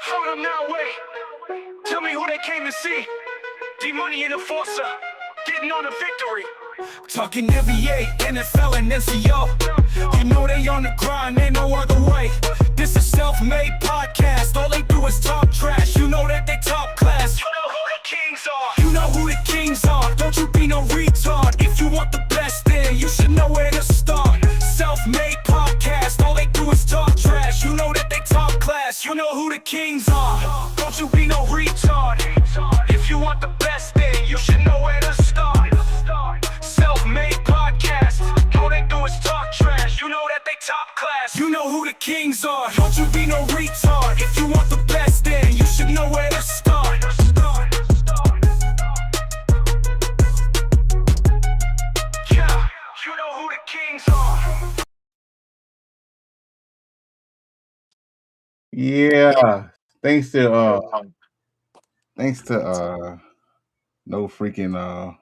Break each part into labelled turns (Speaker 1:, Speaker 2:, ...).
Speaker 1: Hold up now, wait. Tell me who they came to see. D-Money and Enforcer, getting on a victory. Talking NBA, NFL, and NCO. You know they on the grind, ain't no other way. This is self-made podcast, all they do is talk trash. You know that they top class. You know who the kings are. You know who the kings are. Don't you be no retard. If you want the best, then you should know where to start. Self-made podcast, all they do is talk trash. You know that they top class. You know who the kings are. Don't you be no retard. If you want the best, then you should know where to start. Self-made podcast, all they do is talk trash. You know that they top class. You know who the kings are. Don't you be no retard. If you want the best, then you should know where to start. Yeah, you know who the kings are.
Speaker 2: Yeah, thanks to no freaking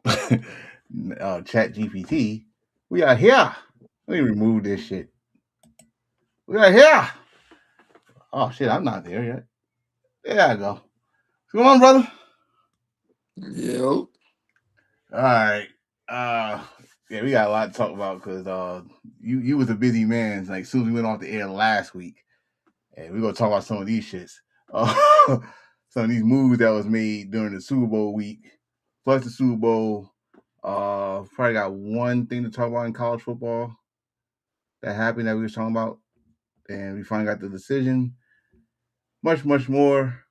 Speaker 2: Chat GPT, we are here. Let me remove this shit. We are here. Oh shit, I'm not there yet. There I go. What's going on, brother?
Speaker 3: Yo.
Speaker 2: All right. Yeah, we got a lot to talk about because you was a busy man. Like as soon as we went off the air last week, and we're gonna talk about some of these shits. Some of these moves that was made during the Super Bowl week, plus the Super Bowl. Probably got one thing to talk about in college football that happened that we were talking about, and we finally got the decision. Much more.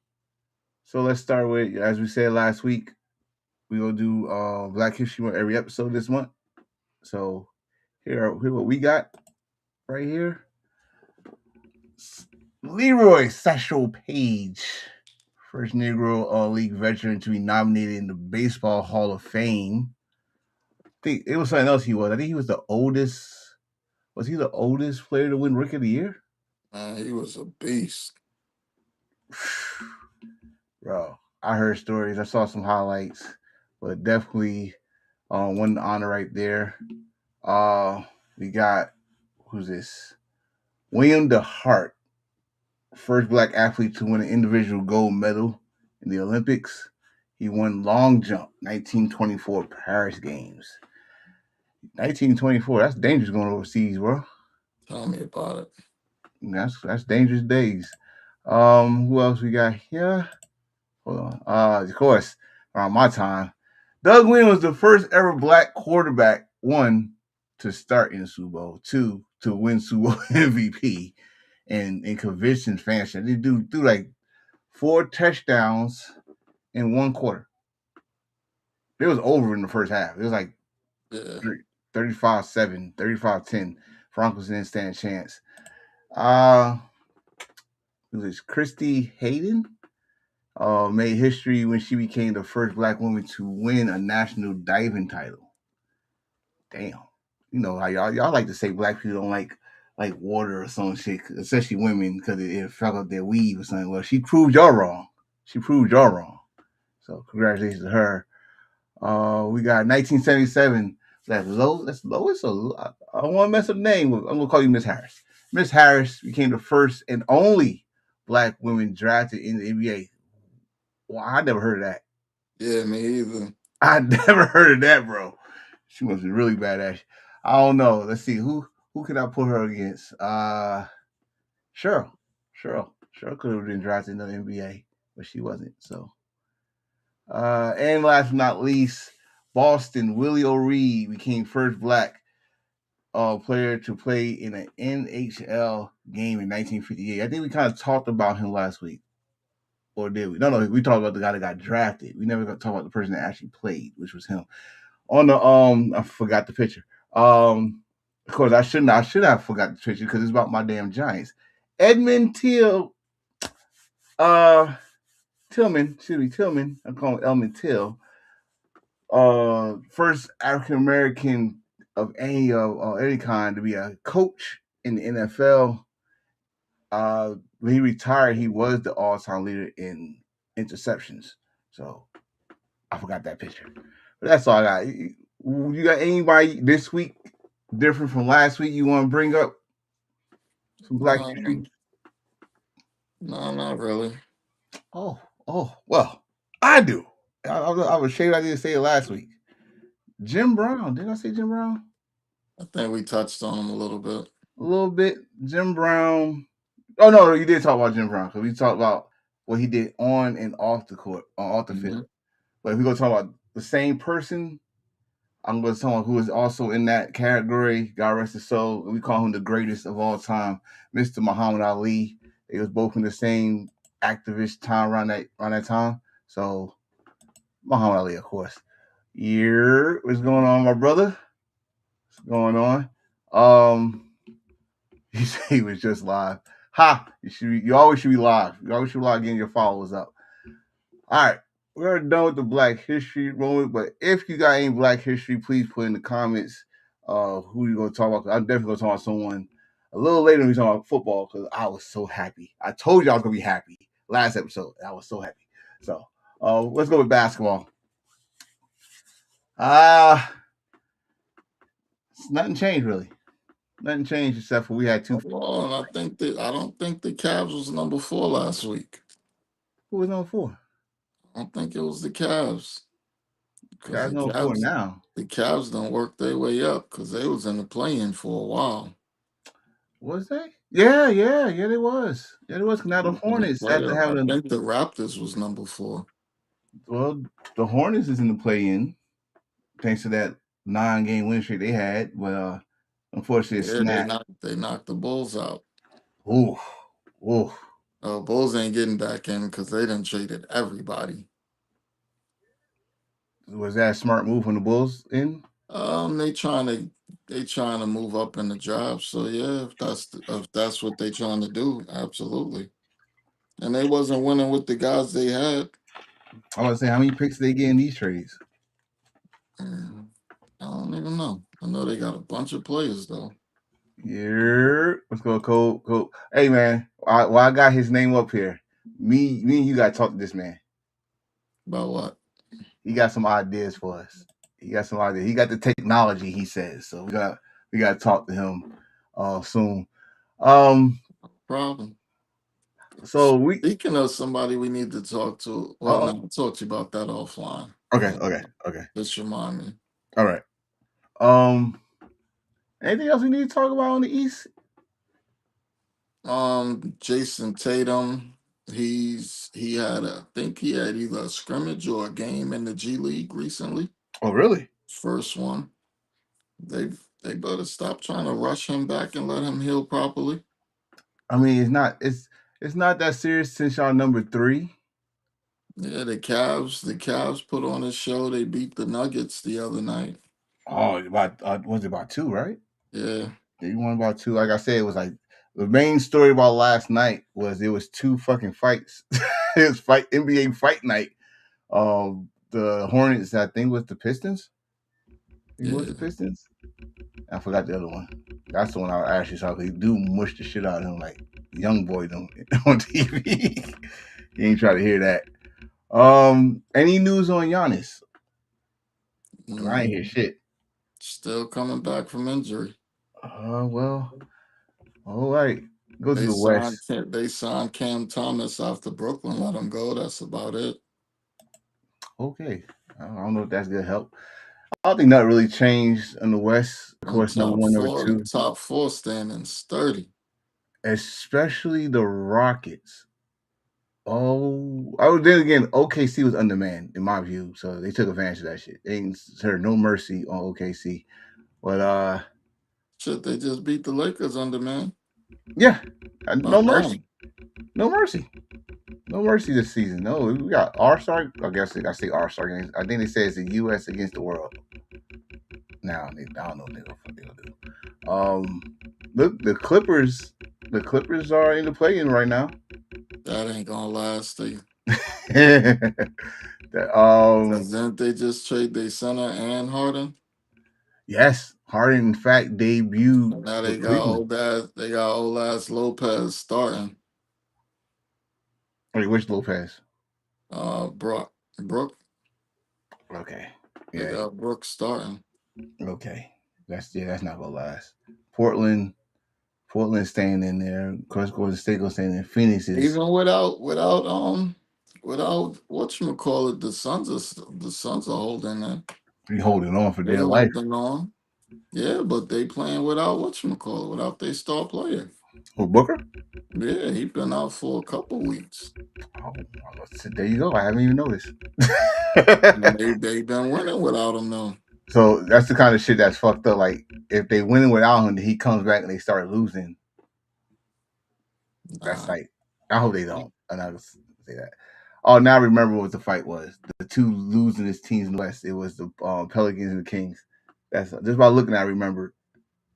Speaker 2: So let's start with, as we said last week, we will do Black History Month every episode this month. So here what we got right here. Leroy Satchel Paige, first Negro League veteran to be nominated in the Baseball Hall of Fame. I think it was something else he was. I think he was the oldest. Was he the oldest player to win Rookie of the Year?
Speaker 3: He was a beast.
Speaker 2: Bro, I heard stories. I saw some highlights, but definitely one honor right there. We got, who's this? William DeHart, first black athlete to win an individual gold medal in the Olympics. He won long jump, 1924 Paris Games. 1924, that's dangerous going overseas, bro.
Speaker 3: Tell me about it.
Speaker 2: That's dangerous days. Who else we got here? Hold on. Of course, around my time, Doug Williams was the first ever black quarterback, one, to start in the Super Bowl, two, to win Super Bowl MVP and in convincing fashion. They do like 4 touchdowns in one quarter. It was over in the first half. It was like 35-7, 35-10. Broncos didn't stand a chance. It was Christy Hayden. Made history when she became the first black woman to win a national diving title. Damn. You know how y'all like to say black people don't like water or some shit, especially women, because it fuck up their weave or something. Well, she proved y'all wrong. So congratulations to her. We got 1977. That's Lois. I don't want to mess up the name. I'm gonna call you Miss Harris. Miss Harris became the first and only black woman drafted in the NBA. Well, I never heard of that.
Speaker 3: Yeah, me either.
Speaker 2: I never heard of that, bro. She must be really badass. I don't know. Let's see who can I put her against? Cheryl. Cheryl could have been drafted in the NBA, but she wasn't. So, and last but not least, Boston Willie O'Reed became first black player to play in an NHL game in 1958. I think we kind of talked about him last week, or did we? No, we talked about the guy that got drafted. We never got to talk about the person that actually played, which was him. On the I forgot the picture. Of course, I should have forgot the picture because it's about my damn Giants. Edmund uh, Tillman, excuse me, Tillman. I'm calling Elman Till. First African American of any kind to be a coach in the NFL. When he retired, he was the all-time leader in interceptions. So I forgot that picture. But that's all I got. You got anybody this week different from last week you want to bring up? Some Black History?
Speaker 3: No, no, not really.
Speaker 2: Well, I do. I was ashamed I didn't say it last week. Jim Brown. Did I say Jim Brown?
Speaker 3: I think we touched on him a little bit.
Speaker 2: A little bit. Jim Brown. Oh no, you did talk about Jim Brown because we talked about what he did on and off the court, off the
Speaker 3: Hmm.
Speaker 2: field. But if we go talk about the same person, I'm going to someone who is also in that category. God rest his soul. We call him the greatest of all time, Mr. Muhammad Ali. They was both in the same activist time around that time. So Muhammad Ali, of course. Yeah, what's going on, my brother? What's going on? Um, he said he was just live. Ha! You always should be live. You always should be live getting your followers up. All right, we're done with the Black History moment. But if you got any Black History, please put in the comments who you gonna talk about. I'm definitely gonna talk about someone a little later when we talk about football because I was so happy. I told you I was gonna be happy last episode. I was so happy. So let's go with basketball. Ah, nothing changed really. Nothing changed except for we had two.
Speaker 3: Oh, and I don't think the Cavs was number 4 last week.
Speaker 2: Who was number 4?
Speaker 3: I don't think it was the Cavs because
Speaker 2: Guys number 4 now.
Speaker 3: the Cavs don't work their way up because they was in the play-in for a while.
Speaker 2: Was they? Yeah, they was. Yeah, they was. Now the
Speaker 3: In the
Speaker 2: Hornets after
Speaker 3: playoff, I
Speaker 2: having a
Speaker 3: think the Raptors was number 4.
Speaker 2: well, the Hornets is in the play-in thanks to that 9-game win streak they had, but unfortunately, it
Speaker 3: Yeah,
Speaker 2: snapped.
Speaker 3: they knocked the Bulls out.
Speaker 2: Ooh, ooh.
Speaker 3: Bulls ain't getting back in because they done traded everybody.
Speaker 2: Was that a smart move from the Bulls in?
Speaker 3: They trying to move up in the draft. So yeah, if that's what they trying to do, absolutely. And they wasn't winning with the guys they had.
Speaker 2: I want to say how many picks they get in these trades.
Speaker 3: Mm, I don't even know. I know they got a bunch of players though.
Speaker 2: Yeah, let's go, Cole. Hey man, I got his name up here. Me and you got to talk to this man.
Speaker 3: About what?
Speaker 2: He got some ideas for us. He got some ideas. He got the technology. He says so. We got to talk to him soon. Um,
Speaker 3: Problem.
Speaker 2: so we
Speaker 3: Speaking of somebody we need to talk to, well, no, I'll talk to you about that offline.
Speaker 2: okay.
Speaker 3: Just remind me.
Speaker 2: All right. Um, anything else we need to talk about on the East?
Speaker 3: Jason Tatum, I think he had either a scrimmage or a game in the G League recently.
Speaker 2: Oh, really?
Speaker 3: First one. They better stop trying to rush him back and let him heal properly.
Speaker 2: I mean, it's not that serious since y'all number 3.
Speaker 3: Yeah, the Cavs put on a show. They beat the Nuggets the other night.
Speaker 2: Oh, about was it about 2, right?
Speaker 3: Yeah,
Speaker 2: Yeah, you won about 2. Like I said, it was like the main story about last night was it was 2 fucking fights. It was NBA fight night. The Hornets, I think, was the Pistons. It was
Speaker 3: yeah.
Speaker 2: the Pistons. I forgot the other one. That's the one I actually saw. They do mush the shit out of him like young boy them on TV. You ain't try to hear that. Any news on Giannis? 'Cause I ain't hear
Speaker 3: Mm,
Speaker 2: shit.
Speaker 3: Still coming back from injury.
Speaker 2: Well, all right. Go to the West.
Speaker 3: They signed Cam Thomas after Brooklyn let him go. That's about it.
Speaker 2: Okay. I don't know if that's good help. I don't think nothing really changed in the West. Of
Speaker 3: And
Speaker 2: course, number one, number
Speaker 3: the
Speaker 2: two,
Speaker 3: top four standing sturdy.
Speaker 2: especially the Rockets. Oh, oh, then again, OKC was undermanned in my view, so they took advantage of that shit. They ain't heard no mercy on OKC. But
Speaker 3: Shit, they just beat the Lakers under, man.
Speaker 2: yeah,
Speaker 3: By
Speaker 2: no mercy,
Speaker 3: bum.
Speaker 2: no mercy, no mercy this season. No, we got All Star. I guess I say All Star games. I think they say it's the U.S. against the world. Now I don't know what they gonna do. Look, the Clippers are in the play-in right now.
Speaker 3: That ain't gonna last.
Speaker 2: Um,
Speaker 3: Cause didn't they just trade their center and Harden?
Speaker 2: yes, Harden in fact debuted
Speaker 3: And now
Speaker 2: for Cleveland.
Speaker 3: they got old ass Lopez starting.
Speaker 2: Wait, which Lopez?
Speaker 3: Brook.
Speaker 2: Okay,
Speaker 3: They
Speaker 2: yeah,
Speaker 3: got Brook starting.
Speaker 2: okay. That's not gonna last. Portland, Portland staying in there. Of course, Golden State goes staying in. Phoenix is
Speaker 3: Even without whatchamacallit, the Suns are holding them.
Speaker 2: be holding on for
Speaker 3: They
Speaker 2: dear life.
Speaker 3: holding on. Yeah, but they playing without without their star player.
Speaker 2: Oh, Booker.
Speaker 3: Yeah, he been out for a couple weeks.
Speaker 2: Oh, there you go. I haven't even noticed.
Speaker 3: And they been winning without him though.
Speaker 2: So that's the kind of shit that's fucked up. Like if they winning without him, he comes back and they start losing. That's
Speaker 3: Nah.
Speaker 2: like I hope they don't. I'm not gonna say that. Oh, now I remember what the fight was. The two losing teams in the West. It was the Pelicans and the Kings. That's just by looking at. I remember.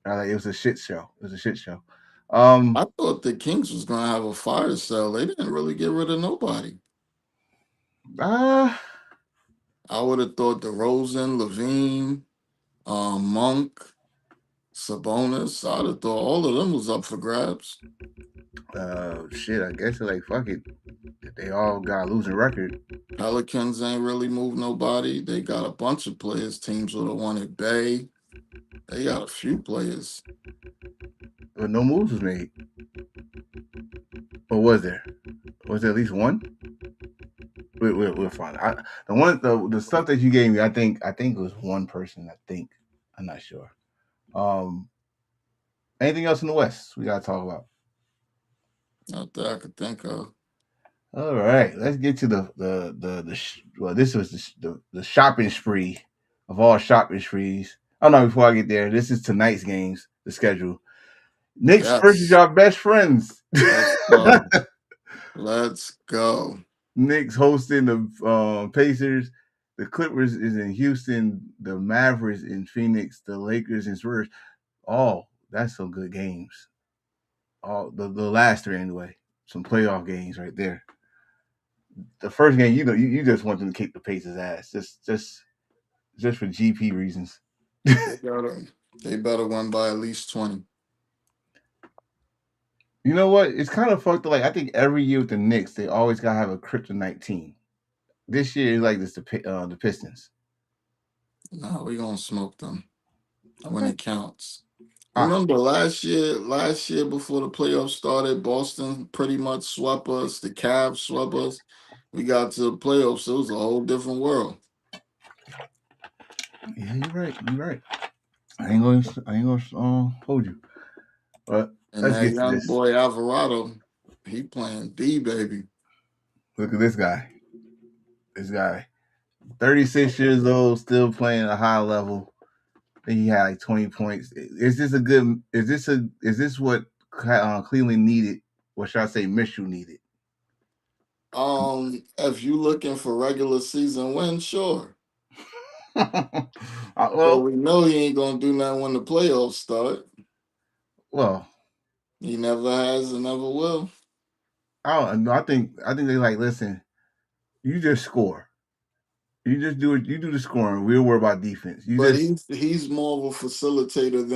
Speaker 2: It was a shit show. It was a shit show.
Speaker 3: I thought the Kings was gonna have a fire sale. They didn't really get rid of nobody.
Speaker 2: Uh,
Speaker 3: I would have thought DeRozan, Levine, Monk, Sabonis. I'd have thought all of them was up for grabs.
Speaker 2: shit. I guess like fuck it. They all got a losing record,
Speaker 3: Pelicans ain't really moved nobody. They got a bunch of players. Teams would have wanted Bay. They got a few players.
Speaker 2: but no moves was made. Or was there? Was there at least one? We're fine. The stuff that you gave me, I think it was one person. I think I'm not sure. Um, anything else in the West we gotta talk about?
Speaker 3: Not that I could think of.
Speaker 2: All right, let's get to well, this was the shopping spree of all shopping sprees. Oh no, before I get there, this is tonight's games. The schedule: Knicks versus
Speaker 3: Yes.
Speaker 2: your best friends.
Speaker 3: Let's go. Let's go.
Speaker 2: Knicks hosting the Pacers. The Clippers is in Houston. The Mavericks in Phoenix. The Lakers in Spurs. Oh, that's some good games. All the last three anyway. Some playoff games right there. The first game, you just want them to kick the Pacers' ass, just for GP reasons.
Speaker 3: They better they better win by at least 20.
Speaker 2: You know what? It's kind of fucked up. Like I think every year with the Knicks, they always gotta have a kryptonite team. This year, it's like this the Pistons.
Speaker 3: No, we gonna smoke them when
Speaker 2: Okay.
Speaker 3: it counts.
Speaker 2: Ah,
Speaker 3: Remember last year before the playoffs started, Boston pretty much swept us. The Cavs swept us. We got to the playoffs. It was a whole different world.
Speaker 2: yeah, you're right. You're right. I ain't gonna hold you. But
Speaker 3: And
Speaker 2: let's
Speaker 3: that
Speaker 2: get to
Speaker 3: young
Speaker 2: this.
Speaker 3: boy Alvarado, he playing D baby.
Speaker 2: Look at this guy. This guy, 36 years old, still playing at a high level. I think he had like 20 points. Is this a good? Is this what Cleveland needed, or should I say Mitchell needed?
Speaker 3: If you looking for regular season wins, sure. But
Speaker 2: Well,
Speaker 3: we know he ain't gonna do nothing when the playoffs start.
Speaker 2: well,
Speaker 3: He never has and never will.
Speaker 2: I don't know. I think they like listen. You just score. You just do it. You do the scoring. We'll worry about defense. You
Speaker 3: But
Speaker 2: just
Speaker 3: he's more of a facilitator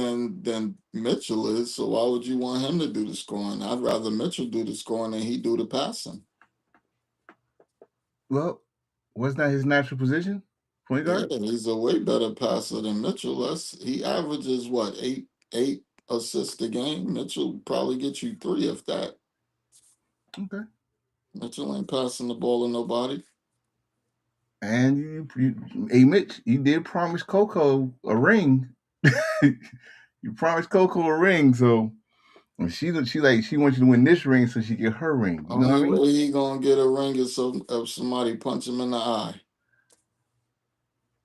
Speaker 3: than Mitchell is. So why would you want him to do the scoring? I'd rather Mitchell do the scoring than he do the passing.
Speaker 2: well, wasn't that his natural position? Point
Speaker 3: Yeah,
Speaker 2: guard.
Speaker 3: he's a way better passer than Mitchell. He averages what eight assists a game. Mitchell probably get you three if that.
Speaker 2: Okay.
Speaker 3: Mitchell ain't passing the ball to nobody.
Speaker 2: And hey Mitch, you did promise Coco a ring. You promised Coco a ring, so she wants you to win this ring so she get her ring. You know what I
Speaker 3: Only
Speaker 2: mean?
Speaker 3: way he gonna get a ring is if somebody punch him in the eye.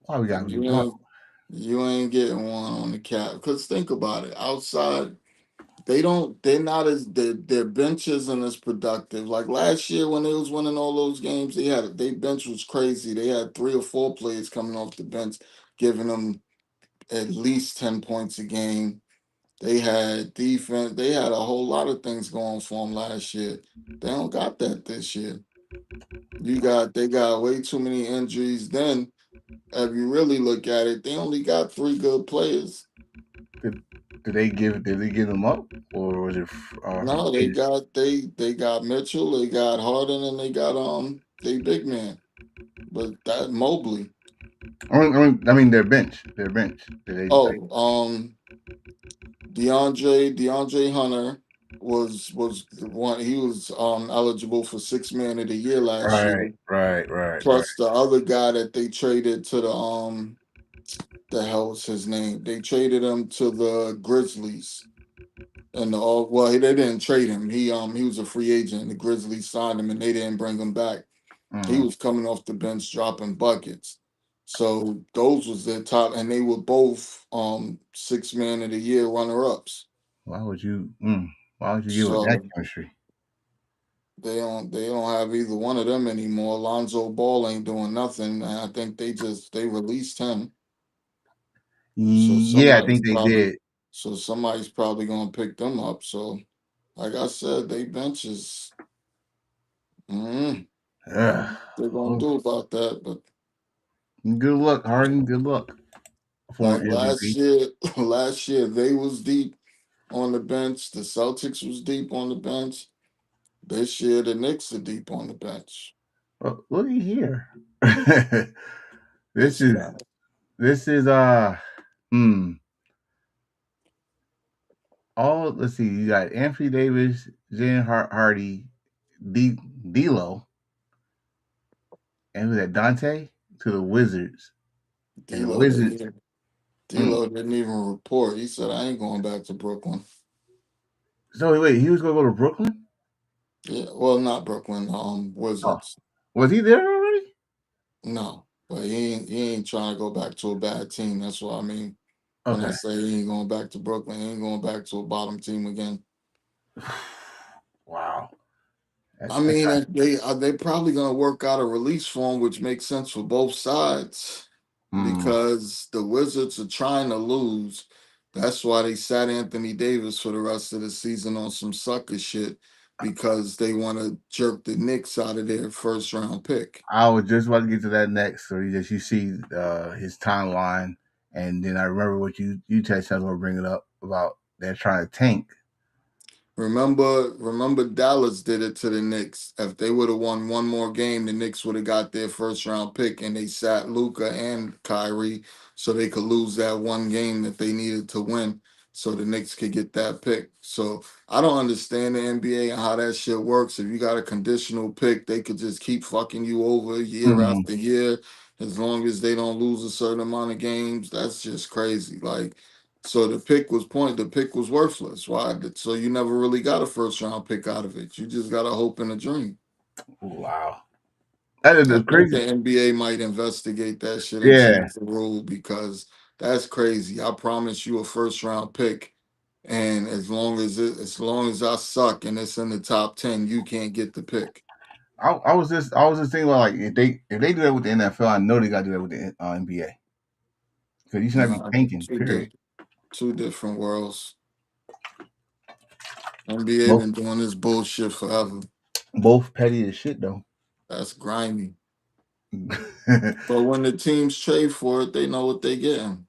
Speaker 2: Why we gotta
Speaker 3: And
Speaker 2: be blunt?
Speaker 3: you ain't getting one on the cap. Cause think about it. Outside, they're not as their bench isn't as productive. Like last year when they was winning all those games, their bench was crazy. They had 3 or 4 players coming off the bench, giving them at least 10 points a game. They had defense. They had a whole lot of things going for them last year. They don't got that this year. They got way too many injuries. Then, if you really look at it, they only got 3 good players.
Speaker 2: Did, did they give them up or was it
Speaker 3: No,
Speaker 2: free agent?
Speaker 3: they got Mitchell, they got Harden, and they got they big man. But that Mobley.
Speaker 2: I mean their bench. Did they like?
Speaker 3: Oh, DeAndre Hunter was the one. He was eligible for 6 man of the year last
Speaker 2: Right,
Speaker 3: year.
Speaker 2: right, right, right.
Speaker 3: Plus the other guy that they traded to the hell was his name? They traded him to the Grizzlies. And they didn't trade him. He was a free agent. The Grizzlies signed him and they didn't bring him back. He
Speaker 2: Mhm.
Speaker 3: was coming off the bench dropping buckets. So those was their top, and they were both 6 man of the year runner ups.
Speaker 2: Why would you? Why would you give up that
Speaker 3: So
Speaker 2: chemistry?
Speaker 3: they don't have either one of them anymore. Lonzo Ball ain't doing nothing. And I think they released him. So
Speaker 2: Yeah, I
Speaker 3: somebody's
Speaker 2: think they
Speaker 3: probably
Speaker 2: did.
Speaker 3: so somebody's probably gonna pick them up. So like I said, they benches. Mm,
Speaker 2: Ugh.
Speaker 3: they're gonna
Speaker 2: Oh,
Speaker 3: do about that. But
Speaker 2: good luck, Harden. Good luck,
Speaker 3: like
Speaker 2: former
Speaker 3: last
Speaker 2: MVP.
Speaker 3: year, last year they was deep on the bench. The Celtics was deep on the bench. This year the Knicks are deep on the bench.
Speaker 2: Well, looky here. this
Speaker 3: This
Speaker 2: is
Speaker 3: guy,
Speaker 2: this is hmm. All let's see. You got Anthony Davis, Jen Hardy, D D'Lo, and who's that? Dante to the Wizards, and the
Speaker 3: D'Lo didn't
Speaker 2: Wizards.
Speaker 3: even
Speaker 2: Mm.
Speaker 3: D'Lo didn't even report. He said, "I ain't going back to Brooklyn."
Speaker 2: So wait, he was gonna go to Brooklyn?
Speaker 3: Yeah, well, not Brooklyn.
Speaker 2: Oh,
Speaker 3: Wizards.
Speaker 2: was he there already?
Speaker 3: No, but he ain't trying to go back to a bad team. That's what I mean when I
Speaker 2: Okay.
Speaker 3: say he ain't going back to Brooklyn. He ain't going back to a bottom team again.
Speaker 2: Wow.
Speaker 3: I
Speaker 2: That's
Speaker 3: mean, if they probably gonna work out a release form, which makes sense for both sides
Speaker 2: mm,
Speaker 3: because the Wizards are trying to lose. That's why they sat Anthony Davis for the rest of the season on some sucker shit because they want to jerk the Knicks out of their first round pick.
Speaker 2: I was just about to get to that next. So you see his timeline, and then I remember what you texted. I was gonna bring it up about they're trying to tank.
Speaker 3: Remember Dallas did it to the Knicks. If they would have won one more game, the Knicks would have got their first round pick, and they sat Luca and Kyrie so they could lose that one game that they needed to win, so the Knicks could get that pick. So I don't understand the NBA and how that shit works. If you got a conditional pick, they could just keep fucking you over year
Speaker 2: Mm,
Speaker 3: after year as long as they don't lose a certain amount of games. That's just crazy. Like so the pick was worthless. Why? So you never really got a first round pick out of it. You just got a hope and a dream.
Speaker 2: wow, that is
Speaker 3: I
Speaker 2: the
Speaker 3: think
Speaker 2: crazy.
Speaker 3: the NBA might investigate that shit and
Speaker 2: Yeah,
Speaker 3: change the rule because that's crazy. I promise you a first round pick, and as long as I suck and it's in the top 10, you can't get the pick.
Speaker 2: I was just thinking about like if they do that with the NFL, I know they got to do that with the NBA because you should not be
Speaker 3: Nah,
Speaker 2: tanking. Period.
Speaker 3: two different worlds. NBA
Speaker 2: Both
Speaker 3: been doing this bullshit forever.
Speaker 2: both petty as shit though.
Speaker 3: That's grimy. But when the teams trade for it, they know what they getting.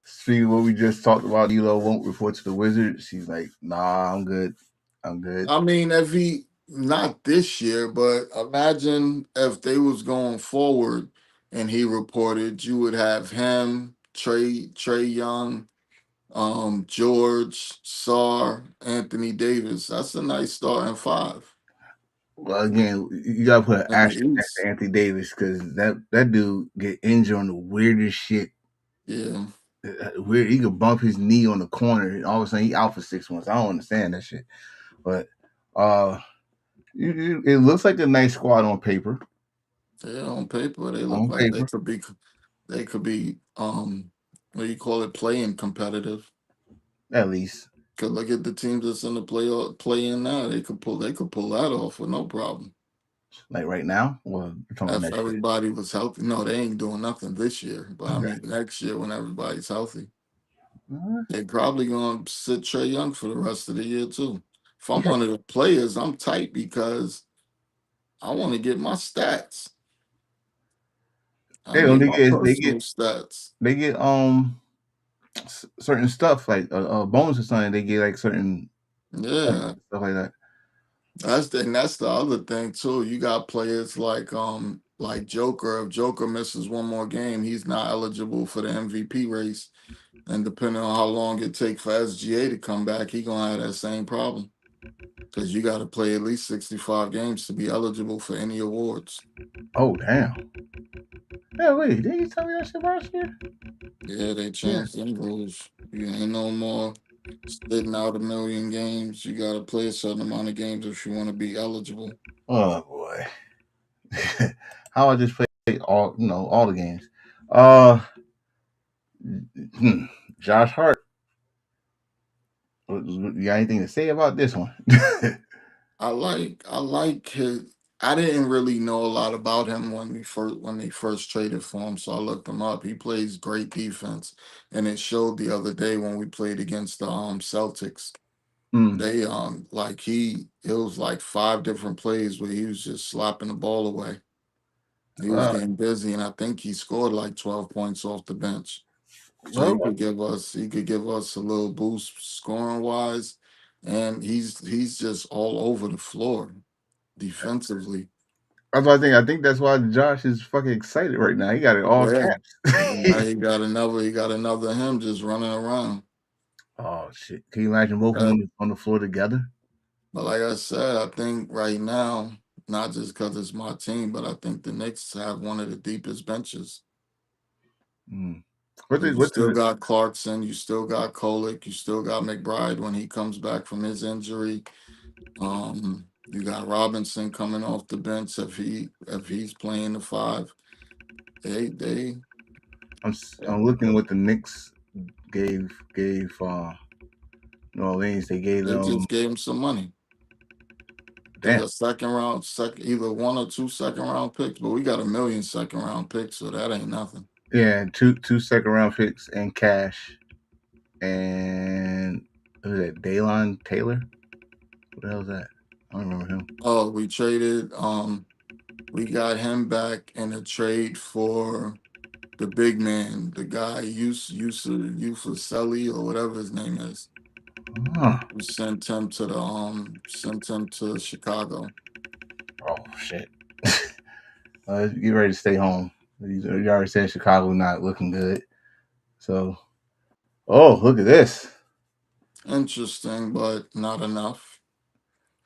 Speaker 2: See what we just talked about. Elo won't report to the Wizards. She's like, nah, I'm good. I'm good.
Speaker 3: I mean, if he not this year, but imagine if they was going forward and he reported, you would have him, Trey Young, George, Sar, Anthony Davis. That's a nice starting five.
Speaker 2: Well, again, you gotta put an
Speaker 3: in the
Speaker 2: asterisk next to
Speaker 3: East.
Speaker 2: Anthony Davis because that dude get injured on the weirdest shit.
Speaker 3: Yeah,
Speaker 2: Weird, he could bump his knee on the corner, and all of a sudden he out for 6 months. I don't understand that shit. But uh, it looks like a nice squad on paper.
Speaker 3: yeah. On paper, they look
Speaker 2: On
Speaker 3: like
Speaker 2: paper,
Speaker 3: they could be what do you call it, playing competitive.
Speaker 2: at least.
Speaker 3: Cause look at the teams that's in the play in now. They could pull that off with no problem.
Speaker 2: Like right now, well, you're talking about
Speaker 3: If
Speaker 2: next year.
Speaker 3: everybody was healthy. No, they ain't doing nothing this year. But I
Speaker 2: Okay.
Speaker 3: mean next year when everybody's healthy.
Speaker 2: Uh,
Speaker 3: They probably gonna sit Trey Young for the rest of the year too. If I'm
Speaker 2: yeah.
Speaker 3: one of the players, I'm tight because I want to get my stats. I
Speaker 2: They don't.
Speaker 3: need my
Speaker 2: They
Speaker 3: personal
Speaker 2: get
Speaker 3: stats.
Speaker 2: they get certain stuff like a bonus or something. They get like certain points
Speaker 3: Yeah.
Speaker 2: and stuff like that.
Speaker 3: That's the other thing too. You got players like Joker. If Joker misses one more game, he's not eligible for the MVP race. And depending on how long it takes for SGA to come back, he gonna have that same problem. Because you got to play at least 65 games to be eligible for any awards.
Speaker 2: Oh damn! Yeah, wait, did you tell me that shit last year?
Speaker 3: Yeah, they
Speaker 2: Yeah.
Speaker 3: changed them rules. You ain't no more sitting out a million games. You got to play a certain amount of games if you want to be eligible.
Speaker 2: Oh boy, how I just played all the games. Uh, hmm. Josh Hart. You got anything to say about this one?
Speaker 3: I like his. I didn't really know a lot about him when they first traded for him, so I looked him up. He plays great defense, and it showed the other day when we played against the Celtics.
Speaker 2: mm.
Speaker 3: They it was like five different plays where he was just slapping the ball away. He was
Speaker 2: Uh,
Speaker 3: getting busy, and I think he scored like 12 points off the bench. So
Speaker 2: well,
Speaker 3: he could give us a little boost scoring wise, and he's just all over the floor defensively.
Speaker 2: that's what I think. I think that's why Josh is fucking excited right now. He got it all
Speaker 3: Yeah. And now
Speaker 2: caps.
Speaker 3: he got another him just running around.
Speaker 2: Oh shit! Can you imagine both of them
Speaker 3: Uh,
Speaker 2: on the floor together?
Speaker 3: but like I said, I think right now, not just because it's my team, but I think the Knicks have one of the deepest benches.
Speaker 2: Mm.
Speaker 3: Because you
Speaker 2: What is
Speaker 3: still
Speaker 2: it?
Speaker 3: got Clarkson, you still got Kolick, you still got McBride when he comes back from his injury. You got Robinson coming off the bench if he's playing the five. They
Speaker 2: I'm looking what the Knicks gave New Orleans. They gave
Speaker 3: they
Speaker 2: them
Speaker 3: just gave him some money. I think
Speaker 2: damn
Speaker 3: a second round, either one or two second round picks, but we got a million second round picks, so that ain't nothing.
Speaker 2: yeah two second round picks and cash and who's that? Daylon Taylor. What the hell is that? I don't remember him.
Speaker 3: Oh, we got him back in a trade for the big man, the guy Usucelli or whatever his name is.
Speaker 2: Huh.
Speaker 3: We sent him to Chicago.
Speaker 2: Oh shit. Get ready to stay home. You already said Chicago not looking good. So look at this
Speaker 3: Interesting, but not enough.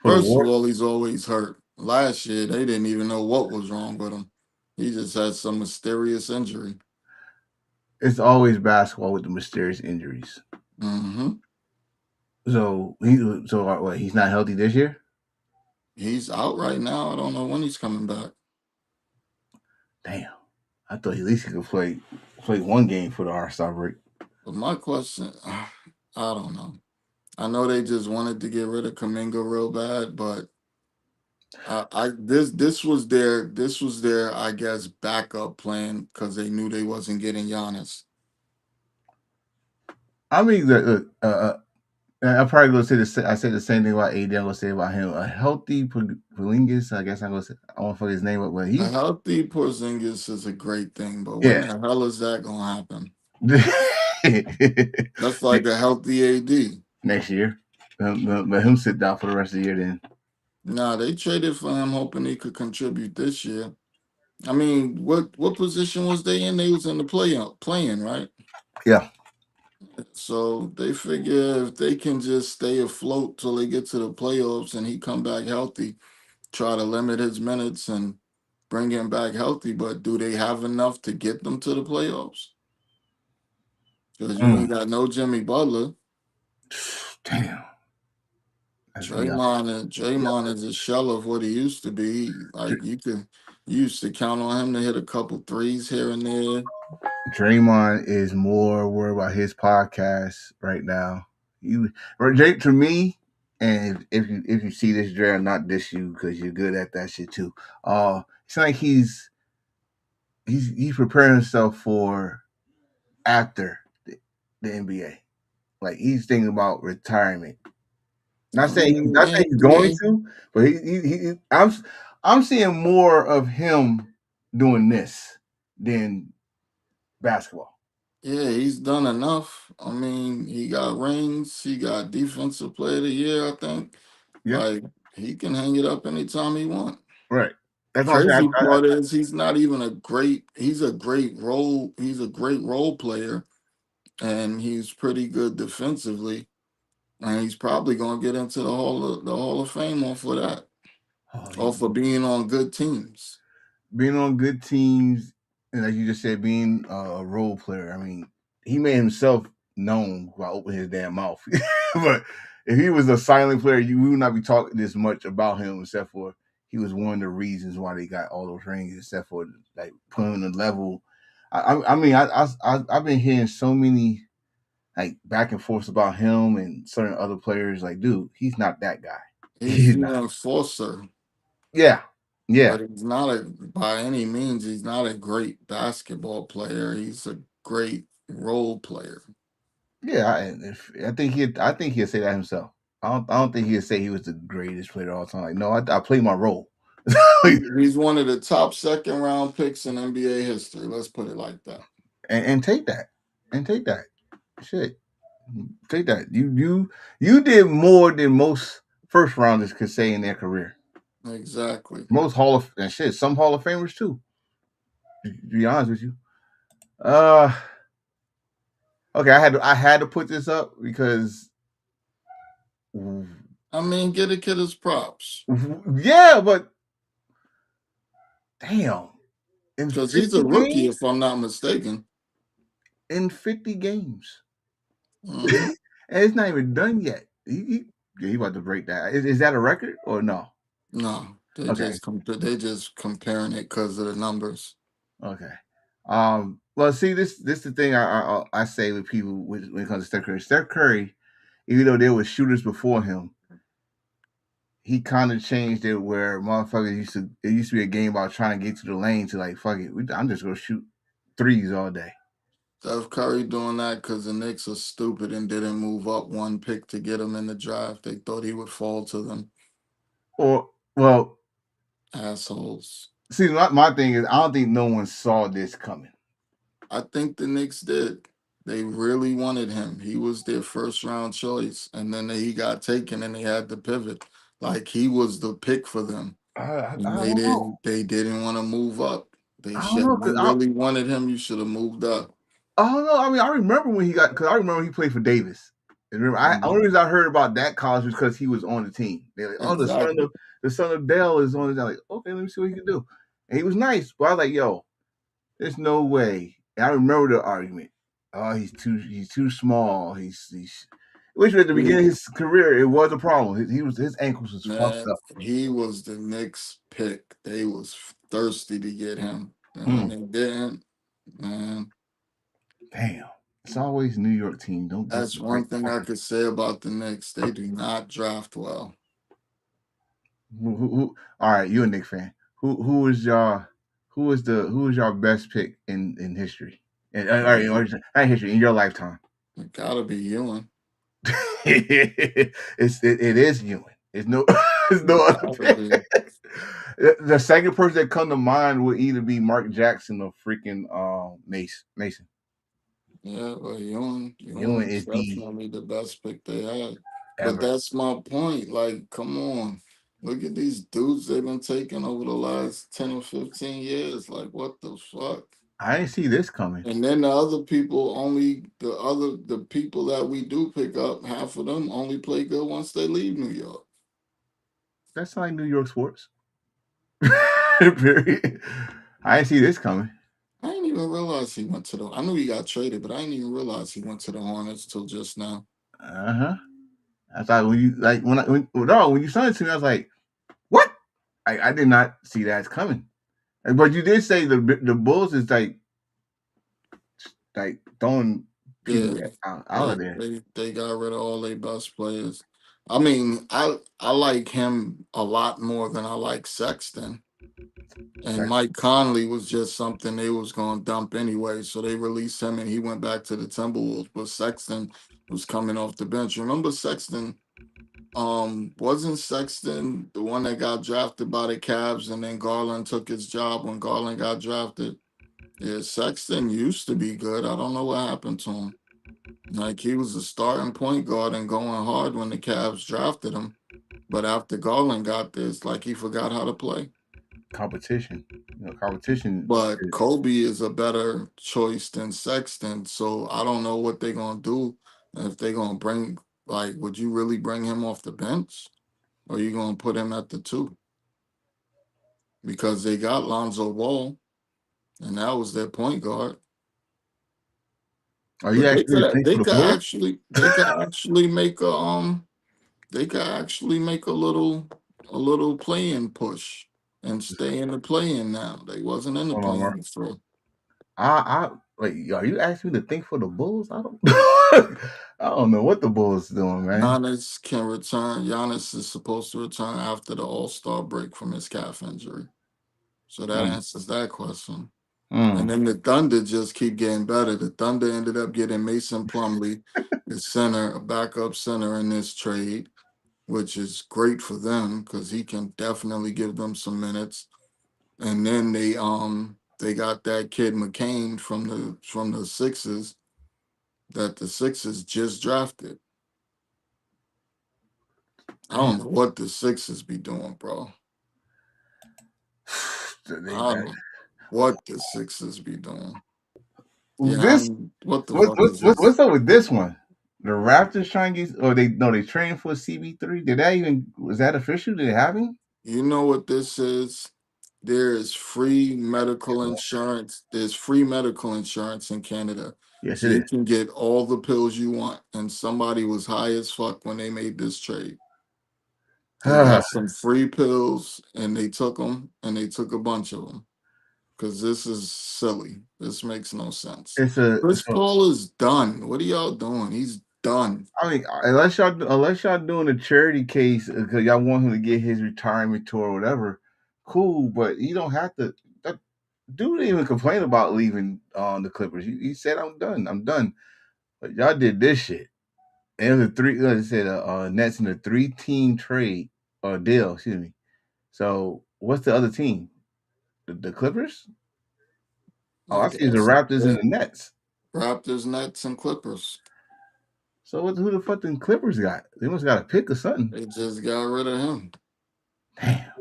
Speaker 2: for the
Speaker 3: First of
Speaker 2: war.
Speaker 3: all, he's always hurt. Last year, they didn't even know what was wrong with him. He just had some mysterious injury.
Speaker 2: It's always basketball with the mysterious injuries.
Speaker 3: hmm
Speaker 2: What, he's not healthy this year.
Speaker 3: He's out right now. I don't know when he's coming back.
Speaker 2: Damn, I thought at least he could play one game for the All Star break.
Speaker 3: But my question, I don't know. I know they just wanted to get rid of Kaminga real bad, but this was their I guess backup plan because they knew they wasn't getting Giannis.
Speaker 2: I mean, I'm probably gonna say I said the same thing about AD. I'm gonna say about him. A healthy Porzingis. I guess I'm gonna say I won't fuck his name up, but
Speaker 3: A
Speaker 2: he's
Speaker 3: healthy Porzingis is a great thing, but when
Speaker 2: yeah.
Speaker 3: the hell is that gonna happen? That's like a healthy AD.
Speaker 2: Next year. Let him sit down for the rest of the year then.
Speaker 3: Nah, they traded for him hoping he could contribute this year. I mean, what position was they in? They was in the playing, right?
Speaker 2: Yeah.
Speaker 3: So they figure if they can just stay afloat till they get to the playoffs and he come back healthy, try to limit his minutes and bring him back healthy. But do they have enough to get them to the playoffs? Because you
Speaker 2: Mm.
Speaker 3: ain't got no Jimmy Butler.
Speaker 2: Damn. Yeah.
Speaker 3: Draymond is a shell of what he used to be. Like you used to count on him to hit a couple threes here and there.
Speaker 2: Draymond is more worried about his podcast right now. You, or Jake, to me, and if you see this, Dre, I'm not diss you because you're good at that shit too. It's like he's preparing himself for after the NBA. Like he's thinking about retirement.
Speaker 3: I mean,
Speaker 2: Not saying he's going
Speaker 3: yeah,
Speaker 2: to, but I'm seeing more of him doing this than basketball.
Speaker 3: yeah, he's done enough. I mean, he got rings. He got defensive player of the year. I think.
Speaker 2: Yeah,
Speaker 3: Like he can hang it up anytime he wants.
Speaker 2: right. That's what I'm saying.
Speaker 3: Crazy part is he's not even a great. He's a great role. He's a great role player, and he's pretty good defensively. And he's probably going to get into the Hall of Fame off of that,
Speaker 2: Oh,
Speaker 3: off of being on good teams.
Speaker 2: being on good teams, and like you just said, being a role player. I mean, he made himself known by opening his damn mouth. But if he was a silent player, we would not be talking this much about him, except for he was one of the reasons why they got all those rings, except for like putting him in the level. I mean, I've been hearing so many like back and forth about him and certain other players. Like, dude, he's not that guy.
Speaker 3: He's
Speaker 2: He's
Speaker 3: the
Speaker 2: not.
Speaker 3: enforcer,
Speaker 2: Yeah, yeah.
Speaker 3: but he's not a by any means. He's not a great basketball player. He's a great role player.
Speaker 2: Yeah, I think he'll say that himself. I don't think he'll say he was the greatest player of all time. Like, no, I played my role.
Speaker 3: He's one of the top second round picks in NBA history. Let's put it like that.
Speaker 2: And take that, and take that, shit, take that. You did more than most first rounders could say in their career.
Speaker 3: Exactly.
Speaker 2: Most Hall of and shit, some Hall of Famers too. To be honest with you. Uh, okay, I had to put this up because
Speaker 3: I mean, get a kid his props
Speaker 2: yeah, but damn, in
Speaker 3: because he's
Speaker 2: 50
Speaker 3: a rookie,
Speaker 2: games.
Speaker 3: if I'm not mistaken.
Speaker 2: In 50 games.
Speaker 3: Hmm.
Speaker 2: And it's not even done yet. He about to break that. Is that a record or no?
Speaker 3: No,
Speaker 2: Okay.
Speaker 3: they just comparing it because of the numbers.
Speaker 2: Okay. Well, see, this the thing I say with people when it comes to Steph Curry. Steph Curry, even though there was shooters before him, he kind of changed it where motherfuckers used to be a game about trying to get to the lane to like fuck it. I'm just gonna shoot threes all day.
Speaker 3: Steph Curry doing that because the Knicks are stupid and didn't move up one pick to get him in the draft. They thought he would fall to them.
Speaker 2: Or well,
Speaker 3: Assholes.
Speaker 2: see, my thing is I don't think no one saw this coming.
Speaker 3: I think the Knicks did. They really wanted him. He was their first round choice. And then he got taken and they had to pivot. Like he was the pick for them. And
Speaker 2: I don't know.
Speaker 3: they didn't want to move up. They
Speaker 2: I don't
Speaker 3: should
Speaker 2: know
Speaker 3: you really wanted him, you should have moved up.
Speaker 2: I don't know. I mean, I remember when he got because I remember he played for Davis. And remember, only
Speaker 3: Mhm.
Speaker 2: reason I heard about that college was because he was on the team. They're like, oh,
Speaker 3: Exactly.
Speaker 2: the son of Dell is on it. I'm like, okay, let me see what he can do. And he was nice, but I was like, yo, there's no way. And I remember the argument. Oh, he's too small. Which at the beginning of his career it was a problem. His ankles was fucked
Speaker 3: Man,
Speaker 2: up.
Speaker 3: he was the Knicks pick. They was thirsty to get him. And when
Speaker 2: Mm,
Speaker 3: they didn't, man,
Speaker 2: damn, it's always New York team. Don't just
Speaker 3: that's
Speaker 2: break
Speaker 3: one thing I
Speaker 2: fucking.
Speaker 3: could say about the Knicks. They do not draft well.
Speaker 2: All right, you a Knicks fan. Who is y'all? Who is your best pick in history? And or not history in your lifetime?
Speaker 3: It gotta be Ewing.
Speaker 2: It is Ewing. It's no it's no
Speaker 3: It
Speaker 2: other
Speaker 3: gotta
Speaker 2: pick.
Speaker 3: be.
Speaker 2: The second person that come to mind would either be Mark Jackson or freaking Mason.
Speaker 3: Yeah, but Ewing
Speaker 2: Ewing
Speaker 3: is
Speaker 2: is the
Speaker 3: definitely the best pick they had. But
Speaker 2: ever.
Speaker 3: that's my point. Like, come on. Look at these dudes they've been taking over the last 10 or 15 years. Like, what the fuck?
Speaker 2: I didn't see this coming.
Speaker 3: And then the people that we do pick up, half of them only play good once they leave New York.
Speaker 2: That's not like New York sports. Period. I didn't see this coming.
Speaker 3: I didn't even realize he went to the. I knew he got traded, but I didn't even realize he went to the Hornets till just now.
Speaker 2: Uh huh. I thought when you like when you sent it to me, I was like, what? I did not see that coming. But you did say the Bulls is like throwing people
Speaker 3: Yeah,
Speaker 2: out of there.
Speaker 3: they got rid of all their best players. I mean, I like him a lot more than I like Sexton. And
Speaker 2: Sex.
Speaker 3: Mike Conley was just something they was going to dump anyway, so they released him and he went back to the Timberwolves. But Sexton was coming off the bench. Remember Sexton? Wasn't Sexton the one that got drafted by the Cavs and then Garland took his job when Garland got drafted? Yeah, Sexton used to be good. I don't know what happened to him. Like he was a starting point guard and going hard when the Cavs drafted him. But after Garland got this, like he forgot how to play.
Speaker 2: Competition. Competition
Speaker 3: But
Speaker 2: is.
Speaker 3: Kobe is a better choice than Sexton. So I don't know what they're gonna do. If they're gonna bring like would you really bring him off the bench? Or are you gonna put him at the two? Because they got Lonzo Ball and that was their point guard.
Speaker 2: Are you
Speaker 3: But
Speaker 2: actually think for the Bulls?
Speaker 3: they could actually make they could actually make a little play-in push and stay in the play-in now. They wasn't in the
Speaker 2: Hold on,
Speaker 3: play-in
Speaker 2: Mark.
Speaker 3: before.
Speaker 2: I wait. Are you asking me to think for the Bulls? I don't. I don't know what the Bulls doing, man.
Speaker 3: Giannis can return. Giannis is supposed to return after the All-Star break from his calf injury. So that
Speaker 2: Mm,
Speaker 3: answers that question. And
Speaker 2: mm.
Speaker 3: then the Thunder just keep getting better. The Thunder ended up getting Mason Plumlee, the center, a backup center in this trade, which is great for them because he can definitely give them some minutes. And then they got that kid McCain from the Sixers that the Sixers just drafted. I
Speaker 2: Damn.
Speaker 3: don't know what the Sixers be doing, bro.
Speaker 2: They
Speaker 3: I don't
Speaker 2: got
Speaker 3: know what the Sixers be doing. Yeah,
Speaker 2: this.
Speaker 3: what the fuck is this?
Speaker 2: What's up with this one? The Raptors trying to get, or they training for CB3. Did that even was that official? Did it happen?
Speaker 3: You know what this is? There is free medical insurance. There's free medical insurance in Canada.
Speaker 2: Yes,
Speaker 3: So
Speaker 2: it
Speaker 3: you
Speaker 2: is.
Speaker 3: can get all the pills you want. And somebody was high as fuck when they made this trade. They got some free pills and they took them and they took a bunch of them because this is silly. This makes no sense.
Speaker 2: It's a
Speaker 3: Chris
Speaker 2: so
Speaker 3: Paul is done. What are y'all doing? He's done.
Speaker 2: I mean, unless y'all doing a charity case because y'all want him to get his retirement tour or whatever, cool. But you don't have to. That dude didn't even complain about leaving on the Clippers. He said, "I'm done. I'm done." But y'all did this shit. And it was a three. Like I said, Nets in a 3-team trade or deal. Excuse me. So what's the other team? The Clippers? Oh,
Speaker 3: I
Speaker 2: I see the
Speaker 3: guess.
Speaker 2: Raptors and
Speaker 3: Yeah.
Speaker 2: the Nets.
Speaker 3: Raptors, Nets, and Clippers.
Speaker 2: So who the fuck the Clippers got? They must got a pick or something.
Speaker 3: They just got rid of him.
Speaker 2: Damn.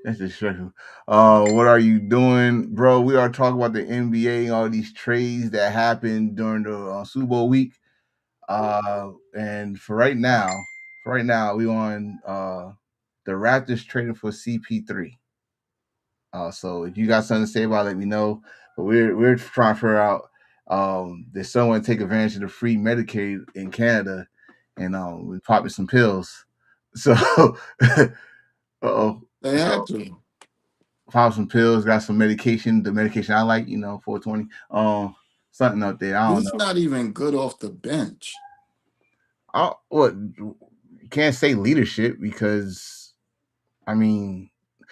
Speaker 2: That's disrespectful. What are you doing, bro? We are talking about the NBA and all these trades that happened during the Super Bowl week. And for right now, we on the Raptors trading for CP3. So if you got something to say about it, let me know. But we're trying to figure out did someone take advantage of the free Medicaid in Canada and we popping some pills. So oh.
Speaker 3: They
Speaker 2: So
Speaker 3: had to.
Speaker 2: pop some pills, got some medication, the medication I like, 420. Something up there. I don't
Speaker 3: He's
Speaker 2: know.
Speaker 3: not even good off the bench.
Speaker 2: What you can't say leadership because I mean,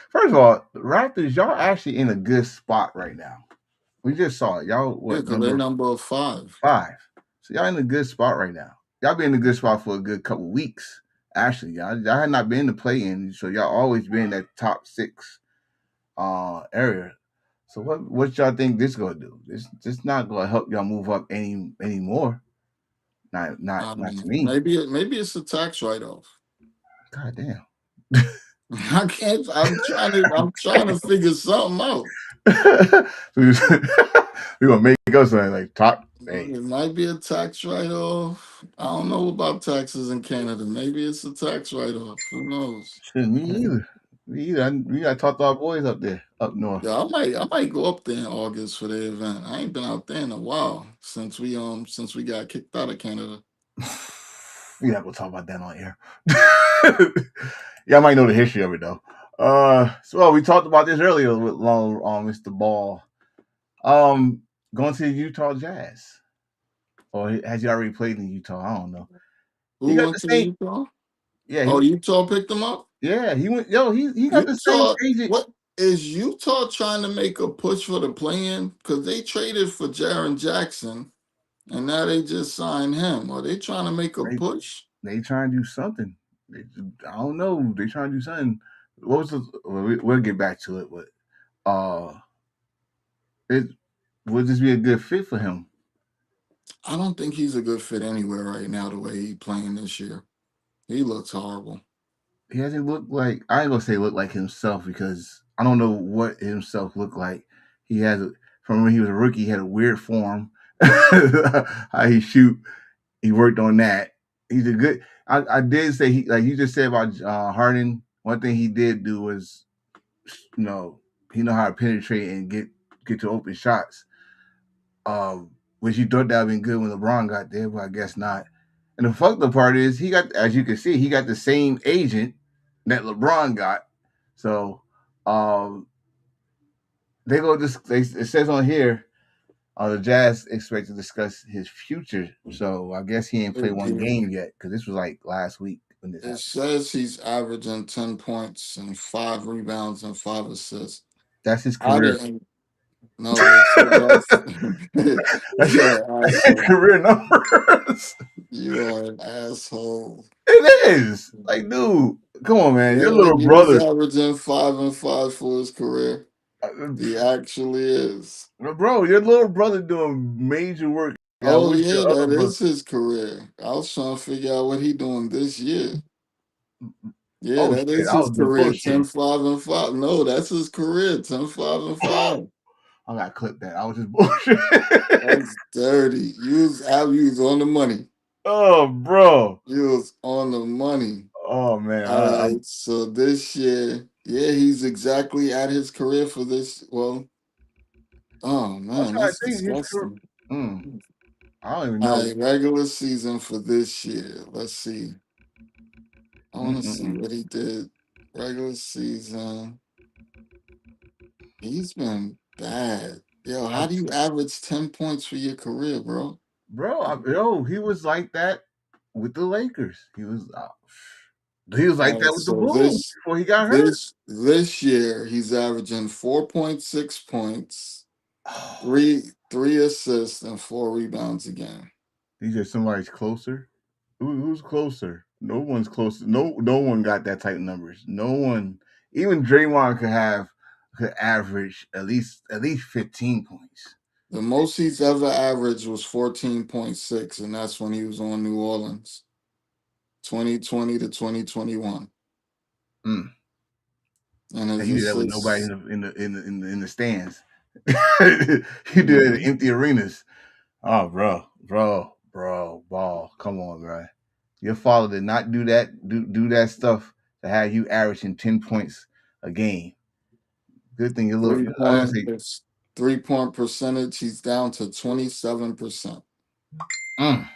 Speaker 2: first of all, the Raptors, y'all actually in a good spot right now. We just saw it. Y'all
Speaker 3: Yeah,
Speaker 2: what
Speaker 3: because they're
Speaker 2: number
Speaker 3: number five.
Speaker 2: 5? So y'all in a good spot right now. Y'all been in a good spot for a good couple weeks. Actually, y'all had not been in the play in, so y'all always been in that top 6 area. So what y'all think this gonna do? This not gonna help y'all move up anymore.
Speaker 3: I don't
Speaker 2: Not to
Speaker 3: know.
Speaker 2: me.
Speaker 3: Maybe it's a tax write off.
Speaker 2: God damn.
Speaker 3: I can't. I'm trying to figure something out.
Speaker 2: we gonna make us something like top. Hey,
Speaker 3: It might be a tax write off. I don't know about taxes in Canada. Maybe it's a tax write off. Who knows?
Speaker 2: shouldn't me either. We got to talk to our boys up there, up north.
Speaker 3: Yeah, I might go up there in August for the event. I ain't been out there in a while since we got kicked out of Canada.
Speaker 2: We not gonna talk about that on air. Y'all might know the history of it though. So we talked about this earlier with long Mr. Ball. Um, Going to the Utah Jazz, or has he already played in Utah? I don't know. He
Speaker 3: Who
Speaker 2: got
Speaker 3: went
Speaker 2: the
Speaker 3: to
Speaker 2: same.
Speaker 3: Utah?
Speaker 2: Yeah,
Speaker 3: Oh, Utah picked them up.
Speaker 2: he went. Yo, he got the same
Speaker 3: Utah,
Speaker 2: agent.
Speaker 3: what is Utah trying to make a push for the play-in? Because they traded for Jaron Jackson, and now they just signed him. Are they trying to make a
Speaker 2: They
Speaker 3: push?
Speaker 2: they trying to do something. I don't know. They trying to do something. What was the? We'll get back to it, but it would this be a good fit for him?
Speaker 3: I don't think he's a good fit anywhere right now. The way he's playing this year, he looks horrible.
Speaker 2: He hasn't looked like I ain't gonna say look like himself because I don't know what himself looked like. He has from when he was a rookie, he had a weird form. How he shoot, he worked on that. He's a good. I did say he like you just said about Harden. One thing he did do was, you know, he know how to penetrate and get to open shots. Which you thought that would been good when LeBron got there, but I guess not. And the fucked up part is he got, as you can see, he got the same agent that LeBron got. So um, they go. It says on here, the Jazz expect to discuss his future. So I guess he ain't played
Speaker 3: It,
Speaker 2: one
Speaker 3: it,
Speaker 2: game yet because this was like last week when this
Speaker 3: it
Speaker 2: happened.
Speaker 3: says he's averaging 10 points and 5 rebounds and 5 assists.
Speaker 2: That's his
Speaker 3: I
Speaker 2: career.
Speaker 3: didn't know that. So that's
Speaker 2: That's
Speaker 3: you're an
Speaker 2: his
Speaker 3: asshole.
Speaker 2: career numbers.
Speaker 3: You are an asshole.
Speaker 2: It is like, dude, come on, man. Your
Speaker 3: Yeah,
Speaker 2: little
Speaker 3: he was
Speaker 2: brother,
Speaker 3: averaging 5 and 5 for his career.
Speaker 2: uh,
Speaker 3: He actually is.
Speaker 2: bro. Your little brother doing major work. I
Speaker 3: Oh
Speaker 2: wish
Speaker 3: yeah,
Speaker 2: your other
Speaker 3: that
Speaker 2: brother.
Speaker 3: is his career. I was trying to figure out what he doing this year. Yeah,
Speaker 2: Oh
Speaker 3: that
Speaker 2: shit,
Speaker 3: is
Speaker 2: I
Speaker 3: his
Speaker 2: was just
Speaker 3: career. Ten
Speaker 2: bullshitting.
Speaker 3: five and 5. No, that's his career. 10 5 and 5.
Speaker 2: I got clipped that. I was just bullshitting.
Speaker 3: That's dirty. You was on the money.
Speaker 2: Oh, bro.
Speaker 3: You was on the money.
Speaker 2: Oh man,
Speaker 3: All right. So this year, yeah, he's exactly at his career for this. Well, oh
Speaker 2: I'm
Speaker 3: man,
Speaker 2: trying to
Speaker 3: that's
Speaker 2: think his career.
Speaker 3: disgusting.
Speaker 2: Mm, I don't even
Speaker 3: All
Speaker 2: know.
Speaker 3: right, regular season for this year. Let's see. I want to see
Speaker 2: Mm-mm-mm.
Speaker 3: what he did. Regular season. He's been bad. Yo,
Speaker 2: I,
Speaker 3: how do you average 10 points for your career, bro?
Speaker 2: he was like that with the Lakers. He was like
Speaker 3: All right,
Speaker 2: that with the
Speaker 3: so
Speaker 2: Bulls
Speaker 3: this
Speaker 2: before he got hurt.
Speaker 3: this year he's averaging 4.6 points,
Speaker 2: Oh,
Speaker 3: three assists, and 4 rebounds a game.
Speaker 2: these are somebody's closer. Who's closer? No one's closer. No one got that type of numbers. No one. Even Draymond could average at least 15 points.
Speaker 3: The most he's ever averaged was 14.6, and that's when he was on New Orleans, 2020 to 2021.
Speaker 2: Mm.
Speaker 3: And
Speaker 2: And
Speaker 3: his
Speaker 2: you did that with nobody
Speaker 3: assists.
Speaker 2: in the stands. You did it in
Speaker 3: Mhm.
Speaker 2: empty arenas. Oh, bro, Ball. Come on, bro. Your father did not do that stuff to have you averaging 10 points a game. Good thing your little.
Speaker 3: Three
Speaker 2: I gotta
Speaker 3: point
Speaker 2: say,
Speaker 3: it's 3 point percentage, he's down to 27%.
Speaker 2: mm.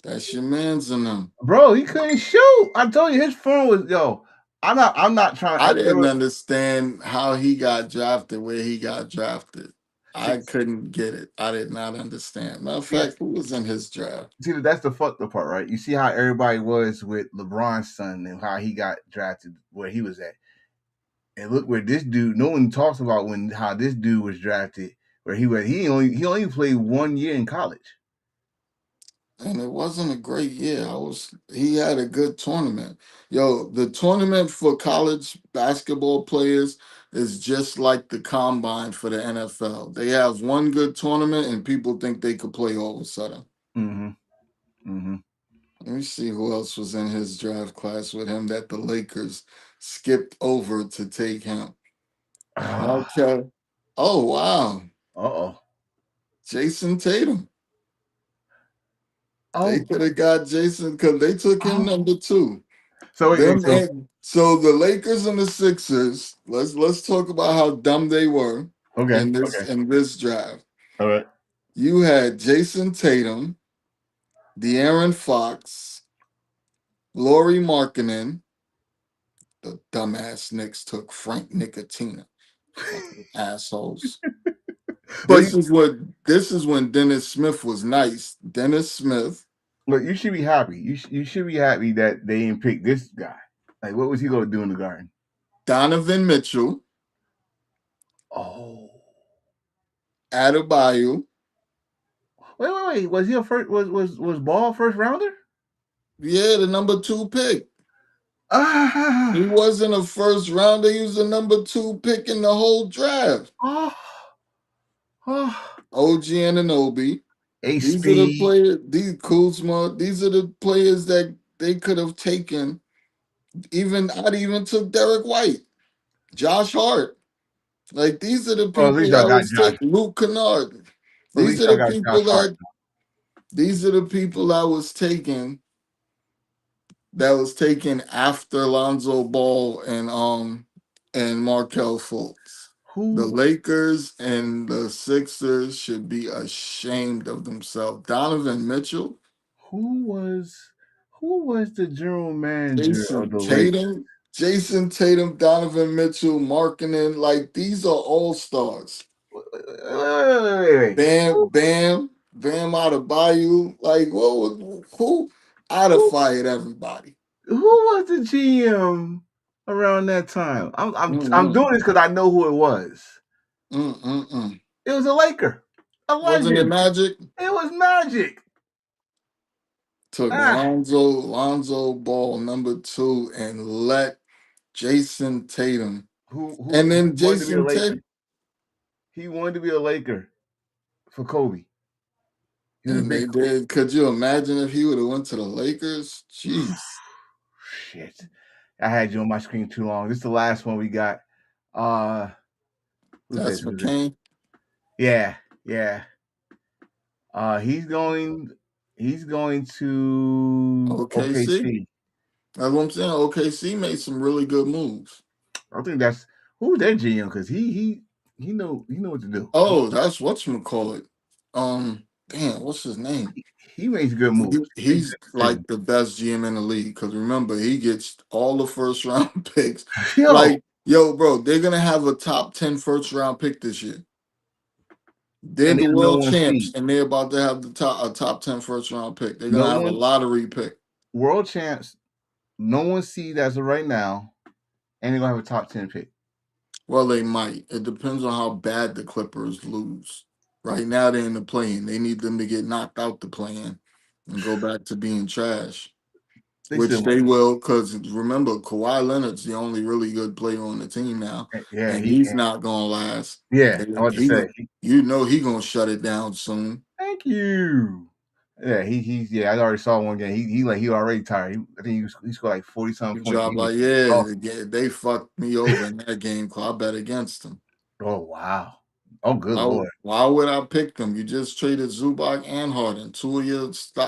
Speaker 3: That's your man's in them.
Speaker 2: Bro, he couldn't shoot. I told you his phone was yo. I'm not trying.
Speaker 3: I didn't understand how he got drafted where he got drafted.
Speaker 2: See,
Speaker 3: I couldn't get it. I did not understand. Matter of
Speaker 2: see,
Speaker 3: fact, who was in his draft?
Speaker 2: that's the fucked up part, right? You see how everybody was with LeBron's son and how he got drafted where he was at. And look where this dude. No one talks about when how this dude was drafted. Where he was. He only played 1 year in college.
Speaker 3: And it wasn't a great year. He had a good tournament. Yo, the tournament for college basketball players is just like the combine for the NFL. They have one good tournament and people think they could play all of a sudden.
Speaker 2: Mm-hmm. Mm-hmm.
Speaker 3: Let me see who else was in his draft class with him that the Lakers skipped over to take him. Okay. Oh wow.
Speaker 2: Uh-oh.
Speaker 3: Jason Tatum. They
Speaker 2: Oh,
Speaker 3: could have got Jason because they took him
Speaker 2: oh,
Speaker 3: number 2.
Speaker 2: So wait,
Speaker 3: Them
Speaker 2: so
Speaker 3: and so the Lakers and the Sixers. Let's talk about how dumb they were
Speaker 2: okay,
Speaker 3: in this
Speaker 2: okay,
Speaker 3: draft.
Speaker 2: all right.
Speaker 3: You had Jason Tatum, De'Aaron Fox, Laurie Markkinen. The dumbass Knicks took Frank Nicotina. Fucking assholes.
Speaker 2: Well, you
Speaker 3: This is when Dennis Smith was nice. Dennis Smith,
Speaker 2: look, you should be happy. You should be happy that they didn't pick this guy. Like, what was he going to do in the garden?
Speaker 3: Donovan Mitchell,
Speaker 2: Oh,
Speaker 3: Adebayo.
Speaker 2: wait. Was he a first? Was Ball first rounder?
Speaker 3: Yeah, the number 2 pick. He
Speaker 2: Ah,
Speaker 3: wasn't a first rounder. He was the number 2 pick in the whole draft.
Speaker 2: oh, oh.
Speaker 3: OG Ananobi.
Speaker 2: A
Speaker 3: These are the
Speaker 2: speed.
Speaker 3: players. These Kuzma. These are the players that they could have taken. Even I'd even took Derek White, Josh Hart. Like these are the
Speaker 2: Well, at
Speaker 3: people
Speaker 2: least y'all
Speaker 3: that
Speaker 2: got
Speaker 3: was
Speaker 2: Josh.
Speaker 3: taking Luke Kennard.
Speaker 2: Well, at
Speaker 3: These
Speaker 2: least
Speaker 3: are
Speaker 2: y'all
Speaker 3: the
Speaker 2: got Josh
Speaker 3: people
Speaker 2: Hart.
Speaker 3: that these are the people that was taken after Lonzo Ball and Markel Fultz. The
Speaker 2: Who
Speaker 3: Lakers and the Sixers should be ashamed of themselves. Donovan Mitchell,
Speaker 2: who was who was the general manager of
Speaker 3: Jason
Speaker 2: the Lakers?
Speaker 3: Tatum, Jason Tatum, Donovan Mitchell, Markkinen, like these are all stars.
Speaker 2: Wait.
Speaker 3: Bam out of Bayou. Like, who? I'd have
Speaker 2: Who
Speaker 3: fired everybody.
Speaker 2: who was the GM around that time? I'm
Speaker 3: Mm-mm,
Speaker 2: doing this because I know who it was.
Speaker 3: mm-mm.
Speaker 2: It was a Laker, a
Speaker 3: Wasn't it
Speaker 2: legend.
Speaker 3: Magic?
Speaker 2: It was Magic.
Speaker 3: Took
Speaker 2: Ah,
Speaker 3: Lonzo Ball number 2 and let Jason Tatum. And
Speaker 2: who
Speaker 3: then
Speaker 2: wanted to be a
Speaker 3: Jason
Speaker 2: Laker?
Speaker 3: Tatum.
Speaker 2: He wanted to be a Laker for Kobe. He was a
Speaker 3: And
Speaker 2: big
Speaker 3: they did. Could you imagine if he would have went to the Lakers? Jeez.
Speaker 2: shit. I had you on my screen too long. This is the last one we got. Uh, who's this?
Speaker 3: That's
Speaker 2: Who's this?
Speaker 3: McCain.
Speaker 2: Yeah, yeah. He's going. He's going to
Speaker 3: OKC.
Speaker 2: OKC.
Speaker 3: That's what I'm saying. OKC made some really good moves.
Speaker 2: I think that's who's their GM because he know what to do.
Speaker 3: Oh, that's whatchamacallit. Damn, what's his name?
Speaker 2: He makes good moves. He makes
Speaker 3: He's
Speaker 2: good
Speaker 3: like
Speaker 2: decisions.
Speaker 3: the best GM in the league because remember he gets all the first round picks.
Speaker 2: Yo,
Speaker 3: Like, yo, bro, they're gonna have a top 10 first round pick this year. They're
Speaker 2: and
Speaker 3: the
Speaker 2: there's no
Speaker 3: world
Speaker 2: one
Speaker 3: champs,
Speaker 2: seed.
Speaker 3: and they're about to have a top 10 first round pick. They're
Speaker 2: No
Speaker 3: gonna have a
Speaker 2: one
Speaker 3: lottery pick.
Speaker 2: world champs. No one seed as of right now, and they're gonna have a top 10 pick.
Speaker 3: Well, they might. It depends on how bad the Clippers lose. Right now, they're in the play-in. They need them to get knocked out the play-in and go back to being trash,
Speaker 2: They
Speaker 3: which
Speaker 2: still,
Speaker 3: they will. Because remember, Kawhi Leonard's the only really good player on the team now,
Speaker 2: yeah,
Speaker 3: and he's not gonna last.
Speaker 2: yeah. I
Speaker 3: And
Speaker 2: want to say,
Speaker 3: you know, he gonna shut it down soon.
Speaker 2: thank you. Yeah, he's yeah. I already saw one game. He already tired. I think he scored like 40 something
Speaker 3: He
Speaker 2: points.
Speaker 3: dropped
Speaker 2: He was
Speaker 3: like,
Speaker 2: oh,
Speaker 3: they fucked me over in that game. Cause I bet against them.
Speaker 2: oh wow. Oh good lord.
Speaker 3: Why would I pick them? You just traded Zubac and Harden, 2 of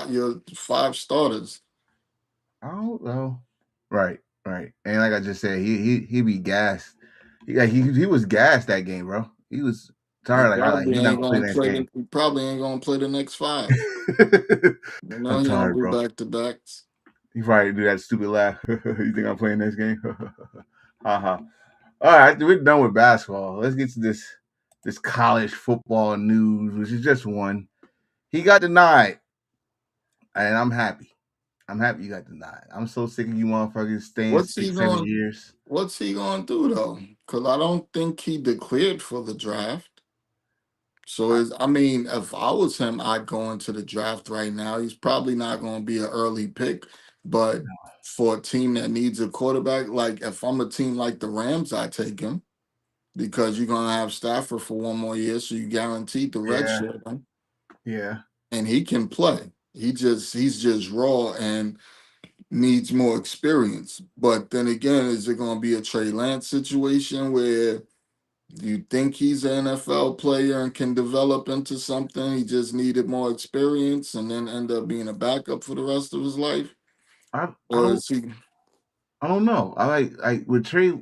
Speaker 3: your 5 starters.
Speaker 2: I don't know. Right, right. And like I just said, he be gassed. He was gassed that game, bro. He was
Speaker 3: He
Speaker 2: tired. Like I like
Speaker 3: probably
Speaker 2: he's not
Speaker 3: ain't
Speaker 2: gonna play
Speaker 3: gonna
Speaker 2: next
Speaker 3: play
Speaker 2: game.
Speaker 3: the. He probably ain't gonna play the next 5. You know
Speaker 2: I'm
Speaker 3: he don't
Speaker 2: tired,
Speaker 3: do
Speaker 2: bro.
Speaker 3: back to backs.
Speaker 2: He probably do that stupid laugh. You think I'm playing next game? Haha. All right, we're done with basketball. Let's get to this college football news, which is just one. He got denied, and I'm happy. I'm happy you got denied. I'm so sick of you motherfuckers staying
Speaker 3: What's he
Speaker 2: 6, 7
Speaker 3: going?
Speaker 2: years.
Speaker 3: What's he gonna do though? Because I don't think he declared for the draft. So
Speaker 2: I,
Speaker 3: I mean, if I was him, I'd go into the draft right now. He's probably not going to be an early pick, but for a team that needs a quarterback, like if I'm a team like the Rams, I take him because you're going to have Stafford for 1 more year, so you guaranteed the red
Speaker 2: yeah,
Speaker 3: shirt him,
Speaker 2: yeah.
Speaker 3: and he can play. He's just raw and needs more experience. But then again, is it going to be a Trey Lance situation where you think he's an NFL player and can develop into something? He just needed more experience and then end up being a backup for the rest of his life?
Speaker 2: I
Speaker 3: Or
Speaker 2: don't
Speaker 3: is he?
Speaker 2: I don't know. I like with Trey.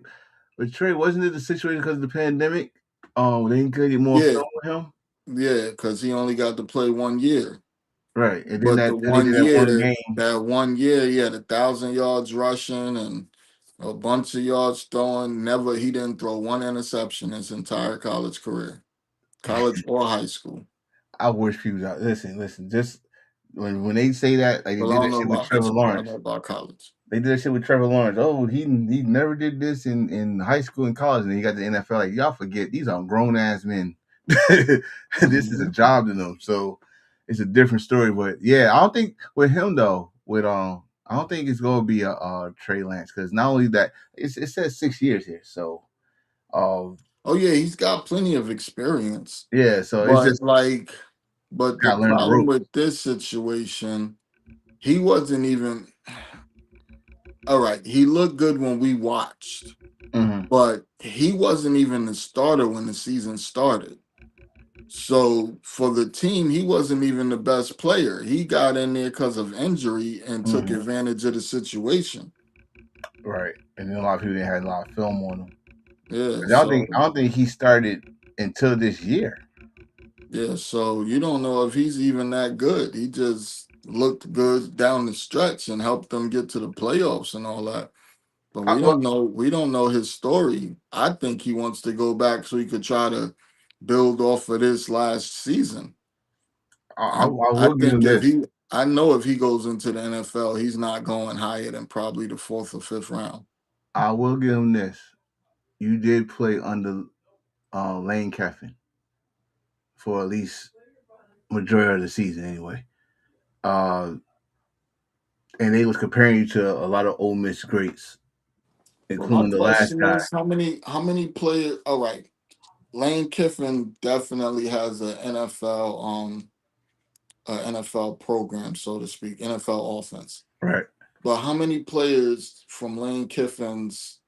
Speaker 2: With Trey, wasn't it the situation because of the pandemic? Oh, they didn't get more
Speaker 3: Yeah,
Speaker 2: film with him,
Speaker 3: yeah, because he only got to play 1 year.
Speaker 2: right? And then
Speaker 3: But the
Speaker 2: then they
Speaker 3: one
Speaker 2: did that one
Speaker 3: year,
Speaker 2: game.
Speaker 3: that 1 year, he had 1,000 yards rushing and a bunch of yards throwing. Never, he didn't throw one interception his entire college career, college or high school.
Speaker 2: I wish people out. Listen. Just when they say that, like they
Speaker 3: Well, I
Speaker 2: did
Speaker 3: don't
Speaker 2: that
Speaker 3: know
Speaker 2: shit with
Speaker 3: about high
Speaker 2: Trevor
Speaker 3: school. I
Speaker 2: Lawrence.
Speaker 3: know about college.
Speaker 2: They did that shit with Trevor Lawrence. Oh, he never did this in high school and college, and then he got the NFL. Like y'all forget, these are grown ass men. This is a
Speaker 3: Mhm.
Speaker 2: job to them, so it's a different story. But yeah, I don't think with him though. I don't think it's gonna be a Trey Lance because not only that, it says 6 years here. So,
Speaker 3: Oh yeah, he's got plenty of experience,
Speaker 2: yeah, so it's
Speaker 3: but
Speaker 2: just
Speaker 3: like, but the
Speaker 2: gotta learn the
Speaker 3: problem
Speaker 2: ropes.
Speaker 3: with this situation, he wasn't even. All right, he looked good when we watched,
Speaker 2: Hmm.
Speaker 3: but he wasn't even the starter when the season started. So for the team, he wasn't even the best player. He got in there because of injury and took
Speaker 2: Hmm.
Speaker 3: advantage of the situation.
Speaker 2: Right, and then a lot of people didn't have a lot of film on him.
Speaker 3: Yeah,
Speaker 2: I
Speaker 3: so
Speaker 2: don't think he started until this year.
Speaker 3: yeah, so you don't know if he's even that good. He just looked good down the stretch and helped them get to the playoffs and all that. But we
Speaker 2: Well,
Speaker 3: don't know. We don't know his story. I think he wants to go back so he could try to build off of this last season.
Speaker 2: I
Speaker 3: I
Speaker 2: will give him
Speaker 3: think if
Speaker 2: this.
Speaker 3: he, I know if he goes into the NFL, he's not going higher than probably the fourth or fifth round.
Speaker 2: I will give him this. You did play under Lane Kiffin for at least majority of the season, anyway. Uh, and they was comparing you to a lot of Ole Miss greats,
Speaker 3: But my
Speaker 2: including the last
Speaker 3: question
Speaker 2: guy.
Speaker 3: is, how many players? All right, Lane Kiffin definitely has an NFL program, so to speak, NFL offense.
Speaker 2: Right.
Speaker 3: But how many players from Lane Kiffin's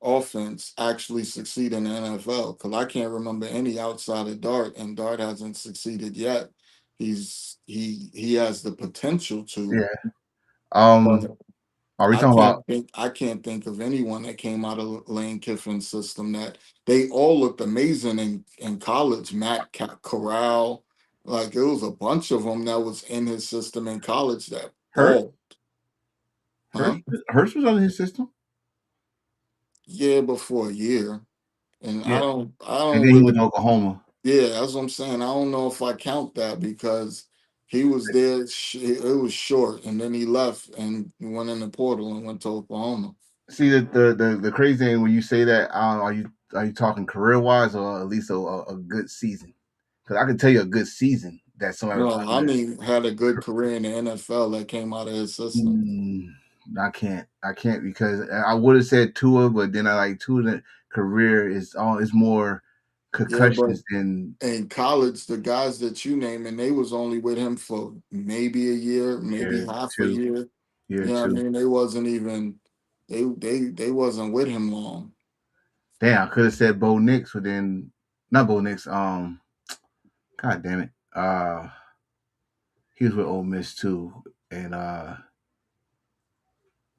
Speaker 3: offense actually succeed in the NFL? Because I can't remember any outside of Dart, and Dart hasn't succeeded yet. He has the potential to,
Speaker 2: Yeah.
Speaker 3: but
Speaker 2: Are we
Speaker 3: I
Speaker 2: talking about
Speaker 3: can't think I can't think of anyone that came out of Lane Kiffin's system that they all looked amazing in college. Corral, like it was a bunch of them that was in his system in college that
Speaker 2: Hurt?
Speaker 3: ball, huh?
Speaker 2: Hurt? Hurst was under his system.
Speaker 3: Yeah, before a year, and
Speaker 2: Yeah.
Speaker 3: I
Speaker 2: And
Speaker 3: don't
Speaker 2: then he went
Speaker 3: really.
Speaker 2: to Oklahoma.
Speaker 3: Yeah, that's what I'm saying. I don't know if I count that because he was there. It was short, and then he left and went in the portal and went to Oklahoma.
Speaker 2: See the crazy thing when you say that, are you talking career wise or at least a good season? Because I can tell you a good season that somebody was
Speaker 3: No, I
Speaker 2: under.
Speaker 3: mean had a good career in the NFL that came out of his system.
Speaker 2: Mm, I can't because I would have said Tua, but then I like Tua career is more
Speaker 3: Yeah, but
Speaker 2: concussions than
Speaker 3: in college, the guys that you name, and they was only with him for maybe a year, maybe
Speaker 2: year
Speaker 3: half a
Speaker 2: two,
Speaker 3: year.
Speaker 2: year
Speaker 3: You know what I
Speaker 2: two.
Speaker 3: mean? They wasn't even they wasn't with him long.
Speaker 2: Damn, I could have said Bo Nix, but then not Bo Nix. God damn it. He was with Ole Miss too, and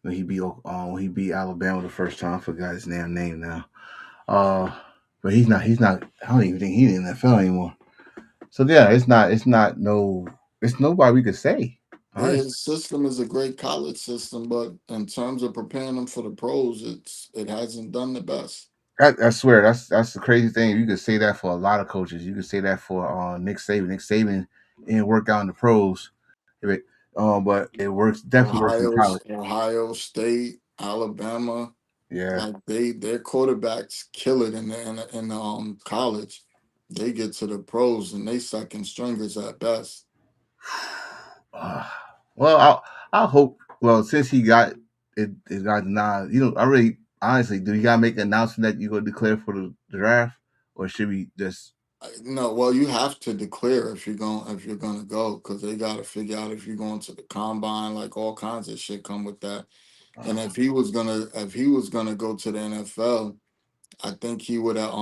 Speaker 2: when he beat Alabama the first time, I forgot his name now. Uh, but he's not. I don't even think he's in the NFL anymore. So yeah, it's nobody we could say.
Speaker 3: Yeah,
Speaker 2: Honestly,
Speaker 3: his system is a great college system, but in terms of preparing them for the pros, it hasn't done the best.
Speaker 2: I swear that's the crazy thing. You could say that for a lot of coaches. You could say that for Nick Saban. Nick Saban didn't work out in the pros, but it works definitely works in college.
Speaker 3: Ohio State, Alabama,
Speaker 2: Yeah.
Speaker 3: like their quarterbacks kill it in the college. They get to the pros and they second stringers at best.
Speaker 2: Uh, well, I hope. Well, since he got it got denied. I really honestly, do you gotta make an announcement that you go declare for the draft, or should we just?
Speaker 3: No, well, you have to declare if you're gonna go because they got to figure out if you're going to the combine, like all kinds of shit come with that. And if he was gonna go to the NFL, I think he would have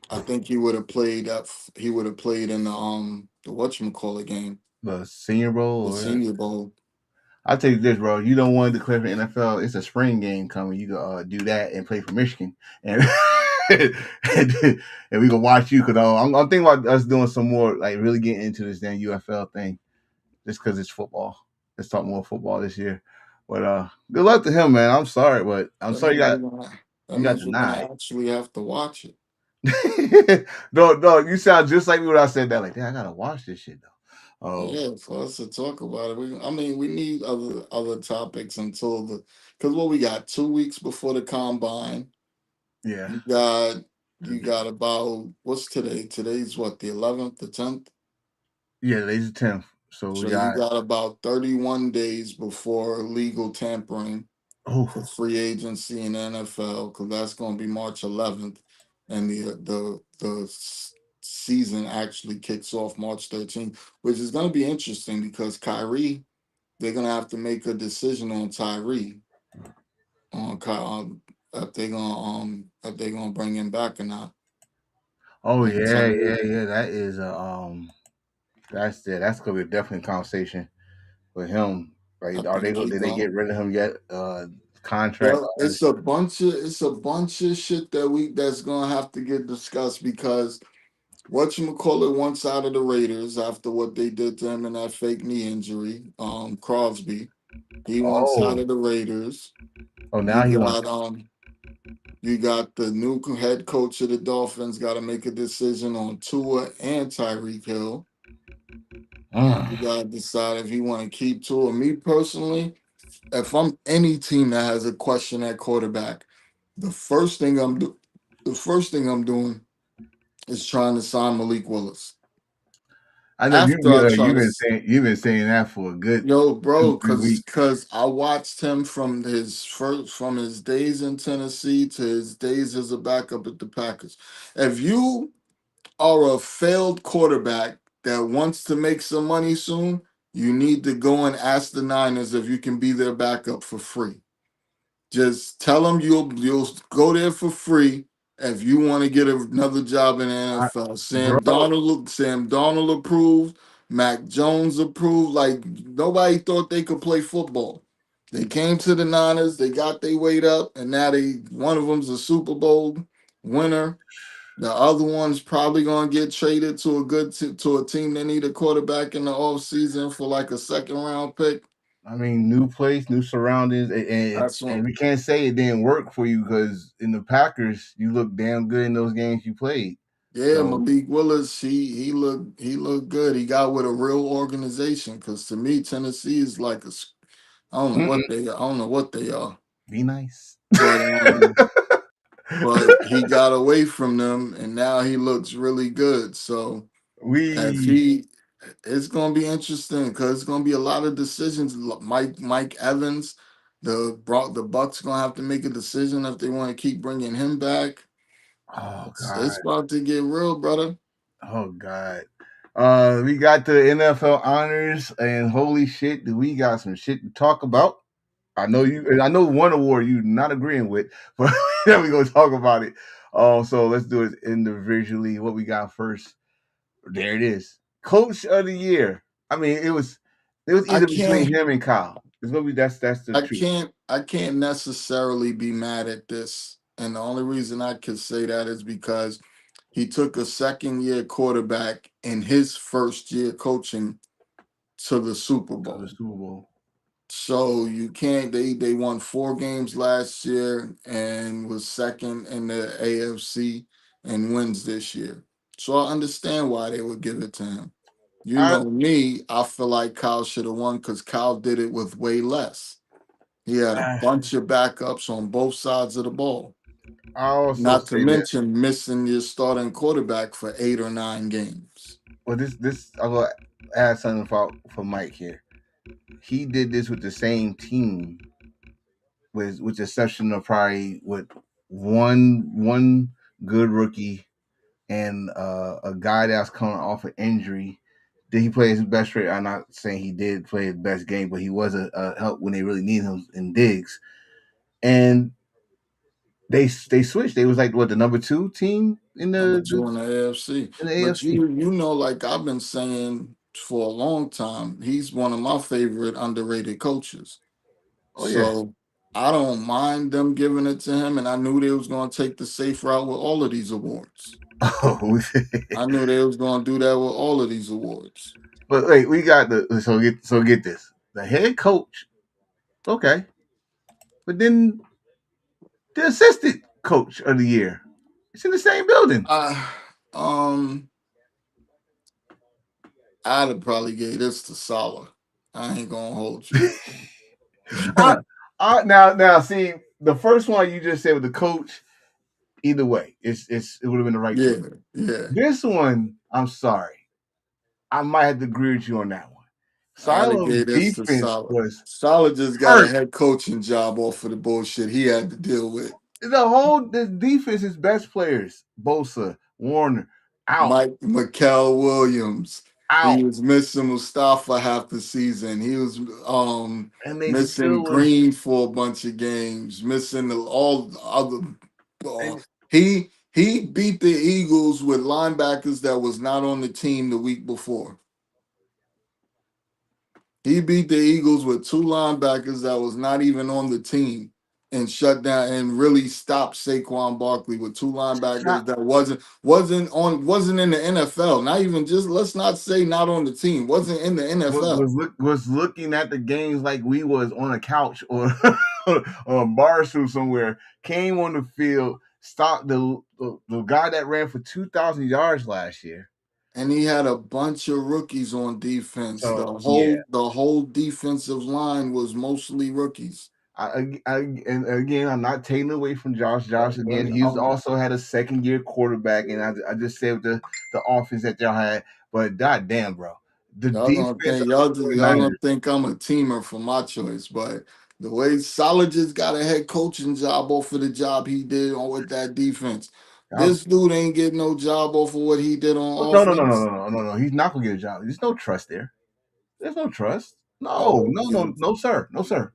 Speaker 3: I think he would have played in the whatchamacallit game,
Speaker 2: The Senior Bowl,
Speaker 3: the
Speaker 2: or
Speaker 3: Senior Bowl.
Speaker 2: I'll tell you this, bro. You don't want to declare for NFL. It's a spring game coming. You can do that and play for Michigan, and and, we can watch you. Because I'm thinking about us doing some more, like really getting into this damn UFL thing, just because it's football. Let's talk more football this year. But good luck to him, man. I'm sorry, but I'm
Speaker 3: That
Speaker 2: sorry
Speaker 3: means we're gonna. That
Speaker 2: you got
Speaker 3: means we're gonna
Speaker 2: denied.
Speaker 3: actually have to watch it.
Speaker 2: No, you sound just like me when I said that. Like, damn, I gotta watch this shit though. Oh,
Speaker 3: Yeah, for us to talk about it. I mean, we need other topics until the because what we got 2 weeks before the combine.
Speaker 2: yeah,
Speaker 3: You got you got about what's today? Today's what, the 11th, the 10th.
Speaker 2: yeah. Today's the 10th, so we
Speaker 3: So you
Speaker 2: got
Speaker 3: got about 31 days before legal tampering
Speaker 2: oh
Speaker 3: for free agency in the NFL because that's going to be March 11th, and the season actually kicks off March 13th, which is going to be interesting because Kyrie, they're going to have to make a decision on Tyree on if they're gonna bring him back or not.
Speaker 2: oh
Speaker 3: And
Speaker 2: yeah, yeah,
Speaker 3: Tyree,
Speaker 2: yeah. That is that's it. That's gonna be a definite conversation with him.
Speaker 3: I
Speaker 2: Like, are they
Speaker 3: think
Speaker 2: go?
Speaker 3: he's
Speaker 2: Did they
Speaker 3: gone.
Speaker 2: get rid of him yet? Contract.
Speaker 3: Well, it's a bunch of shit that's gonna have to get discussed because whatchamacallit wants out of the Raiders after what they did to him in that fake knee injury. Crosby, he wants out
Speaker 2: Oh,
Speaker 3: of the Raiders.
Speaker 2: oh,
Speaker 3: You
Speaker 2: now he wants.
Speaker 3: got you got the new head coach of the Dolphins got to make a decision on Tua and Tyreek Hill. You
Speaker 2: Mm.
Speaker 3: got to decide if you want to keep Tua. Me personally, if I'm any team that has a question at quarterback, the first thing the first thing I'm doing is trying to sign Malik Willis.
Speaker 2: I know
Speaker 3: After I try to,
Speaker 2: you've been saying that for a good
Speaker 3: yo,
Speaker 2: two
Speaker 3: bro,
Speaker 2: three
Speaker 3: cause
Speaker 2: weeks.
Speaker 3: cause I watched him from his days in Tennessee to his days as a backup at the Packers. If you are a failed quarterback that wants to make some money soon, you need to go and ask the Niners if you can be their backup for free. Just tell them you'll go there for free if you want to get another job in the
Speaker 2: I,
Speaker 3: NFL.
Speaker 2: bro,
Speaker 3: Sam Donald approved, Mac Jones approved. Like nobody thought they could play football. They came to the Niners, they got their weight up, and now one of them's a Super Bowl winner. The other one's probably gonna get traded to to a team that need a quarterback in the offseason for like a second round pick.
Speaker 2: I mean, new place, new surroundings,
Speaker 3: That's
Speaker 2: and
Speaker 3: one.
Speaker 2: we can't say it didn't work for you because in the Packers, you look damn good in those games you played.
Speaker 3: Yeah,
Speaker 2: So,
Speaker 3: Malik Willis, he looked good. He got with a real organization because to me, Tennessee is like I don't know what
Speaker 2: mm-mm,
Speaker 3: they are,
Speaker 2: be nice.
Speaker 3: but but he got away from them and now he looks really good. So if
Speaker 2: we
Speaker 3: he it's gonna be interesting because it's gonna be a lot of decisions. Mike Evans, the Bucks gonna have to make a decision if they want to keep bringing him back.
Speaker 2: oh
Speaker 3: It's
Speaker 2: god,
Speaker 3: about to get real, brother.
Speaker 2: oh god. We got the NFL honors, and holy shit, do we got some shit to talk about? I know one award you're not agreeing with, but then we gonna talk about it. So let's do it individually. What we got first? There it is. Coach of the year. I mean, it was
Speaker 3: I
Speaker 2: either between
Speaker 3: can't,
Speaker 2: him and Kyle. It's gonna be that's the
Speaker 3: I
Speaker 2: truth.
Speaker 3: can't, I can't necessarily be mad at this, and the only reason I could say that is because he took a second year quarterback in his first year coaching to the Super
Speaker 2: To the
Speaker 3: Bowl.
Speaker 2: Super Bowl.
Speaker 3: So you can't. They won 4 games last year and was second in the AFC and wins this year. So I understand why they would give it to him. You
Speaker 2: I
Speaker 3: know me, I feel like Kyle should have won because Kyle did it with way less. He had a
Speaker 2: I
Speaker 3: bunch of backups on both sides of the ball.
Speaker 2: also
Speaker 3: Not to
Speaker 2: say this.
Speaker 3: mention missing your starting quarterback for 8 or 9 games.
Speaker 2: Well, this I'm gonna add something for Mike here. He did this with the same team, with the exception of probably with one good rookie and a guy that's coming off an injury. Did he play his best rate? I'm not saying he did play his best game, but he was a help when they really need him in Diggs. And they switched. They was like what, the number two team in
Speaker 3: Number
Speaker 2: the
Speaker 3: two in the AFC.
Speaker 2: in the
Speaker 3: But
Speaker 2: AFC.
Speaker 3: you know, like I've been saying for a long time. He's one of my favorite underrated coaches.
Speaker 2: Oh yeah.
Speaker 3: So I don't mind them giving it to him. And I knew they was going to take the safe route with all of these awards.
Speaker 2: Oh,
Speaker 3: I knew they was going to do that with all of these awards.
Speaker 2: but wait, we got the get this. The head coach, okay, but then the assistant coach of the year. It's in the same building.
Speaker 3: I um I'd have probably gave this to Salah. I ain't gonna hold you.
Speaker 2: I, now see the first one you just said with the coach. Either way, it would have been the right choice.
Speaker 3: Yeah, yeah.
Speaker 2: This one, I'm sorry, I might have to agree with you on that one.
Speaker 3: I'd have
Speaker 2: Silo's
Speaker 3: gave this to
Speaker 2: defense
Speaker 3: Salah.
Speaker 2: was
Speaker 3: Salah just got a
Speaker 2: hurt.
Speaker 3: head coaching job off of the bullshit he had to deal with.
Speaker 2: The defense is best players, Bosa, Warner, out,
Speaker 3: Mike Mikel Williams. He
Speaker 2: out,
Speaker 3: was missing Mustafa half the season. He was
Speaker 2: and they
Speaker 3: missing
Speaker 2: still was.
Speaker 3: Green for a bunch of games, missing all the other. Uh,
Speaker 2: And
Speaker 3: he beat the Eagles with linebackers that was not on the team the week before. He beat the Eagles with two linebackers that was not even on the team and shut down and really stopped Saquon Barkley with two linebackers
Speaker 2: not
Speaker 3: that wasn't in the NFL. Not even just let's not say not on the team. Wasn't in the NFL.
Speaker 2: was looking at the games like we was on a couch or or a bar stool somewhere. Came on the field, stopped the guy that ran for 2,000 yards last year.
Speaker 3: And he had a bunch of rookies on defense. The
Speaker 2: So yeah,
Speaker 3: whole defensive line was mostly rookies.
Speaker 2: and again, I'm not taking away from Josh. Josh again, he's also had a second year quarterback, and I just said the offense that y'all had, but goddamn, bro, the defense of the
Speaker 3: Y'all
Speaker 2: 49ers.
Speaker 3: gonna think I'm a teamer for my choice, but the way Salah just got a head coaching job off of the job he did on with that defense.
Speaker 2: I'm,
Speaker 3: This dude ain't getting no job off of what he did on
Speaker 2: no, no, no, no,
Speaker 3: offense.
Speaker 2: no, no, no, no. He's not gonna get a job. There's no trust there. There's no trust. No,
Speaker 3: Oh,
Speaker 2: no,
Speaker 3: yeah.
Speaker 2: no, no, sir, no, sir.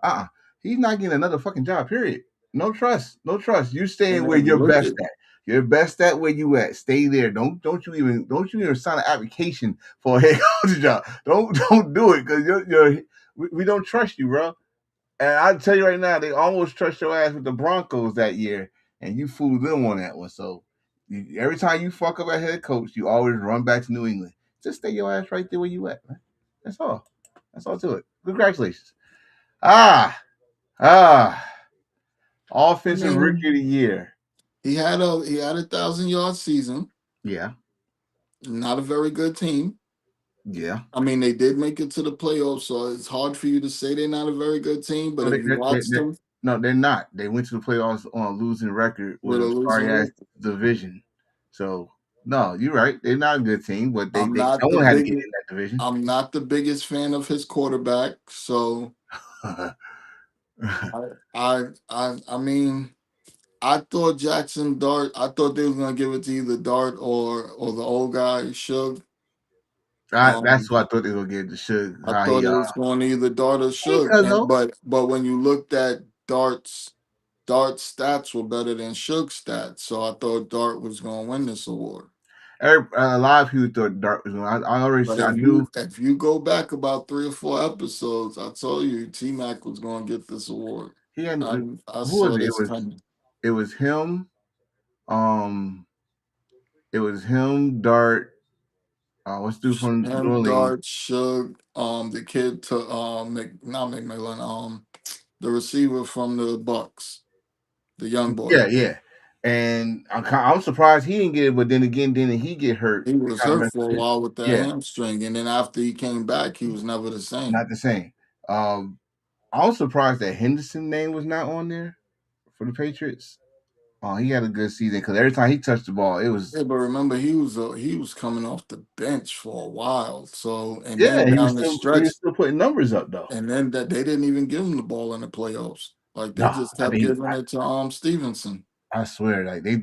Speaker 2: He's not getting another fucking job. Period. No trust. No trust. You're
Speaker 3: And
Speaker 2: staying where
Speaker 3: then
Speaker 2: you're
Speaker 3: look
Speaker 2: best
Speaker 3: at
Speaker 2: at. You're best at where you at. Stay there. Don't you even sign an application for a head coach job. Don't do it because we don't trust you, bro. And I tell you right now, they almost trust your ass with the Broncos that year, and you fooled them on that one. So every time you fuck up a head coach, you always run back to New England. Just stay your ass right there where you at, man. That's all. That's all to it. Congratulations. Ah, ah.
Speaker 3: I
Speaker 2: Offensive rookie
Speaker 3: mean,
Speaker 2: of the year.
Speaker 3: he had 1,000 yard season.
Speaker 2: Yeah,
Speaker 3: Not a very good team.
Speaker 2: yeah.
Speaker 3: I mean, they did make it to the playoffs, so it's hard for you to say they're not a very good team. But
Speaker 2: No,
Speaker 3: if you watch them
Speaker 2: no, they're not. They went to the playoffs on a losing record with
Speaker 3: with a
Speaker 2: a sorry
Speaker 3: losing
Speaker 2: ass
Speaker 3: record,
Speaker 2: division. So no, you're right. They're not a good team, but
Speaker 3: I'm
Speaker 2: they
Speaker 3: not the
Speaker 2: someone had to get
Speaker 3: big
Speaker 2: in that division.
Speaker 3: I'm not the biggest fan of his quarterback. So I mean, I thought Jackson Dart. I thought they was gonna give it to either Dart or the old guy Suge.
Speaker 2: That's
Speaker 3: Um,
Speaker 2: what I thought they were gonna get the Suge.
Speaker 3: I
Speaker 2: How
Speaker 3: thought
Speaker 2: he
Speaker 3: it was going to either Dart or
Speaker 2: he
Speaker 3: Suge.
Speaker 2: could
Speaker 3: And
Speaker 2: though.
Speaker 3: but when you looked at Dart's stats were better than Suge's stats. So I thought Dart was going to win this award.
Speaker 2: A lot of people thought Dark was going. I already
Speaker 3: But
Speaker 2: said I knew
Speaker 3: if you go back about 3 or 4 episodes, I told you T Mac was going to get this award.
Speaker 2: he had
Speaker 3: I
Speaker 2: who was
Speaker 3: saw
Speaker 2: it?
Speaker 3: this coming.
Speaker 2: It was him. Um, it was him. Dart. What's due from New
Speaker 3: Him,
Speaker 2: Orleans?
Speaker 3: Dart, Suge, the kid to not McMillan, the receiver from the Bucks, the young boy.
Speaker 2: Yeah, yeah. And I'm surprised he didn't get it, but then again, didn't he get hurt?
Speaker 3: He
Speaker 2: It
Speaker 3: was
Speaker 2: kind of
Speaker 3: hurt
Speaker 2: messed
Speaker 3: for a
Speaker 2: up his.
Speaker 3: while with that
Speaker 2: Yeah,
Speaker 3: hamstring, and then after he came back, he was never the same.
Speaker 2: not the same. Um, I was surprised that Henderson name was not on there for the Patriots. Oh, he had a good season because every time he touched the ball, it was
Speaker 3: Yeah, but remember he was coming off the bench for a while. So and
Speaker 2: yeah.
Speaker 3: then down the
Speaker 2: He
Speaker 3: stretch,
Speaker 2: was still putting numbers up though.
Speaker 3: and then that they didn't even give him the ball in the playoffs. Like they
Speaker 2: No,
Speaker 3: just
Speaker 2: I
Speaker 3: kept
Speaker 2: think
Speaker 3: giving it to Stevenson.
Speaker 2: I swear, like they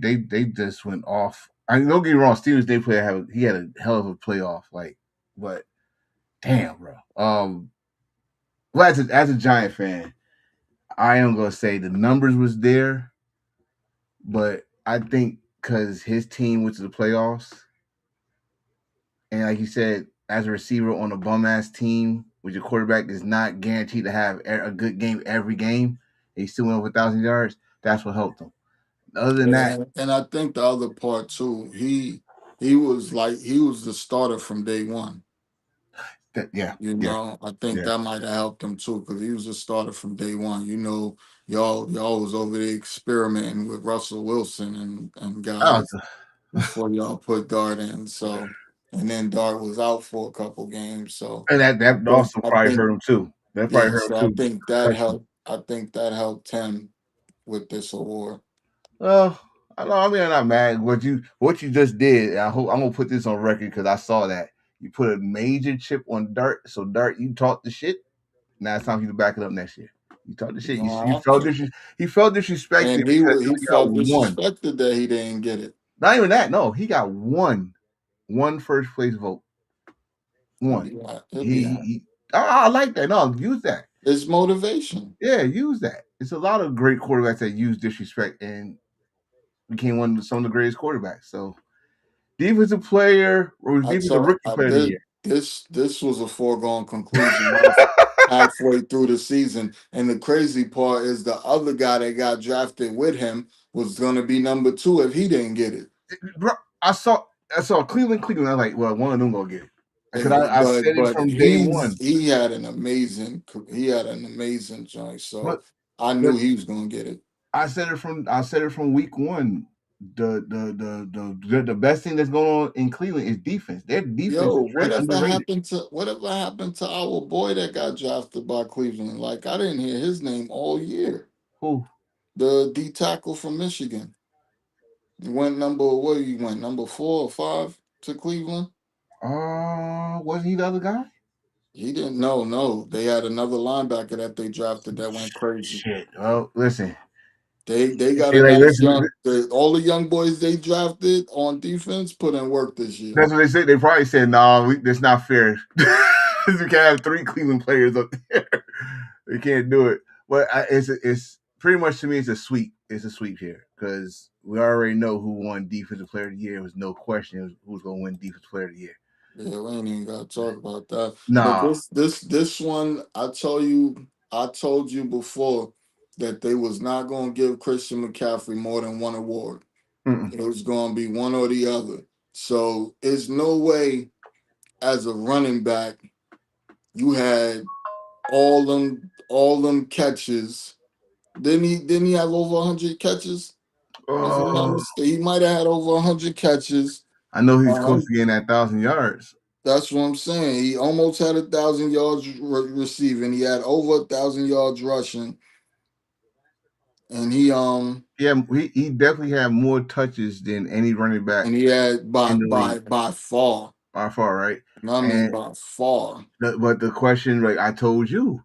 Speaker 2: just went off. I mean, don't get me wrong, Stevens Day player he had a hell of a playoff, like, but damn, bro. Well, as a Giant fan, I am gonna say the numbers was there, but I think because his team went to the playoffs, and like you said, as a receiver on a bum ass team, with your quarterback is not guaranteed to have a good game every game, and he still went over 1,000 yards. That's what helped him. Other than that,
Speaker 3: And I think the other part too, he was like he was the starter from day one.
Speaker 2: yeah,
Speaker 3: You
Speaker 2: yeah,
Speaker 3: know, I think
Speaker 2: yeah.
Speaker 3: that might have helped him too, because he was a starter from day one. You know, y'all was over there experimenting with Russell Wilson and
Speaker 2: Oh,
Speaker 3: guys before y'all put Dart in. So, and then Dart was out for a couple games. So
Speaker 2: and that also
Speaker 3: I
Speaker 2: probably
Speaker 3: think
Speaker 2: hurt him too. That probably
Speaker 3: yeah,
Speaker 2: hurt him
Speaker 3: so I
Speaker 2: too.
Speaker 3: think that
Speaker 2: Concussion.
Speaker 3: helped. I think that helped him with this award.
Speaker 2: Well, I know. I mean, I'm not mad. What you just did. I hope I'm gonna put this on record because I saw that you put a major chip on Dart. So Dart, you talked the shit. Now it's time for you to back it up next year. You talked the
Speaker 3: You
Speaker 2: shit.
Speaker 3: don't
Speaker 2: You
Speaker 3: have
Speaker 2: felt
Speaker 3: to.
Speaker 2: he felt disrespected
Speaker 3: And
Speaker 2: because he
Speaker 3: he
Speaker 2: only got
Speaker 3: felt
Speaker 2: one.
Speaker 3: disrespected that he didn't get it.
Speaker 2: Not even that. No, he got one first place vote.
Speaker 3: He'll
Speaker 2: One.
Speaker 3: be he'll
Speaker 2: He,
Speaker 3: be
Speaker 2: he,
Speaker 3: happy.
Speaker 2: he I like that. No, use that.
Speaker 3: It's motivation.
Speaker 2: Yeah, use that. It's a lot of great quarterbacks that use disrespect and became some of the greatest quarterbacks. So defensive player or defensive rookie player of the year.
Speaker 3: This was a foregone conclusion halfway through the season. And the crazy part is the other guy that got drafted with him was going to be number two if he didn't get it.
Speaker 2: Bro, I saw Cleveland. I was like, well, one of them gonna get it because I said it
Speaker 3: But
Speaker 2: from day one.
Speaker 3: he had an amazing joint.
Speaker 2: But
Speaker 3: So I knew
Speaker 2: but
Speaker 3: he was going to get it.
Speaker 2: I said it from week one. The best thing that's going on in Cleveland is defense. Their defense
Speaker 3: Yo,
Speaker 2: is very underrated.
Speaker 3: whatever happened to our boy that got drafted by Cleveland? Like I didn't hear his name all year.
Speaker 2: Who?
Speaker 3: The D tackle from Michigan. He went what he went, number 4 or 5 to Cleveland?
Speaker 2: Wasn't he the other guy?
Speaker 3: He didn't know, no. They had another linebacker that they drafted that went crazy.
Speaker 2: Shit. Well, listen.
Speaker 3: They got
Speaker 2: They
Speaker 3: a
Speaker 2: like
Speaker 3: nice
Speaker 2: listen.
Speaker 3: all the young boys they drafted on defense put in work this year.
Speaker 2: That's what they said. They probably said, "No, that's not fair. We can't have 3 Cleveland players up there. We can't do it." But it's pretty much, to me, it's a sweep. It's a sweep here because we already know who won Defensive Player of the Year. There was no question who's going to win Defensive Player of the Year.
Speaker 3: Yeah, we ain't even gotta talk about that. But
Speaker 2: Nah,
Speaker 3: this one, I told you before that they was not gonna give Christian McCaffrey more than one award.
Speaker 2: mm-mm.
Speaker 3: It was gonna be one or the other. So it's no way as a running back you had all them catches. Didn't he have over 100 catches? If I'm not
Speaker 2: Oh,
Speaker 3: mistaken, he might have had over 100 catches.
Speaker 2: I know he's close
Speaker 3: Um,
Speaker 2: to getting that 1,000 yards.
Speaker 3: That's what I'm saying. He almost had 1,000 yards receiving. He had over 1,000 yards rushing, and
Speaker 2: Yeah, he definitely had more touches than any running back
Speaker 3: he had
Speaker 2: in the league
Speaker 3: by far.
Speaker 2: by far, right?
Speaker 3: I mean
Speaker 2: And
Speaker 3: by far.
Speaker 2: but the question, like I told you,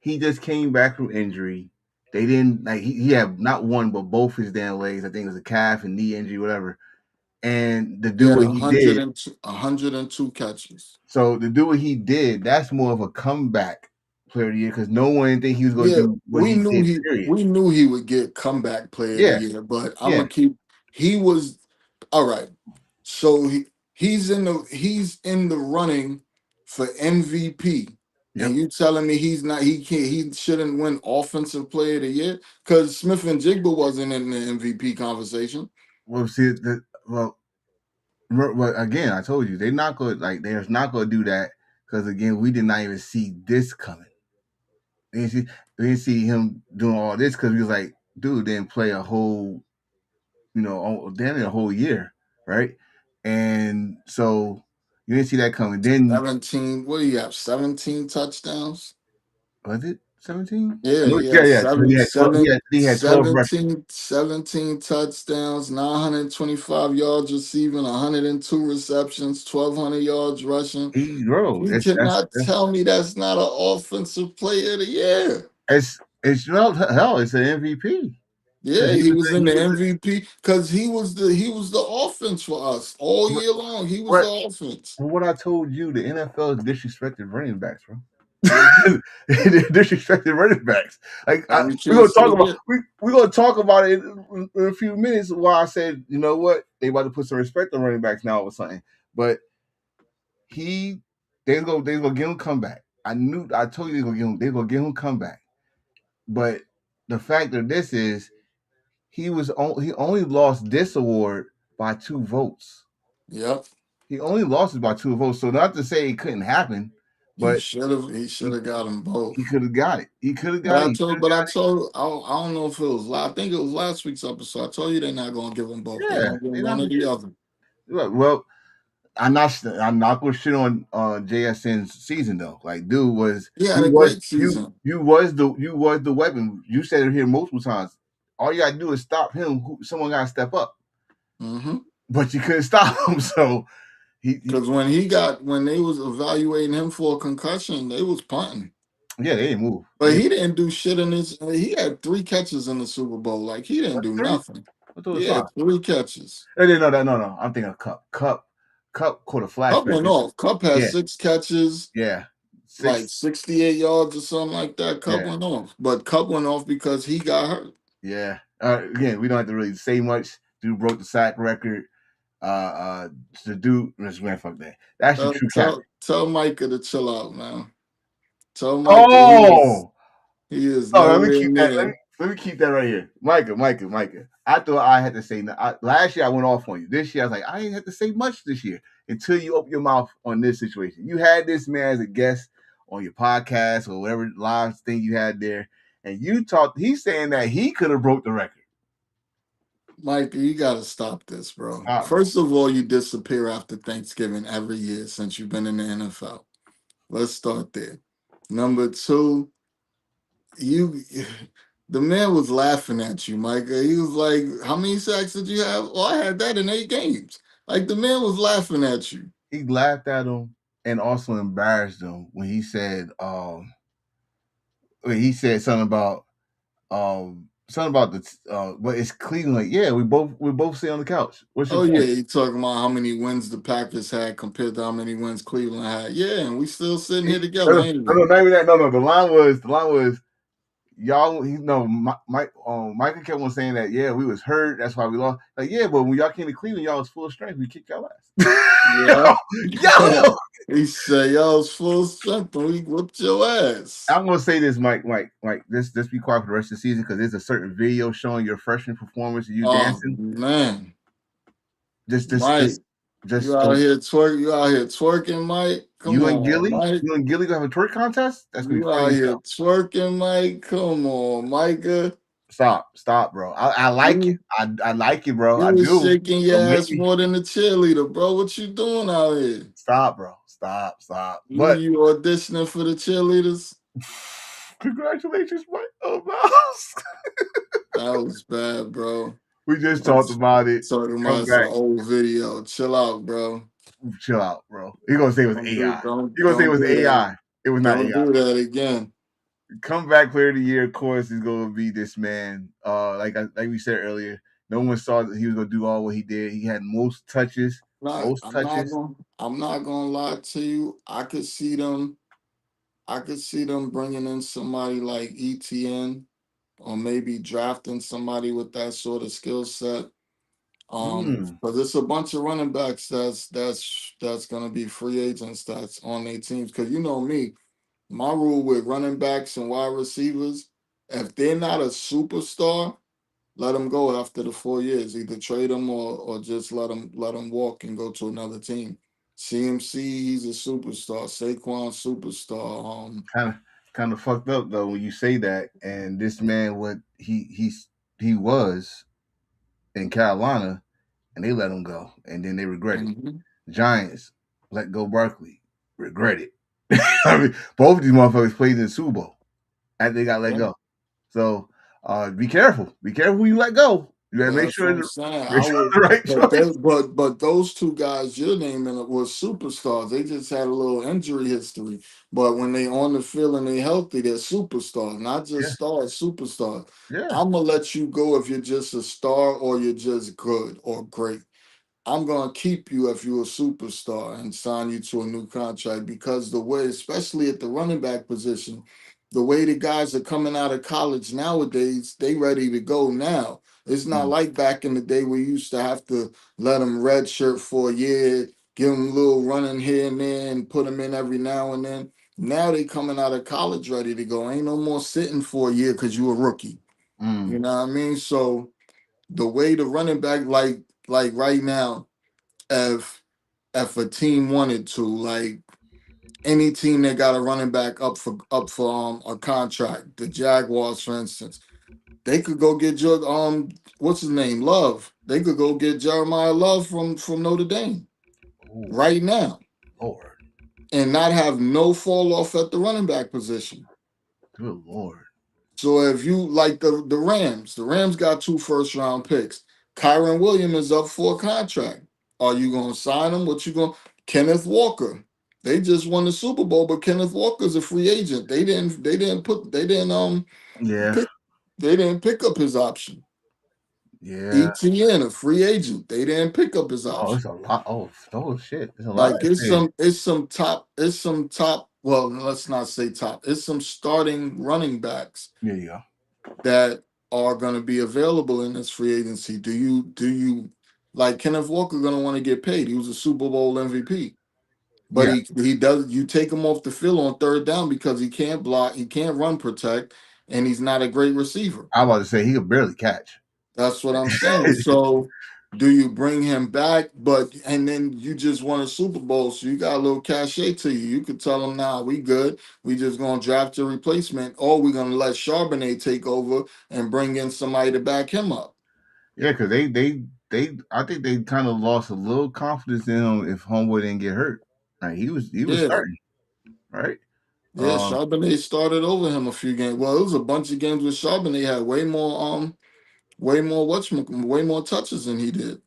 Speaker 2: he just came back from injury. They didn't like he had not one but both his damn legs. I think it was a calf and knee injury, whatever. And to
Speaker 3: He
Speaker 2: do
Speaker 3: had
Speaker 2: what he did,
Speaker 3: 102 catches.
Speaker 2: so to do what he did, that's more of a comeback player of the year because no one didn't think he was going to
Speaker 3: Yeah,
Speaker 2: do what he did. Period.
Speaker 3: we knew he would get comeback player of the
Speaker 2: Yeah,
Speaker 3: year, but I'm
Speaker 2: yeah,
Speaker 3: gonna keep. He was all right. So he's in the running for MVP, and
Speaker 2: yep.
Speaker 3: you telling me he shouldn't win offensive player of the year because Smith and Jigba wasn't in the MVP conversation.
Speaker 2: Well, see, well, again, I told you they're not going they're not going to do that because again, we did not even see this coming. We didn't see, we didn't see him doing all this because we was like, dude didn't play a whole, damn near a whole year, right? And so you didn't see that coming. Then
Speaker 3: 17. What do you have? 17 touchdowns.
Speaker 2: was it 17?
Speaker 3: Yeah,
Speaker 2: No,
Speaker 3: he
Speaker 2: yeah,
Speaker 3: had
Speaker 2: yeah. So he had 12. He had 12 rushes.
Speaker 3: 17 touchdowns, 925 yards receiving, 102 receptions, 1,200 yards rushing.
Speaker 2: He bro,
Speaker 3: You cannot tell me that's not an offensive player of the year.
Speaker 2: it's well, hell, it's an MVP because
Speaker 3: Yeah, he was in the MVP because he was the offense for us all year long. He was the
Speaker 2: what
Speaker 3: offense.
Speaker 2: what I told you. The NFL is disrespected running backs, bro.
Speaker 3: Mhm.
Speaker 2: Disrespected running backs. Like
Speaker 3: Every
Speaker 2: we're gonna
Speaker 3: chance
Speaker 2: talk
Speaker 3: they
Speaker 2: about
Speaker 3: get.
Speaker 2: we're gonna talk about it in a few minutes. Why I said, you know what, they about to put some respect on running backs now or something. But he they gonna give him comeback. I told you they gonna give him comeback. But the fact of this is he only lost this award by 2 votes.
Speaker 3: Yep.
Speaker 2: He only lost it by 2 votes. So not to say it couldn't happen, but
Speaker 3: He should
Speaker 2: he,
Speaker 3: have got them
Speaker 2: he
Speaker 3: both.
Speaker 2: could have got it. He could have
Speaker 3: But
Speaker 2: got it.
Speaker 3: I
Speaker 2: He could
Speaker 3: told,
Speaker 2: have
Speaker 3: but I
Speaker 2: got
Speaker 3: told, I don't know if it was. I think it was last week's episode. I told you they're not gonna give them both.
Speaker 2: it.
Speaker 3: They're
Speaker 2: Yeah,
Speaker 3: gonna give
Speaker 2: they're
Speaker 3: one
Speaker 2: not
Speaker 3: or
Speaker 2: gonna
Speaker 3: the
Speaker 2: get.
Speaker 3: other.
Speaker 2: Well, I'm not gonna shit on JSN's season though. Like, dude was
Speaker 3: He had
Speaker 2: you
Speaker 3: a
Speaker 2: was
Speaker 3: great season.
Speaker 2: you was the weapon. You said it here multiple times. All you gotta do is stop him. Someone gotta step up,
Speaker 3: Mm-hmm.
Speaker 2: but you couldn't stop him. So he
Speaker 3: Because when they was evaluating him for a concussion, they was punting.
Speaker 2: yeah, they didn't move.
Speaker 3: But he didn't do shit in his. He had 3 catches in the Super Bowl. Like he didn't do
Speaker 2: Three.
Speaker 3: nothing.
Speaker 2: I thought it
Speaker 3: He
Speaker 2: was
Speaker 3: had
Speaker 2: five.
Speaker 3: 3 catches.
Speaker 2: No. I'm thinking of Cup. Cup caught a flash
Speaker 3: Cup went
Speaker 2: record.
Speaker 3: off. Cup had
Speaker 2: Yeah,
Speaker 3: 6 catches,
Speaker 2: yeah,
Speaker 3: like
Speaker 2: six.
Speaker 3: 68 yards or something like that. Cup
Speaker 2: Yeah,
Speaker 3: went off. But Cup went off because he got hurt.
Speaker 2: yeah. Again, we don't have to really say much. Dude broke the sack record. Uh, the dude, man, fuck that. That's the
Speaker 3: Tell
Speaker 2: true captain.
Speaker 3: tell Micah to chill out, man. Tell Micah
Speaker 2: Oh,
Speaker 3: he is
Speaker 2: oh, let me
Speaker 3: nowhere
Speaker 2: keep that.
Speaker 3: near.
Speaker 2: Let me keep that right here, Micah. I thought I had to say. Last year I went off on you. This year I was like, I ain't have to say much this year until you open your mouth on this situation. You had this man as a guest on your podcast or whatever live thing you had there, and you talked. He's saying that he could have broke the record.
Speaker 3: Micah, you gotta stop this, bro.
Speaker 2: Stop, bro.
Speaker 3: First of all, you disappear after Thanksgiving every year since you've been in the NFL. Let's start there. Number two, you the man was laughing at you, Micah. He was like, how many sacks did you have? Oh, I had that in 8 games. Like the man was laughing at you.
Speaker 2: He laughed at him and also embarrassed him when he said something about but it's Cleveland. Like, yeah, we both sit on the couch. What's your
Speaker 3: Oh yeah,
Speaker 2: point?
Speaker 3: he talking about how many wins the Packers had compared to how many wins Cleveland had. Yeah, and we still sitting here together, ain't we?
Speaker 2: Not even that. No. The line was y'all. Michael kept on saying that. Yeah, we was hurt. That's why we lost. Like, yeah, but when y'all came to Cleveland, y'all was full strength. We kicked y'all
Speaker 3: Yeah.
Speaker 2: ass. yo,
Speaker 3: He said, y'all's full strength and we whooped your ass.
Speaker 2: I'm gonna say this, Mike. This be quiet for the rest of the season because there's a certain video showing your freshman performance of you
Speaker 3: Oh
Speaker 2: dancing.
Speaker 3: man.
Speaker 2: Just, just,
Speaker 3: Mike,
Speaker 2: just, just don't.
Speaker 3: you out here twerking, Mike. Come on, Mike.
Speaker 2: You and Gilly gonna have a twerk contest? That's gonna be
Speaker 3: You
Speaker 2: funny
Speaker 3: out
Speaker 2: as
Speaker 3: here
Speaker 2: hell.
Speaker 3: twerking, Mike. Come on, Micah.
Speaker 2: Stop, bro. I like it.
Speaker 3: You
Speaker 2: I like it, bro. I
Speaker 3: you was
Speaker 2: do.
Speaker 3: shaking your
Speaker 2: Don't make
Speaker 3: ass
Speaker 2: me
Speaker 3: more than the cheerleader, bro. What you doing out here?
Speaker 2: stop, bro. Stop. But
Speaker 3: You auditioning for the cheerleaders?
Speaker 2: congratulations, Mike. Oh, mouse.
Speaker 3: That was bad, bro.
Speaker 2: We just talked
Speaker 3: That's
Speaker 2: about it.
Speaker 3: talking
Speaker 2: Come
Speaker 3: about some
Speaker 2: back.
Speaker 3: old video. Chill out, bro.
Speaker 2: Chill out, bro. He gonna say it was AI. He gonna say it
Speaker 3: Don't
Speaker 2: was
Speaker 3: do that.
Speaker 2: AI. It was not
Speaker 3: Don't
Speaker 2: AI.
Speaker 3: do that again.
Speaker 2: Comeback player of the year, of course, is going to be this man. Like we said earlier, no one saw that he was going to do all what he did. He had most touches, most touches.
Speaker 3: I'm not gonna lie to you. I could see them bringing in somebody like ETN or maybe drafting somebody with that sort of skill set.
Speaker 2: Mm,
Speaker 3: But there's a bunch of running backs that's gonna be free agents that's on their teams. Cause you know me, my rule with running backs and wide receivers, if they're not a superstar, let them go after the 4 years. Either trade them or just let them walk and go to another team. CMC, he's a superstar. Saquon, superstar.
Speaker 2: kind of, kind of fucked up though when you say that. And this man, what he was in Carolina, and they let him go, and then they regret it.
Speaker 3: Mhm.
Speaker 2: Giants let go Barkley, regret it. I mean, both of these motherfuckers played in the Super Bowl after they got let
Speaker 3: Yeah,
Speaker 2: go. So be careful. Be careful who you let go. You gotta
Speaker 3: but that's what I'm saying.
Speaker 2: make
Speaker 3: I
Speaker 2: sure it's
Speaker 3: would,
Speaker 2: the right choice.
Speaker 3: but those two guys you're naming were superstars. They just had a little injury history, but when they on the field and they healthy, they're superstars, not
Speaker 2: Yeah,
Speaker 3: just stars, superstars.
Speaker 2: yeah.
Speaker 3: I'm gonna let you go if you're just a star or you're just good or great. I'm gonna keep you if you're a superstar and sign you to a new contract because the way, especially at the running back position, the way the guys are coming out of college nowadays, they ready to go now. It's not
Speaker 2: Mm.
Speaker 3: like back in the day where you used to have to let them redshirt for a year, give them a little running here and there, and put them in every now and then. Now they coming out of college ready to go. Ain't no more sitting for a year because you a rookie. You
Speaker 2: Mm.
Speaker 3: know what I mean? So the way the running back, like right now, if a team wanted to, like any team that got a running back up for a contract, the Jaguars, for instance, they could go get your what's his name, Love. They could go get Jeremiah Love from Notre Dame
Speaker 2: Ooh,
Speaker 3: right now
Speaker 2: Lord.
Speaker 3: and not have no fall off at the running back position.
Speaker 2: Good Lord.
Speaker 3: So if you like the Rams got 2 first-round picks. Kyron Williams is up for a contract. Are you gonna sign him? What you going Kenneth Walker? They just won the Super Bowl, but Kenneth Walker's a free agent.
Speaker 2: Yeah.
Speaker 3: Pick they didn't pick up his option.
Speaker 2: Yeah.
Speaker 3: ETN, a free agent. They didn't pick up his
Speaker 2: Oh,
Speaker 3: option.
Speaker 2: it's a lot. Oh shit. There's a lot
Speaker 3: Like
Speaker 2: of free
Speaker 3: it's some top, well, let's not say top. It's some starting running backs
Speaker 2: There you go.
Speaker 3: that are going to be available in this free agency. Do you like Kenneth Walker going to want to get paid? He was a Super Bowl MVP. But
Speaker 2: Yeah.
Speaker 3: he does, you take him off the field on third down because he can't block, he can't run protect, and he's not a great receiver.
Speaker 2: I was about to say he could barely catch.
Speaker 3: That's what I'm saying. So do you bring him back? But and then you just won a Super Bowl, so you got a little cachet to you. You could tell them, "Nah, we good. We just gonna draft a replacement, or we're gonna let Charbonnet take over and bring in somebody to back him up."
Speaker 2: Yeah, because they I think they kind of lost a little confidence in him if Homeboy didn't get hurt. Like he was
Speaker 3: Yeah,
Speaker 2: starting, right?
Speaker 3: yeah.
Speaker 2: Um,
Speaker 3: Charbonnet started over him a few games. Well, it was a bunch of games with Charbonnet had way more touches than he did.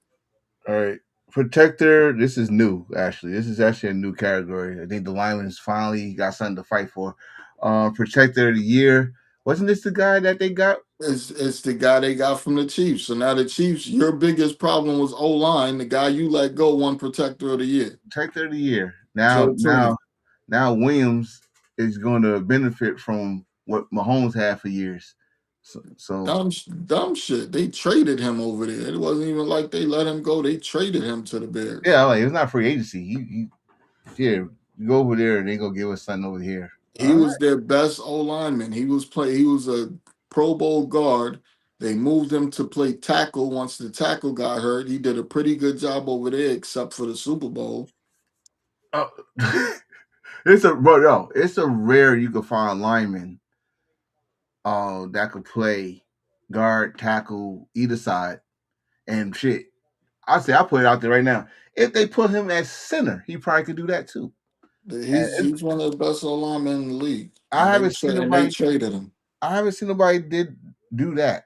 Speaker 2: all right. Protector, this is new, actually. This is actually a new category. I think the Lions finally got something to fight for. Protector of the year. Wasn't this the guy that they got?
Speaker 3: It's the guy they got from the Chiefs. So now the Chiefs, your biggest problem was O line. The guy you let go won Protector of the Year.
Speaker 2: Protector of the year. Now,
Speaker 3: Joe
Speaker 2: now,
Speaker 3: Tooney.
Speaker 2: now Williams is going to benefit from what Mahomes had for years. So
Speaker 3: Dumb shit. They traded him over there. It wasn't even like they let him go. They traded him to the Bears.
Speaker 2: yeah, like it's not free agency. Yeah, you go over there and they go give us something over here.
Speaker 3: He
Speaker 2: All right.
Speaker 3: was their best O lineman. He was a Pro Bowl guard. They moved him to play tackle once the tackle got hurt. He did a pretty good job over there, except for the Super Bowl.
Speaker 2: Oh, it's a rare you can find lineman that could play guard, tackle, either side, and shit. I put it out there right now. If they put him at center, he probably could do that too. And
Speaker 3: He's one of the best O linemen in the league,
Speaker 2: I haven't seen
Speaker 3: and they
Speaker 2: nobody.
Speaker 3: traded him.
Speaker 2: I haven't seen nobody did do that.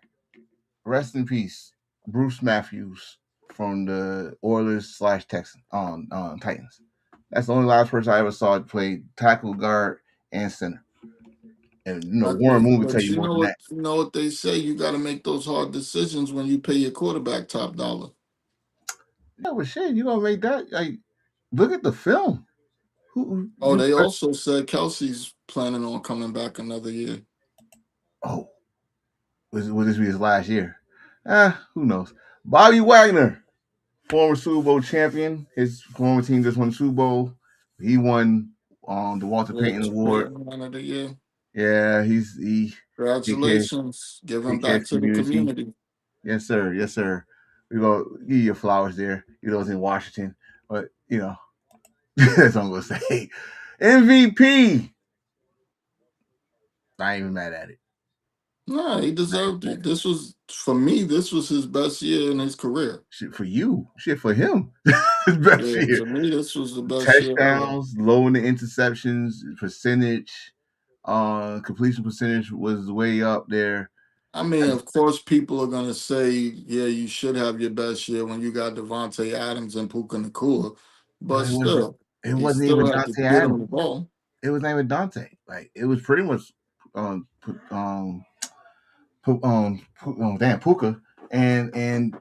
Speaker 2: Rest in peace, Bruce Matthews from the Oilers/Texans on Titans. That's the only last person I ever saw play tackle, guard, and center. And Warren Moon would tell
Speaker 3: But
Speaker 2: you more than that.
Speaker 3: you know what they say. You got to make those hard decisions when you pay your quarterback top dollar.
Speaker 2: Yeah, but shit, you gonna make that like look at the film. Who
Speaker 3: Oh,
Speaker 2: you
Speaker 3: they also said Kelsey's planning on coming back another year.
Speaker 2: oh, will this be his last year? Who knows? Bobby Wagner, former Super Bowl champion. His former team just won the Super Bowl. He won the Walter
Speaker 3: Yeah,
Speaker 2: Payton Award.
Speaker 3: one of the year.
Speaker 2: Yeah, he take care
Speaker 3: Congratulations, give him
Speaker 2: take care of
Speaker 3: back
Speaker 2: the
Speaker 3: to the
Speaker 2: community.
Speaker 3: community.
Speaker 2: Yes, sir. Yes, sir. We go give you your flowers there. It's in Washington, but that's what I'm gonna say. MVP. I ain't even mad at it.
Speaker 3: Nah, he deserved it. This was for me. This was his best year in his career.
Speaker 2: Shit for you. Shit for him. His best
Speaker 3: Yeah,
Speaker 2: year.
Speaker 3: to me, this was the best year ever.
Speaker 2: Touchdowns, low in the interceptions, percentage, completion percentage was way up there.
Speaker 3: I mean, of course, people are gonna say, "Yeah, you should have your best year when you got Devontae Adams and Puka Nakua," but
Speaker 2: But
Speaker 3: still,
Speaker 2: it
Speaker 3: he
Speaker 2: wasn't
Speaker 3: still
Speaker 2: even
Speaker 3: had to
Speaker 2: Dante
Speaker 3: get him the
Speaker 2: Adams.
Speaker 3: ball.
Speaker 2: It was not even Dante. Like it was pretty much damn Puka and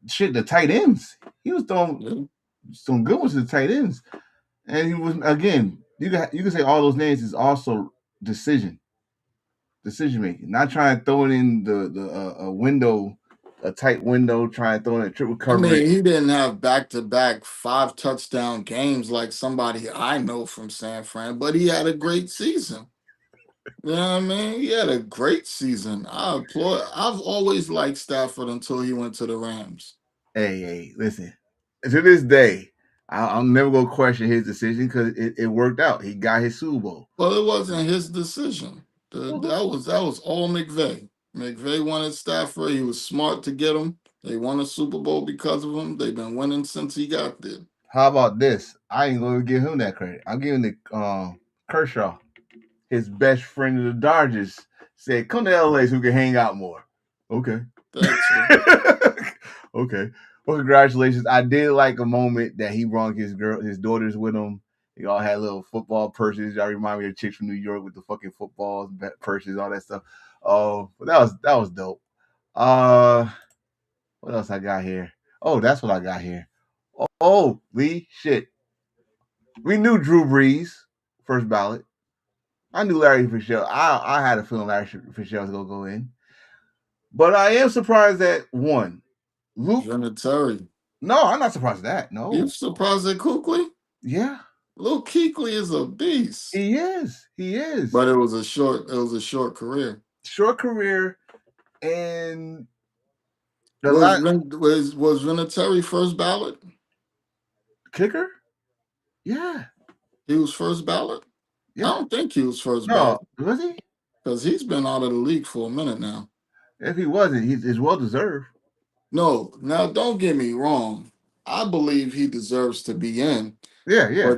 Speaker 2: shit the tight ends. He was throwing
Speaker 3: Yeah.
Speaker 2: some good ones to the tight ends. And he was again, you can say all those names is also decision making, not trying to throw it in the window a tight window, trying to throw in a triple
Speaker 3: I
Speaker 2: coverage.
Speaker 3: mean, he didn't have back to back 5 touchdown games like somebody I know from San Fran, but he had a great season. You know what I mean? He had a great season. I applaud. I've always liked Stafford until he went to the Rams.
Speaker 2: Hey, listen. To this day, I'm never gonna question his decision because it worked out. He got his Super Bowl.
Speaker 3: Well, it wasn't his decision. That was all McVay. McVay wanted Stafford. He was smart to get him. They won a Super Bowl because of him. They've been winning since he got there.
Speaker 2: How about this? I ain't gonna give him that credit. I'm giving the Kershaw, his best friend of the Dodgers, said, "Come to LA so we can hang out more." Okay.
Speaker 3: That's
Speaker 2: Okay. Well, congratulations. I did like a moment that he brought his daughters with him. They all had little football purses. Y'all remind me of chicks from New York with the fucking footballs, purses, all that stuff. Oh, but that was dope. Uh, what else I got here? Oh, that's what I got here. Oh, Lee, shit. We knew Drew Brees first ballot. I knew Larry Fitzgerald. I had a feeling Larry Fitzgerald was gonna go in, but I am surprised that one Luke.
Speaker 3: Vinatieri.
Speaker 2: No, I'm not surprised at that.
Speaker 3: You
Speaker 2: No,
Speaker 3: surprised at Kuechly?
Speaker 2: yeah,
Speaker 3: Luke Kuechly is a beast.
Speaker 2: he is. He is.
Speaker 3: But it was a short career.
Speaker 2: Short career and the
Speaker 3: Was
Speaker 2: last
Speaker 3: was Vinatieri first ballot?
Speaker 2: kicker. Yeah,
Speaker 3: He was first ballot? I
Speaker 2: yeah.
Speaker 3: don't think he was first
Speaker 2: No,
Speaker 3: ballot
Speaker 2: was he?
Speaker 3: because he's been out of the league for a minute now.
Speaker 2: If he wasn't, it's well deserved.
Speaker 3: No, now don't get me wrong. I believe he deserves to be in,
Speaker 2: Yeah, yeah.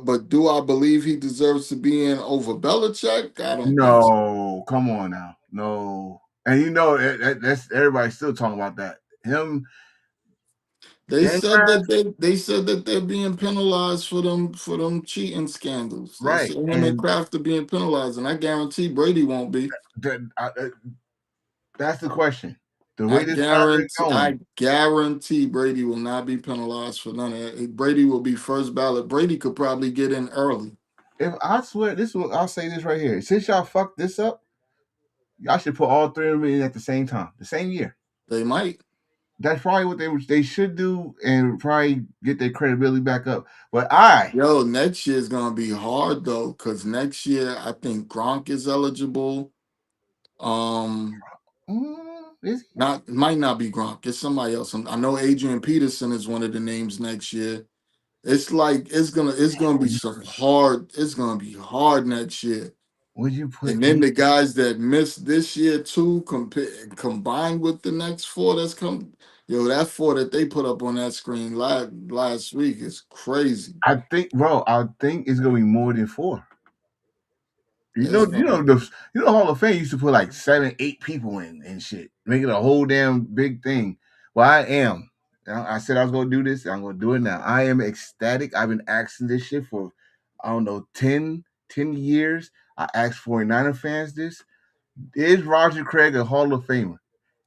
Speaker 3: but do I believe he deserves to be in over Belichick? I don't think so.
Speaker 2: No, come on now. No, and that's everybody's still talking about that. Him,
Speaker 3: They
Speaker 2: Dan
Speaker 3: said
Speaker 2: Cass,
Speaker 3: that they said that they're being penalized for them cheating scandals. They
Speaker 2: right?
Speaker 3: said him and
Speaker 2: And
Speaker 3: Kraft are being penalized, and I guarantee Brady won't be.
Speaker 2: that's the question. The
Speaker 3: I
Speaker 2: way this saga is
Speaker 3: guarantee
Speaker 2: going,
Speaker 3: I guarantee Brady will not be penalized for none of that. Brady will be first ballot. Brady could probably get in early.
Speaker 2: if I swear this, I'll say this right here. Since y'all fucked this up, y'all should put all three of them in at the same time, the same year.
Speaker 3: They might.
Speaker 2: That's probably what they should do, and probably get their credibility back up. But I,
Speaker 3: Yo, next year is gonna be hard though, because next year I think Gronk is eligible. Um,
Speaker 2: is he?
Speaker 3: not might not be Gronk. It's somebody else. I know Adrian Peterson is one of the names next year. It's like it's gonna be some hard. It's gonna be hard next year.
Speaker 2: Would you put
Speaker 3: And then
Speaker 2: eight?
Speaker 3: the guys that missed this year too, combined with the next four that's come, yo, that four that they put up on that screen last week is crazy.
Speaker 2: I think, bro. I think it's gonna be more than four. You know,
Speaker 3: It's
Speaker 2: you
Speaker 3: gonna
Speaker 2: know the Hall of Fame used to put like 7, 8 people in and shit, make it a whole damn big thing. Well, I am. I said I was gonna do this. I'm gonna do it now. I am ecstatic. I've been asking this shit for I don't know 10 years. I asked 49er fans this. Is Roger Craig a Hall of Famer?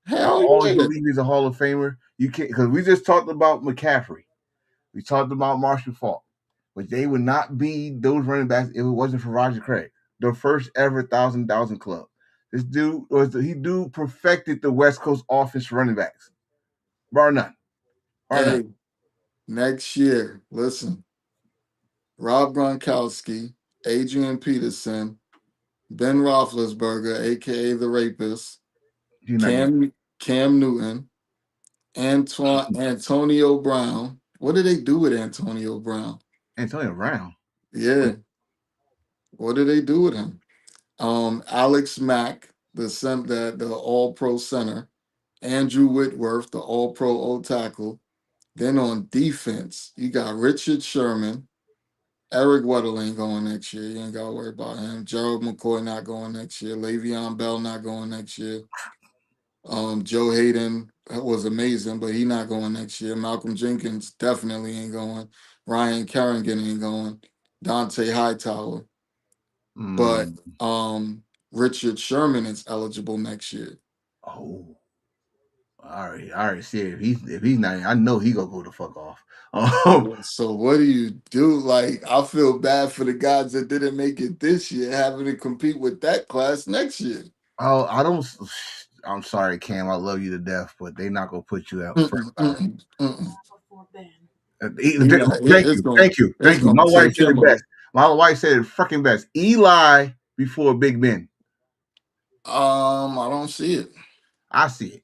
Speaker 2: I
Speaker 3: hell
Speaker 2: always
Speaker 3: yeah.
Speaker 2: believe he's a Hall of Famer. You can't because we just talked about McCaffrey. We talked about Marshall Faulk, but they would not be those running backs if it wasn't for Roger Craig, the first ever thousand club. This dude perfected the West Coast offense for running backs, bar none, bar none.
Speaker 3: Hey, next year, listen, Rob Gronkowski, Adrian Peterson, Ben Roethlisberger, aka the rapist,
Speaker 2: He's not getting
Speaker 3: Cam Newton, Antonio Brown. What did they do with Antonio Brown?
Speaker 2: Antonio Brown.
Speaker 3: Yeah, what did they do with him? Alex Mack, the All Pro center, Andrew Whitworth, the All Pro O tackle. Then on defense, you got Richard Sherman, Eric Weddle ain't going next year. You ain't got to worry about him. Gerald McCoy not going next year. Le'Veon Bell not going next year. Joe Hayden was amazing, but he not going next year. Malcolm Jenkins definitely ain't going. Ryan Kerrigan ain't going. Dante Hightower. But
Speaker 2: Mm,
Speaker 3: Richard Sherman is eligible next year.
Speaker 2: oh, all right. See if he's not, I know he gonna go the fuck off. Um,
Speaker 3: So what do you do? Like, I feel bad for the guys that didn't make it this year, having to compete with that class next year.
Speaker 2: oh, I'm sorry, Cam. I love you to death, but they're not gonna put you out first.
Speaker 3: Eli,
Speaker 2: Thank you, thank you,
Speaker 3: it's
Speaker 2: thank you.
Speaker 3: gonna
Speaker 2: My wife
Speaker 3: take
Speaker 2: said
Speaker 3: him
Speaker 2: it best. My wife said it freaking best. Eli before Big Ben.
Speaker 3: I don't see it.
Speaker 2: I see it.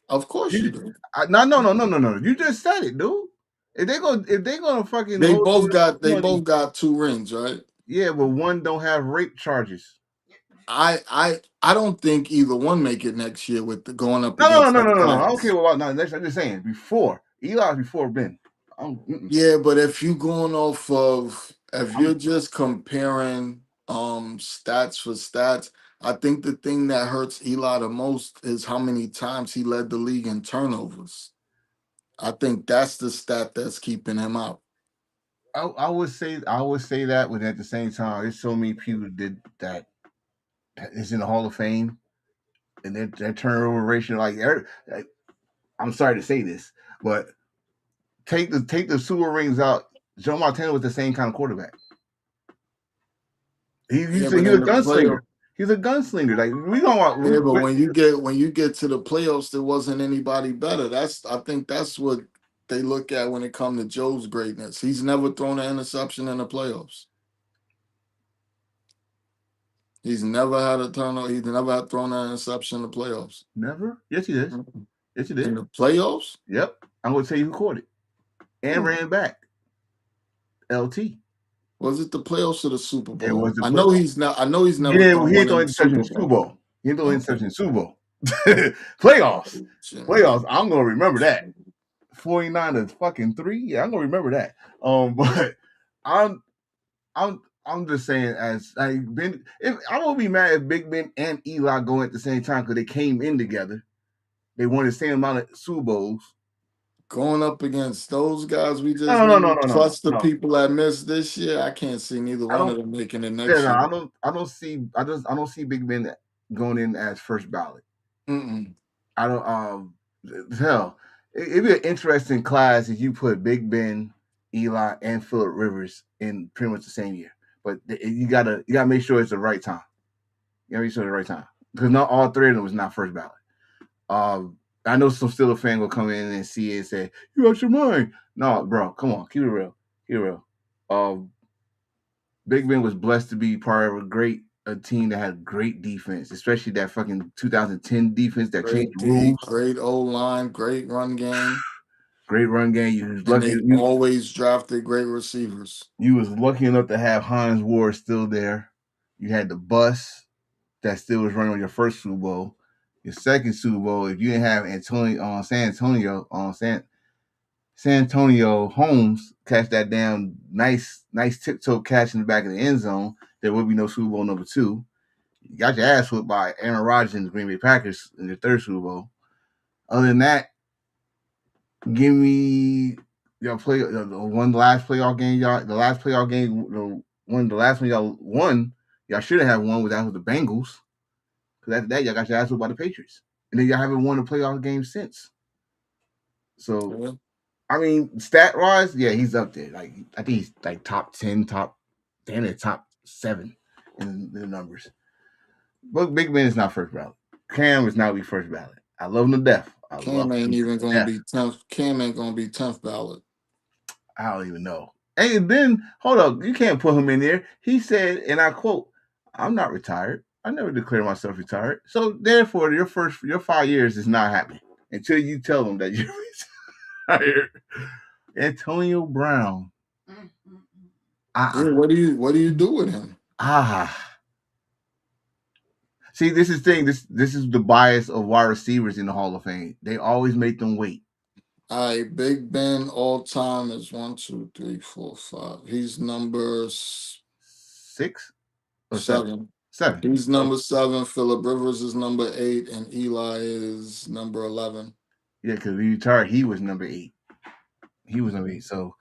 Speaker 3: Of course you do.
Speaker 2: No. You just said it, dude. If they gonna fucking
Speaker 3: They
Speaker 2: hold
Speaker 3: both
Speaker 2: you
Speaker 3: got
Speaker 2: to
Speaker 3: they
Speaker 2: money,
Speaker 3: both got 2 rings, right?
Speaker 2: yeah, but one don't have rape charges.
Speaker 3: I don't think either one make it next year with the going up
Speaker 2: No, no, no,
Speaker 3: against
Speaker 2: no,
Speaker 3: that
Speaker 2: no, no, no. I don't
Speaker 3: class.
Speaker 2: care about no. I'm just saying before Eli before Ben.
Speaker 3: Yeah, but if you going off of if
Speaker 2: I'm
Speaker 3: you're just comparing stats for stats, I think the thing that hurts Eli the most is how many times he led the league in turnovers. I think that's the stat that's keeping him out.
Speaker 2: I would say that, but at the same time, there's so many people did that is in the Hall of Fame, and their turnover ratio, like, I'm sorry to say this, but take the Super Rings out. Joe Montana was the same kind of quarterback.
Speaker 3: Yeah,
Speaker 2: He
Speaker 3: but
Speaker 2: was
Speaker 3: in
Speaker 2: a
Speaker 3: the
Speaker 2: gunslinger.
Speaker 3: playoff,
Speaker 2: He's a gunslinger. Like we don't
Speaker 3: yeah, but
Speaker 2: want.
Speaker 3: when you get to the playoffs, there wasn't anybody better. I think that's what they look at when it comes to Joe's greatness. He's never thrown an interception in the playoffs. He's never had a turnover. He's never had thrown an interception in the playoffs.
Speaker 2: Never. Yes, he did.
Speaker 3: Mm-mm.
Speaker 2: Yes, he
Speaker 3: In
Speaker 2: did.
Speaker 3: the playoffs?
Speaker 2: Yep. I'm gonna tell you who caught it and
Speaker 3: Who?
Speaker 2: ran back. LT.
Speaker 3: Was it the playoffs or the Super
Speaker 2: It
Speaker 3: Bowl?
Speaker 2: was the
Speaker 3: I
Speaker 2: play.
Speaker 3: know he's not. I know he's never
Speaker 2: Yeah,
Speaker 3: thrown
Speaker 2: he ain't
Speaker 3: one
Speaker 2: throw
Speaker 3: in the
Speaker 2: interception in
Speaker 3: Super
Speaker 2: the Super
Speaker 3: Bowl.
Speaker 2: Bowl. He ain't throw
Speaker 3: Okay.
Speaker 2: interception in the Super Bowl. Playoffs.
Speaker 3: Shit.
Speaker 2: Playoffs. I'm gonna remember that. 49 to fucking 3. Yeah, I'm gonna remember that. But I'm I'm just saying as like Ben, if I won't be mad if Big Ben and Eli go at the same time because they came in together. They won the same amount of Super Bowls.
Speaker 3: Going up against those guys we just
Speaker 2: No, no, no,
Speaker 3: named,
Speaker 2: no, no, no,
Speaker 3: plus the
Speaker 2: no.
Speaker 3: people that missed this year, I can't see neither
Speaker 2: I
Speaker 3: one
Speaker 2: don't.
Speaker 3: of them making it
Speaker 2: Yeah,
Speaker 3: next
Speaker 2: no,
Speaker 3: year.
Speaker 2: I don't see Big Ben going in as first ballot.
Speaker 3: Mm-mm.
Speaker 2: I don't. Hell, it'd be an interesting class if you put Big Ben, Eli, and Phillip Rivers in pretty much the same year. But you gotta make sure it's the right time. You gotta make sure it's the right time because not all three of them was not first ballot. Um, I know some Steelers fan will come in and see it and say you out your mind. No, bro, come on, keep it real, keep it real. Big Ben was blessed to be part of a team that had great defense, especially that fucking 2010 defense that changed
Speaker 3: Great
Speaker 2: the
Speaker 3: D,
Speaker 2: rules.
Speaker 3: great O line, great run game,
Speaker 2: Great run game. You was
Speaker 3: and
Speaker 2: lucky
Speaker 3: they always drafted great receivers.
Speaker 2: you was lucky enough to have Hines Ward still there. You had the bus that still was running on your first Super Bowl. Your second Super Bowl, if you didn't have Antonio on San Antonio Holmes catch that damn nice tiptoe catch in the back of the end zone, there would be no Super Bowl number two. You got your ass whipped by Aaron Rodgers and the Green Bay Packers in your third Super Bowl. Other than that, give me y'all play the one last playoff game y'all the last playoff game the last one y'all won. Y'all should have won with that was the Bengals. Because after that, y'all got your ass whipped by the Patriots. And then y'all haven't won a playoff game since. So
Speaker 3: Yeah.
Speaker 2: I mean, stat wise, yeah, he's up there. Like I think he's like top 10, top 7 in the numbers. But Big Ben is not first ballot. Cam is not be first ballot. I love him to death. I love
Speaker 3: Cam ain't
Speaker 2: him
Speaker 3: even
Speaker 2: to
Speaker 3: gonna
Speaker 2: death.
Speaker 3: be 10th. Cam ain't gonna be 10th ballot.
Speaker 2: I don't even know. And then hold up, you can't put him in there. He said, and I quote, "I'm not retired. I never declared myself retired. So therefore, your 5 years is not happening until you tell them that you're retired." Antonio Brown.
Speaker 3: Yeah,
Speaker 2: Ah,
Speaker 3: what do you do with him?
Speaker 2: ah. See, this is the thing. This is the bias of wide receivers in the Hall of Fame. They always make them wait.
Speaker 3: All right, Big Ben all time is 5. He's number
Speaker 2: 6 or 7?
Speaker 3: 7.
Speaker 2: 7.
Speaker 3: He's
Speaker 2: So
Speaker 3: number 7. Philip Rivers is number 8, and Eli is number 11.
Speaker 2: yeah, because he retired, he was number 8. He was number 8. So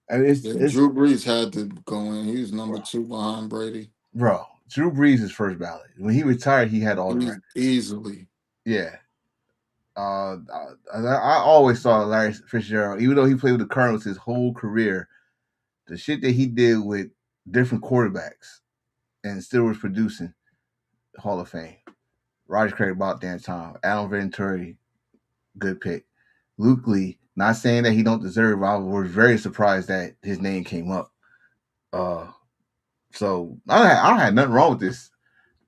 Speaker 2: and
Speaker 3: Yeah,
Speaker 2: it's
Speaker 3: Drew Brees had to go in. He was number 2 behind Brady.
Speaker 2: bro. Drew Brees is first ballot. When he retired, he had all the records.
Speaker 3: Easily.
Speaker 2: Yeah. I always saw Larry Fitzgerald, even though he played with the Cardinals his whole career, the shit that he did with different quarterbacks and still was producing Hall of Fame. Roger Craig about damn time. Adam Venturi, good pick. Luke Lee, not saying that he don't deserve. I was very surprised that his name came up. Uh, so I had nothing wrong with this.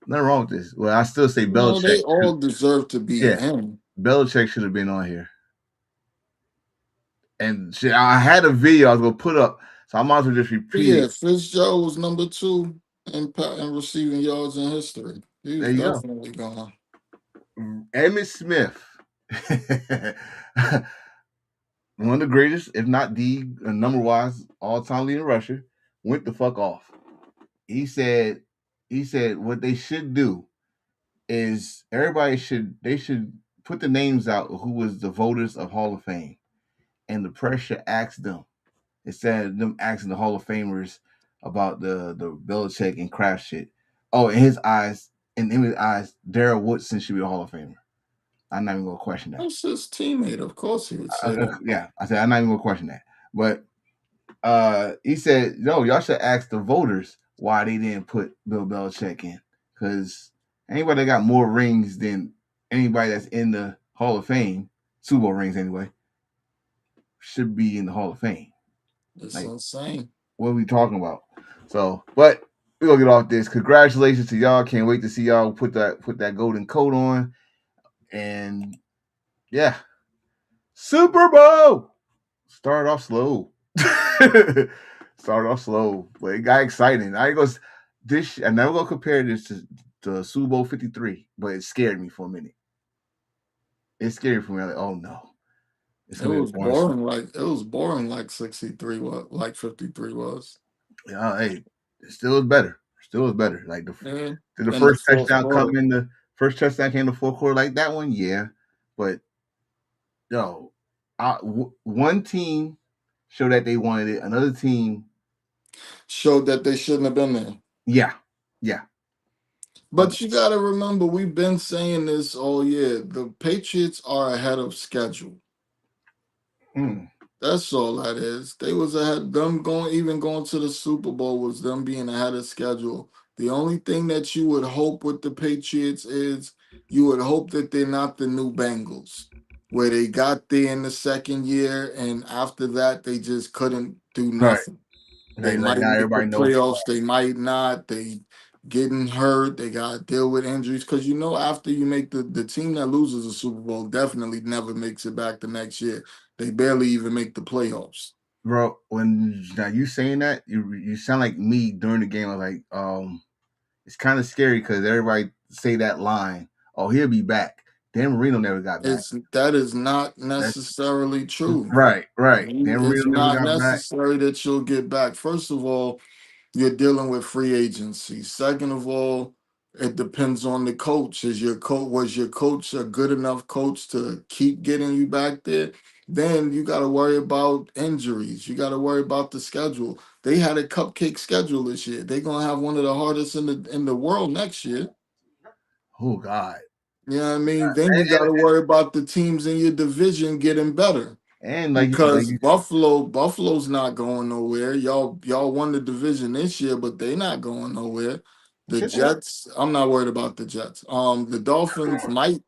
Speaker 2: Nothing wrong with this. Well, I still say
Speaker 3: No, they
Speaker 2: Belichick.
Speaker 3: all deserve to be
Speaker 2: Yeah,
Speaker 3: in.
Speaker 2: Belichick should have been on here. And shit, I had a video I was gonna put up, so I might as well just repeat
Speaker 3: Yeah,
Speaker 2: it.
Speaker 3: Fitzgerald was number 2 in receiving yards in history. He
Speaker 2: There
Speaker 3: was
Speaker 2: you go.
Speaker 3: definitely gone.
Speaker 2: Emmitt Smith, one of the greatest, if not the number wise all-time leading rusher, went the fuck off. He said, what they should do is they should put the names out of who was the voters of Hall of Fame, and the press should ask them instead of them asking the Hall of Famers about the Belichick and Kraft shit. Oh, in his eyes, Darrell Woodson should be a Hall of Famer. I'm not even gonna question that.
Speaker 3: That's his teammate. Of course he would say that.
Speaker 2: Yeah, I said I'm not even gonna question that. But he said, "No, y'all should ask the voters why they didn't put Bill Belichick in, because anybody that got more rings than anybody that's in the Hall of Fame, Super Bowl rings anyway, should be in the Hall of Fame.
Speaker 3: It's
Speaker 2: Like,
Speaker 3: insane.
Speaker 2: what are we talking about?" So, but we're gonna get off this. Congratulations to y'all. Can't wait to see y'all put that golden coat on. And yeah, Super Bowl. Start off slow. Start off slow, but it got exciting. I goes this. I never gonna compare this to Super Bowl 53, but it scared me for a minute. It scared me for me. I'm like, oh no, it's gonna be a boring.
Speaker 3: It was boring like 63 was like 53 was.
Speaker 2: Yeah, hey, it still is better. Still is better. Like
Speaker 3: Yeah.
Speaker 2: the
Speaker 3: In the
Speaker 2: first
Speaker 3: fourth
Speaker 2: touchdown come
Speaker 3: quarter.
Speaker 2: in the first touchdown came in the fourth quarter like that one, yeah. But yo, one team showed that they wanted it. Another team,
Speaker 3: Showed that they shouldn't have been there.
Speaker 2: yeah, yeah. But
Speaker 3: But you gotta remember, we've been saying this all year. The Patriots are ahead of schedule.
Speaker 2: mm,
Speaker 3: That's all that is. They was ahead. Them going to the Super Bowl was them being ahead of schedule. The only thing that you would hope with the Patriots is you would hope that they're not the new Bengals, where they got there in the second year and after that they just couldn't do
Speaker 2: right,
Speaker 3: nothing. They
Speaker 2: like
Speaker 3: might
Speaker 2: now
Speaker 3: make the
Speaker 2: everybody knows.
Speaker 3: playoffs, they might not. They getting hurt, they got to deal with injuries. Because after you make the team that loses the Super Bowl definitely never makes it back the next year. They barely even make the playoffs.
Speaker 2: Bro, when now you saying that, you sound like me during the game. I was like, it's kind of scary because everybody say that line. Oh, he'll be back. Dan Marino never got back.
Speaker 3: That is not
Speaker 2: That's
Speaker 3: necessarily true.
Speaker 2: right, right. Dan
Speaker 3: It's
Speaker 2: Marino never
Speaker 3: not
Speaker 2: got back.
Speaker 3: necessary that you'll get back. First of all, you're dealing with free agency. Second of all, it depends on the coach. Was your coach a good enough coach to keep getting you back there? Then you got to worry about injuries. You got to worry about the schedule. They had a cupcake schedule this year. They're gonna have one of the hardest in the world next year.
Speaker 2: Oh God.
Speaker 3: You know what I mean? Then you got to worry about the teams in your division getting better
Speaker 2: And
Speaker 3: because Buffalo's not going nowhere. Y'all won the division this year, but they not going nowhere. The
Speaker 2: shit, they
Speaker 3: Jets, I'm not worried about the Jets. The Dolphins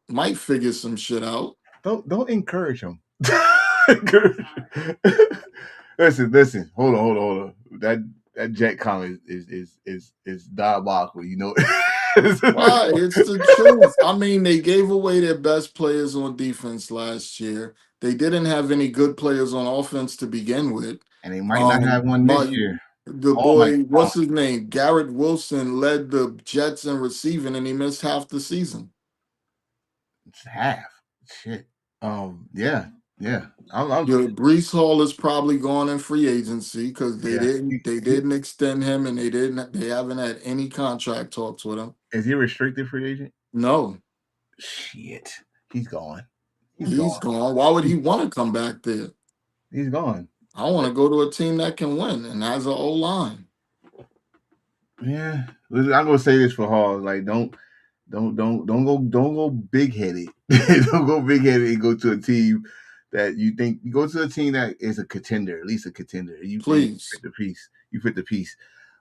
Speaker 3: might figure some shit out.
Speaker 2: don't encourage him. Listen. Hold on. That Jet comment is diabolical. You know.
Speaker 3: Why? It's the truth. I mean, they gave away their best players on defense last year. They didn't have any good players on offense to begin with.
Speaker 2: And they might not have one this
Speaker 3: But
Speaker 2: year.
Speaker 3: the
Speaker 2: All might
Speaker 3: boy,
Speaker 2: be gone.
Speaker 3: what's his name? Garrett Wilson led the Jets in receiving, and he missed half the season.
Speaker 2: It's half. Shit. Yeah, yeah. I'm
Speaker 3: Your Brees Hall is probably gone in free agency because
Speaker 2: yeah.
Speaker 3: they didn't extend him, and they haven't had any contract talks with him.
Speaker 2: Is he a restricted free agent?
Speaker 3: No,
Speaker 2: Shit. He's gone. He's
Speaker 3: he's
Speaker 2: gone.
Speaker 3: gone. Why would he want to come back there?
Speaker 2: He's gone.
Speaker 3: I want to go to a team that can win and has an O line.
Speaker 2: Yeah. Listen, I'm gonna say this for Hall. Like, don't go big headed. Don't go big headed and go to a team that you go to a team that is a contender, at least a contender. You
Speaker 3: Please.
Speaker 2: fit the piece. You fit the piece.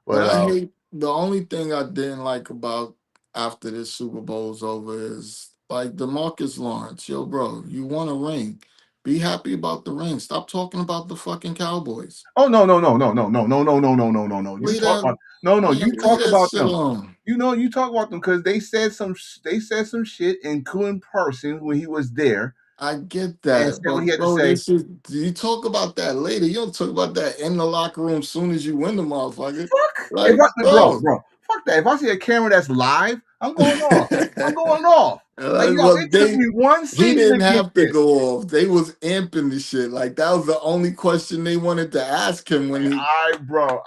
Speaker 3: But
Speaker 2: But
Speaker 3: I hate the only thing I didn't like about after this Super Bowl's over is like DeMarcus Lawrence. Yo, bro, you won a ring. Be happy about the ring. Stop talking about the fucking Cowboys.
Speaker 2: Oh no no no no no no no no no no no no no. You
Speaker 3: Leave
Speaker 2: talk
Speaker 3: that
Speaker 2: about no no. You
Speaker 3: man, leave
Speaker 2: talk
Speaker 3: that
Speaker 2: about
Speaker 3: shit
Speaker 2: them.
Speaker 3: on.
Speaker 2: You know you talk about them because they said some shit in in person when he was there
Speaker 3: I get
Speaker 2: and
Speaker 3: that,
Speaker 2: said what
Speaker 3: but
Speaker 2: he had to
Speaker 3: bro,
Speaker 2: say.
Speaker 3: this is you talk about that later. You don't talk about that in the locker room soon as you win the motherfucker.
Speaker 2: Fuck if
Speaker 3: Like,
Speaker 2: I
Speaker 3: bro.
Speaker 2: bro fuck that. If I see a camera that's live, I'm going off. I'm going off. Like yo,
Speaker 3: Well,
Speaker 2: it took me one
Speaker 3: he
Speaker 2: season
Speaker 3: didn't
Speaker 2: to get
Speaker 3: have to
Speaker 2: this.
Speaker 3: go off. They was amping the shit. Like that was the only question they wanted to ask him when he.
Speaker 2: Bro,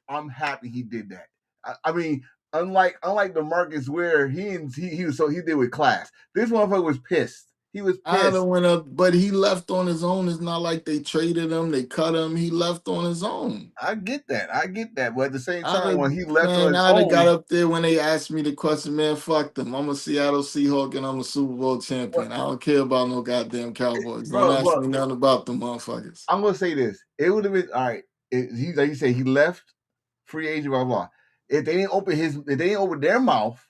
Speaker 2: I'm happy he did that. I mean, unlike the Marcus Ware, he was so he did with class. This motherfucker was pissed. He was
Speaker 3: I
Speaker 2: pissed.
Speaker 3: don't went up, but he left on his own. It's not like they traded him, they cut him. He left on his own.
Speaker 2: I get that. I get that. But at the same
Speaker 3: I'd
Speaker 2: time,
Speaker 3: have,
Speaker 2: when he left on
Speaker 3: man,
Speaker 2: his
Speaker 3: I'd have got
Speaker 2: own,
Speaker 3: up there when they asked me the question, man, fuck them. I'm a Seattle Seahawk and I'm a Super Bowl
Speaker 2: but
Speaker 3: champion. I don't care about no goddamn Cowboys. Don't
Speaker 2: bro,
Speaker 3: ask me nothing about them motherfuckers.
Speaker 2: I'm gonna say this. It would have been all right. He like you say, he left free agent, blah blah. If they didn't open their mouth,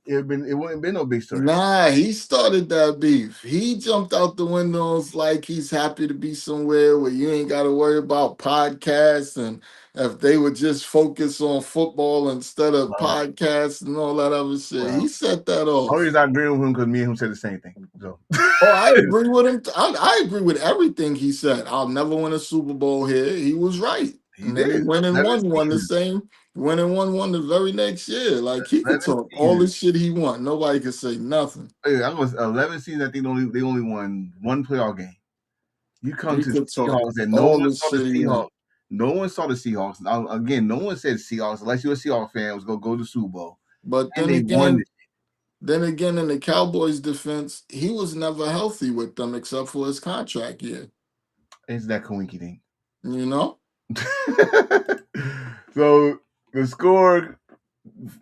Speaker 2: it wouldn't have been no big story.
Speaker 3: Nah, he started that beef. He jumped out the windows like he's happy to be somewhere where you ain't got to worry about podcasts. And if they would just focus on football instead of
Speaker 2: Well,
Speaker 3: podcasts and all that other shit,
Speaker 2: well.
Speaker 3: he set that
Speaker 2: Only
Speaker 3: off.
Speaker 2: reason I agree with him because me and him said the same thing. So
Speaker 3: Oh, I agree with him. I agree with everything he said. I'll never win a Super Bowl here. He was right.
Speaker 2: he
Speaker 3: And then he
Speaker 2: did.
Speaker 3: went and
Speaker 2: 11
Speaker 3: won the
Speaker 2: seasons.
Speaker 3: same, went and won the very next year. Like he could
Speaker 2: 11
Speaker 3: talk all the
Speaker 2: seasons.
Speaker 3: shit he want. Nobody could say nothing.
Speaker 2: Hey, I was 11 seasons. I think they only won one playoff game. You come
Speaker 3: He
Speaker 2: to the
Speaker 3: could talk
Speaker 2: Seahawks and no
Speaker 3: all
Speaker 2: one
Speaker 3: the
Speaker 2: saw the
Speaker 3: shit he
Speaker 2: Seahawks.
Speaker 3: want.
Speaker 2: No one saw the Seahawks. Now, again, no one said Seahawks unless you're a Seahawks fan was gonna go to Super Bowl.
Speaker 3: But
Speaker 2: And they won it.
Speaker 3: then again, in the Cowboys' defense, he was never healthy with them except for his contract year.
Speaker 2: It's that coinky thing.
Speaker 3: You know,
Speaker 2: So the score,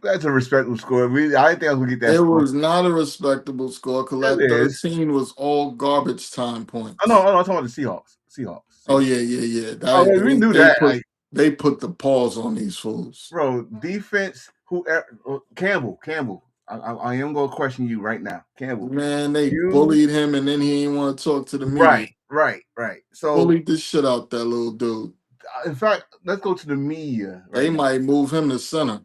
Speaker 2: that's a respectable score. I didn't think I was gonna get that
Speaker 3: it
Speaker 2: score.
Speaker 3: was not a respectable score because
Speaker 2: It
Speaker 3: that
Speaker 2: is.
Speaker 3: 13 was all garbage time
Speaker 2: Oh no,
Speaker 3: points.
Speaker 2: oh, no, I'm talking about the Seahawks.
Speaker 3: Oh
Speaker 2: Seahawks.
Speaker 3: yeah, yeah, yeah.
Speaker 2: Oh, yeah, we knew that. Like,
Speaker 3: They put the pause on these fools.
Speaker 2: bro, defense. Campbell. I am gonna question you right now, Campbell.
Speaker 3: Man, they
Speaker 2: You
Speaker 3: bullied him, and then he didn't want to talk to the media.
Speaker 2: right. So,
Speaker 3: Bullied the shit out that little dude.
Speaker 2: in fact, let's go to the media
Speaker 3: They
Speaker 2: right now.
Speaker 3: might move him to center.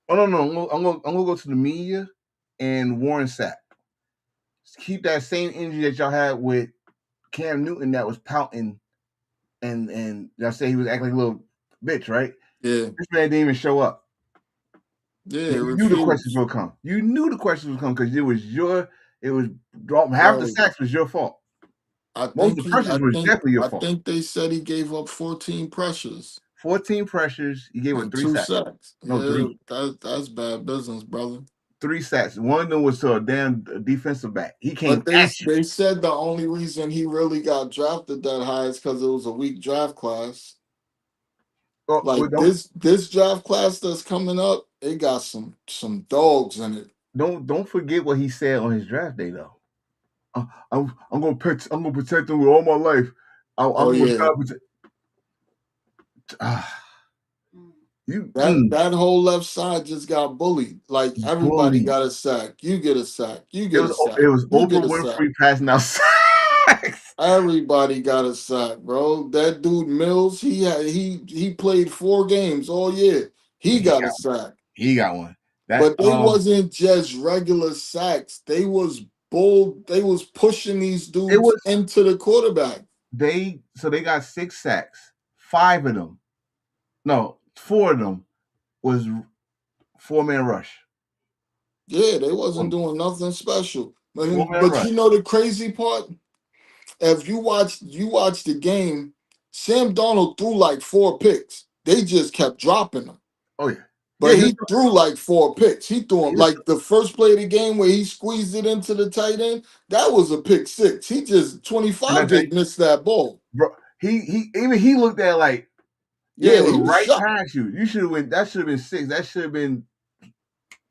Speaker 2: Oh no, I'm gonna go to the media and Warren Sapp. Keep that same energy that y'all had with Cam Newton that was pouting and y'all say he was acting like a little bitch, right?
Speaker 3: Yeah,
Speaker 2: This man didn't even show up.
Speaker 3: yeah,
Speaker 2: And you knew the questions
Speaker 3: refused.
Speaker 2: would come. You knew the questions would come because it was half the
Speaker 3: Bro,
Speaker 2: sacks was your fault. Most of the pressures was definitely your
Speaker 3: I
Speaker 2: fault.
Speaker 3: think they said he gave up 14 pressures
Speaker 2: 14 pressures, you gave up
Speaker 3: and
Speaker 2: three
Speaker 3: two
Speaker 2: sacks.
Speaker 3: sacks.
Speaker 2: No,
Speaker 3: Yeah,
Speaker 2: three.
Speaker 3: that's bad business, brother.
Speaker 2: Three sacks. One of them was to a damn defensive back. He came
Speaker 3: But
Speaker 2: at you.
Speaker 3: they said the only reason he really got drafted that high is because it was a weak draft class.
Speaker 2: Oh,
Speaker 3: Like
Speaker 2: well, don't
Speaker 3: this draft class that's coming up, it got some dogs in it.
Speaker 2: don't forget what he said on his draft day though. I'm gonna protect him with all my life.
Speaker 3: Oh
Speaker 2: I'm gonna try
Speaker 3: yeah,
Speaker 2: to protect. You
Speaker 3: that whole left side just got bullied. Like everybody
Speaker 2: bully.
Speaker 3: got a sack. You get a sack. You
Speaker 2: It
Speaker 3: get a
Speaker 2: was
Speaker 3: sack.
Speaker 2: it was
Speaker 3: You
Speaker 2: Oprah
Speaker 3: get a sack.
Speaker 2: Winfrey passing out sacks.
Speaker 3: Everybody got a sack, bro. That dude Mills, he played 4 games all year. He
Speaker 2: He
Speaker 3: got a
Speaker 2: got
Speaker 3: sack.
Speaker 2: he got one. That
Speaker 3: But they wasn't just regular sacks. They was bold. They was pushing these
Speaker 2: it
Speaker 3: dudes
Speaker 2: was
Speaker 3: into the quarterback.
Speaker 2: they got 6 sacks. 5 of them, no, 4 of them was 4-man rush.
Speaker 3: Yeah, they wasn't doing nothing special.
Speaker 2: Four-man
Speaker 3: But you
Speaker 2: rush.
Speaker 3: know the crazy part? If you watch the game, Sam Donald threw like 4 picks. They just kept dropping them.
Speaker 2: Oh yeah, yeah.
Speaker 3: But he threw like 4 picks. He threw them
Speaker 2: He was,
Speaker 3: like the first play of the game where he squeezed it into the tight end. That was a pick six. He just
Speaker 2: and I
Speaker 3: 25
Speaker 2: say,
Speaker 3: just missed that ball.
Speaker 2: bro, he looked at it like, yeah, it
Speaker 3: Yeah,
Speaker 2: was
Speaker 3: he was
Speaker 2: right
Speaker 3: shot.
Speaker 2: past you. You should have went. That should have been 6. That should have been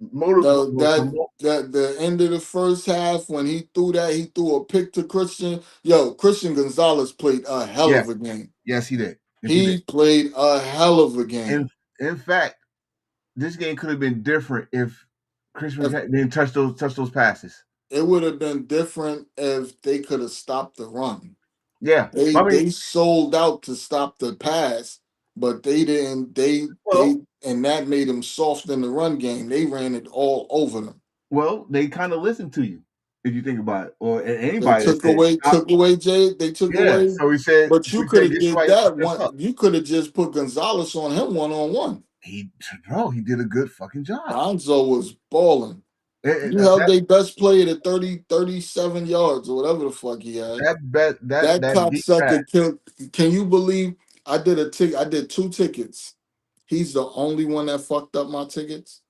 Speaker 2: motor.
Speaker 3: That the end of the first half when he threw a pick to Christian. Yo, Christian Gonzalez played a hell
Speaker 2: Yeah,
Speaker 3: of a game.
Speaker 2: yes, he did. Yes, he did.
Speaker 3: He played a hell of a
Speaker 2: In
Speaker 3: game.
Speaker 2: in fact, this game could have been different if Christmas
Speaker 3: If
Speaker 2: didn't touch those passes.
Speaker 3: it would have been different if they could have stopped the run.
Speaker 2: Yeah,
Speaker 3: They
Speaker 2: I mean,
Speaker 3: they sold out to stop the pass, but they didn't.
Speaker 2: well,
Speaker 3: And that made them soft in the run game. They ran it all over them.
Speaker 2: they kind of listened to you if you think about it, or
Speaker 3: They
Speaker 2: anybody that
Speaker 3: took
Speaker 2: said
Speaker 3: away
Speaker 2: stop.
Speaker 3: took away Jay. They took
Speaker 2: Yeah,
Speaker 3: away.
Speaker 2: so we said
Speaker 3: But you could have
Speaker 2: get
Speaker 3: did
Speaker 2: somebody to
Speaker 3: that
Speaker 2: step
Speaker 3: one.
Speaker 2: up.
Speaker 3: You could have just put Gonzalez on him 1-on-1.
Speaker 2: He did a good fucking job.
Speaker 3: Lonzo was balling. You held
Speaker 2: That
Speaker 3: their best player to 37 yards or whatever the fuck he had. That
Speaker 2: that deep pass.
Speaker 3: cocksucker killed. Can you believe I did a tick? I did 2 tickets. He's the only one that fucked up my tickets.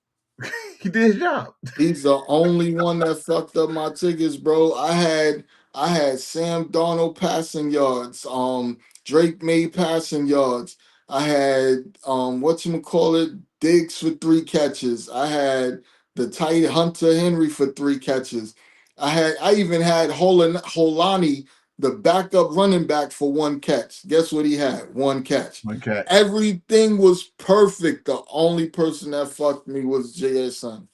Speaker 2: He did his job.
Speaker 3: He's the only one that fucked up my tickets, bro. I had Sam Darnold passing yards. Drake May passing yards. I had whatchamacallit, Diggs for 3 catches. I had the tight Hunter Henry for 3 catches. I even had Holani, the backup running back, for 1 catch. Guess what he had? 1 catch.
Speaker 2: One catch.
Speaker 3: Everything was perfect. The only person that fucked me was JSN.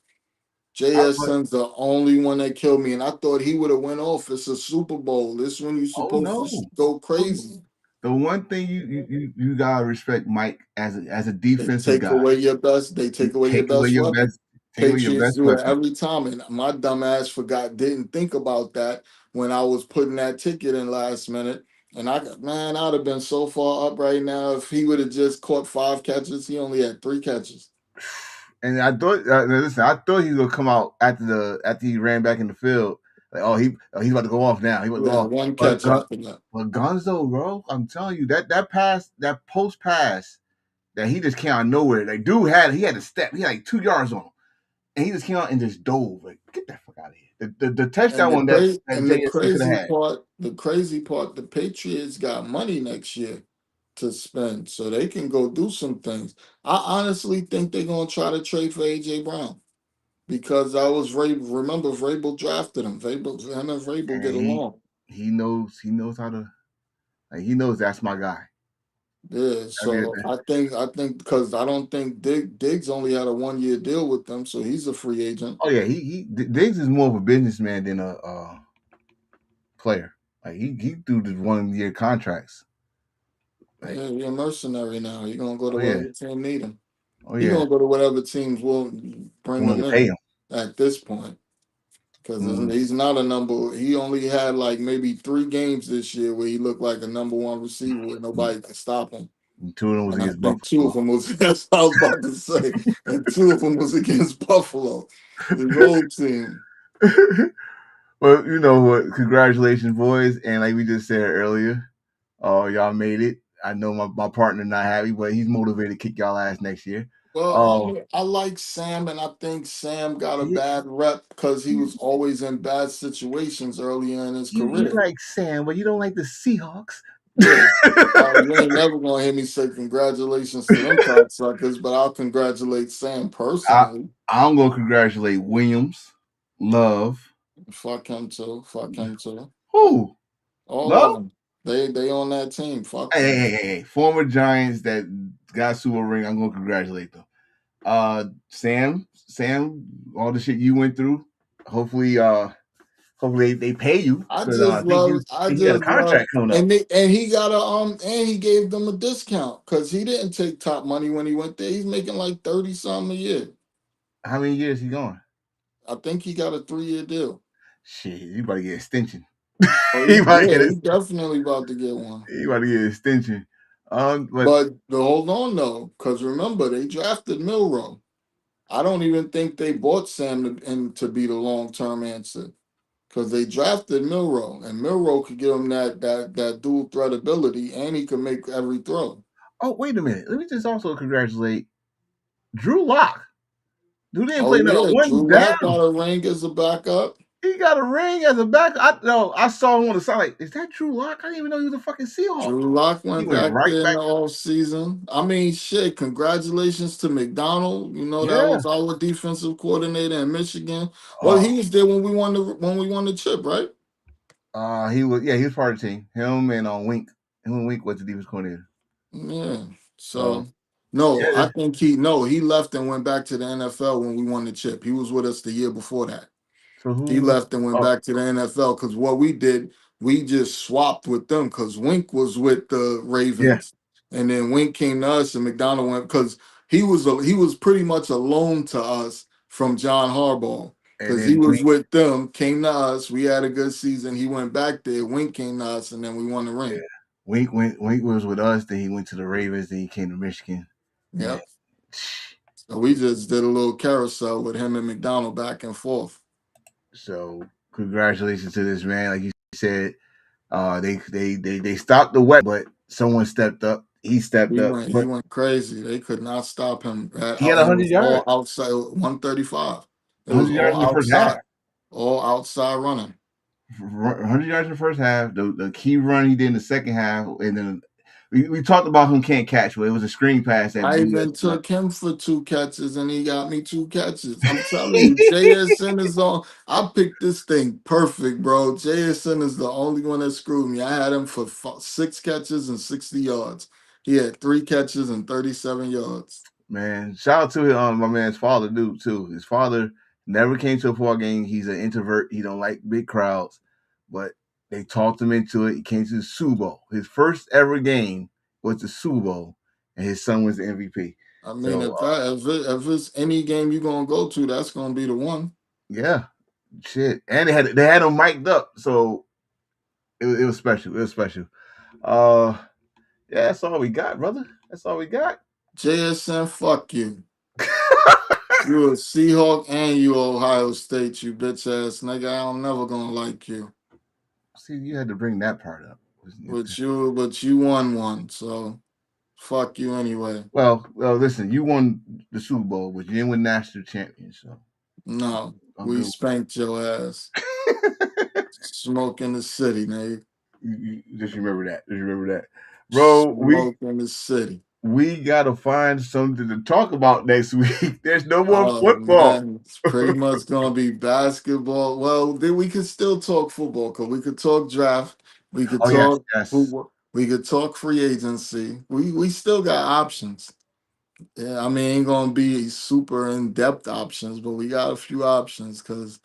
Speaker 2: But
Speaker 3: JSN's the only one that killed me, and I thought he would have went off. It's a Super Bowl. This when you're
Speaker 2: oh
Speaker 3: supposed
Speaker 2: no.
Speaker 3: to go
Speaker 2: Oh, no.
Speaker 3: crazy.
Speaker 2: The one thing you gotta respect Mike as a
Speaker 3: They
Speaker 2: defensive
Speaker 3: take
Speaker 2: guy.
Speaker 3: away your best. They
Speaker 2: You
Speaker 3: take away your
Speaker 2: take away
Speaker 3: best
Speaker 2: your
Speaker 3: weapon.
Speaker 2: best
Speaker 3: Patriots do it
Speaker 2: weapon.
Speaker 3: every time, and my dumb ass didn't think about that when I was putting that ticket in last minute. And I'd have been so far up right now if he would have just caught 5 catches. He only had 3 catches.
Speaker 2: And I thought, listen, I thought he was gonna come out after he ran back in the field. Like, he's about to go off now. He about to go
Speaker 3: Yeah,
Speaker 2: off.
Speaker 3: one
Speaker 2: But,
Speaker 3: catch after that.
Speaker 2: but Gonzo, bro, I'm telling you that pass, that post pass that he just came out of nowhere. Like, dude he had a step. He had like 2 yards on him, and he just came out and just dove. Like, get that fuck out of here. The
Speaker 3: And
Speaker 2: touchdown
Speaker 3: the
Speaker 2: one that
Speaker 3: crazy
Speaker 2: that
Speaker 3: and the
Speaker 2: JSN could have
Speaker 3: crazy
Speaker 2: had.
Speaker 3: part, the Patriots got money next year to spend, so they can go do some things. I honestly think they're gonna try to trade for AJ Brown because I was remember Vrabel drafted him. Him and Vrabel
Speaker 2: And
Speaker 3: get along.
Speaker 2: he knows how to. Like, he knows that's my guy.
Speaker 3: Yeah,
Speaker 2: I mean,
Speaker 3: so I think because I don't think Diggs only had a 1 year deal with them, so he's a free agent.
Speaker 2: oh yeah, Diggs is more of a businessman than a player. Like he do the 1 year contracts. Like,
Speaker 3: Yeah, he's a mercenary now. He's gonna go to
Speaker 2: oh yeah,
Speaker 3: wherever team need him.
Speaker 2: oh
Speaker 3: He's
Speaker 2: yeah,
Speaker 3: gonna go to whatever teams will bring
Speaker 2: willing
Speaker 3: him
Speaker 2: to pay
Speaker 3: in
Speaker 2: him.
Speaker 3: at this point. Because
Speaker 2: Mm,
Speaker 3: he's not a number. He only had like maybe 3 games this year where he looked like a number 1 receiver where nobody could stop him.
Speaker 2: and two of them was
Speaker 3: And I
Speaker 2: against
Speaker 3: think 2 of
Speaker 2: Buffalo.
Speaker 3: them was that's what I was about to say. And 2 of them was against Buffalo, his old team.
Speaker 2: Well, you know what? Congratulations, boys! And like we just said earlier, y'all made it. I know my partner not happy, but he's motivated to kick y'all ass next year.
Speaker 3: Well,
Speaker 2: Oh,
Speaker 3: I like Sam, and I think Sam got a
Speaker 2: you,
Speaker 3: bad rep because he was always in bad situations earlier in his
Speaker 2: you
Speaker 3: career.
Speaker 2: like Sam, but you don't like the Seahawks.
Speaker 3: Yeah. You ain't never gonna hear me say congratulations to them cocksuckers, but I'll congratulate Sam
Speaker 2: I,
Speaker 3: personally.
Speaker 2: I'm gonna congratulate Williams, Love.
Speaker 3: Fuck him too. Fuck him too.
Speaker 2: Who?
Speaker 3: All
Speaker 2: Love?
Speaker 3: of them. They on that team. Fuck
Speaker 2: Hey, hey,
Speaker 3: them.
Speaker 2: hey, hey, former Giants that got Super Ring. I'm gonna congratulate them. Sam, all the shit you went through. Hopefully, hopefully they pay you because
Speaker 3: I
Speaker 2: think he got a
Speaker 3: just love
Speaker 2: contract coming up.
Speaker 3: and he got and he gave them a discount because he didn't take top money when he went there. He's making like 30 something a year.
Speaker 2: How many years he going?
Speaker 3: I think he got a 3 year deal.
Speaker 2: Shit, you about to get extension.
Speaker 3: Oh,
Speaker 2: he about to get
Speaker 3: he definitely about to get one.
Speaker 2: he about to get extension. But
Speaker 3: But hold on though, because remember they drafted Milrow. I don't even think they bought Sam to be the long term answer because they drafted Milrow, and Milrow could give him that dual threat ability, and he could make every throw.
Speaker 2: wait a minute. Let me just also congratulate Drew Lock. Dude didn't
Speaker 3: Oh
Speaker 2: play not
Speaker 3: yeah,
Speaker 2: one
Speaker 3: Drew Lock
Speaker 2: down.
Speaker 3: got a ring as a backup.
Speaker 2: He got a ring as a back. I saw him on the side. Like, is that Drew Lock? I didn't even know he was a fucking Seahawk.
Speaker 3: Drew Lock
Speaker 2: He
Speaker 3: went
Speaker 2: went
Speaker 3: back
Speaker 2: right
Speaker 3: there in
Speaker 2: back.
Speaker 3: the off season. I mean, shit, congratulations to McDonald. You know, that
Speaker 2: Yeah.
Speaker 3: was our defensive coordinator in Michigan. Well,
Speaker 2: Oh,
Speaker 3: he was there when we won the chip, right?
Speaker 2: he was part of the team. Him and Wink. Him and Wink was the defense coordinator.
Speaker 3: Yeah.
Speaker 2: So
Speaker 3: So No,
Speaker 2: Yeah.
Speaker 3: I think he left and went back to the NFL when we won the chip. He was with us the year before that.
Speaker 2: So
Speaker 3: He
Speaker 2: who?
Speaker 3: left and went
Speaker 2: Oh,
Speaker 3: back to the NFL because what we did, we just swapped with them because Wink was with the
Speaker 2: yeah.
Speaker 3: Ravens, and then Wink came to us, and McDonald went because he was pretty much a loan to us from John Harbaugh
Speaker 2: And
Speaker 3: because he
Speaker 2: then
Speaker 3: was
Speaker 2: Wink.
Speaker 3: with them, came to us. We had a good season. He went back there. Wink came to us, and then we won the
Speaker 2: Yeah.
Speaker 3: ring.
Speaker 2: Wink was with us. Then he went to the Ravens. Then he came to Michigan. And
Speaker 3: Yep. So we just did a little carousel with him and McDonald back and forth.
Speaker 2: so congratulations to this man. Like you said, they stopped the wet, but someone stepped up. He stepped up,
Speaker 3: He
Speaker 2: but
Speaker 3: went crazy. They could not stop him.
Speaker 2: he had
Speaker 3: And it
Speaker 2: 100
Speaker 3: was all
Speaker 2: yards,
Speaker 3: outside 135. It was
Speaker 2: 100 yards in the first half.
Speaker 3: all outside running.
Speaker 2: 100 yards in the first half. The key run he did in the second half, and then we talked about him can't catch, but it was a screen pass that
Speaker 3: I
Speaker 2: blew us.
Speaker 3: even took him for 2 catches and he got me 2 catches. I'm telling you, JSN is on. I picked this thing perfect, bro. JSN is the only one that screwed me. I had him for 6 catches and 60 yards. He had 3 catches and 37 yards.
Speaker 2: Man, shout out to my man's father, dude, too. His father never came to a football game. He's an introvert. He don't like big crowds, but they talked him into it. He came to the Super Bowl. His first ever game was the Super Bowl, and his son was the MVP.
Speaker 3: I mean,
Speaker 2: So
Speaker 3: if it's any game you're gonna go to, that's gonna be the one.
Speaker 2: yeah, shit. And they had him mic'd up, so it was special. It was special. Uh, yeah, that's all we got, brother. That's all we got.
Speaker 3: JSN, fuck you. You a Seahawk and you Ohio State, you bitch ass nigga. I'm never gonna like you.
Speaker 2: See, you had to bring that part up.
Speaker 3: But you won one, so fuck you anyway.
Speaker 2: Well, listen, you won the Super Bowl, but you didn't win national champion, so
Speaker 3: No,
Speaker 2: I'm
Speaker 3: we
Speaker 2: good.
Speaker 3: spanked your ass. Smoke in the city, nigga.
Speaker 2: Just remember that. Just remember that, bro. We
Speaker 3: Smoke in the city.
Speaker 2: we gotta find something to talk about next week. There's no more
Speaker 3: Oh
Speaker 2: football.
Speaker 3: man, it's pretty much gonna be basketball. Well, then we could still talk football because we could talk draft, we could
Speaker 2: Oh yes,
Speaker 3: talk
Speaker 2: yes.
Speaker 3: football, we could talk free agency. We still got options. Yeah, I mean, ain't gonna be super in depth options, but we got a few options because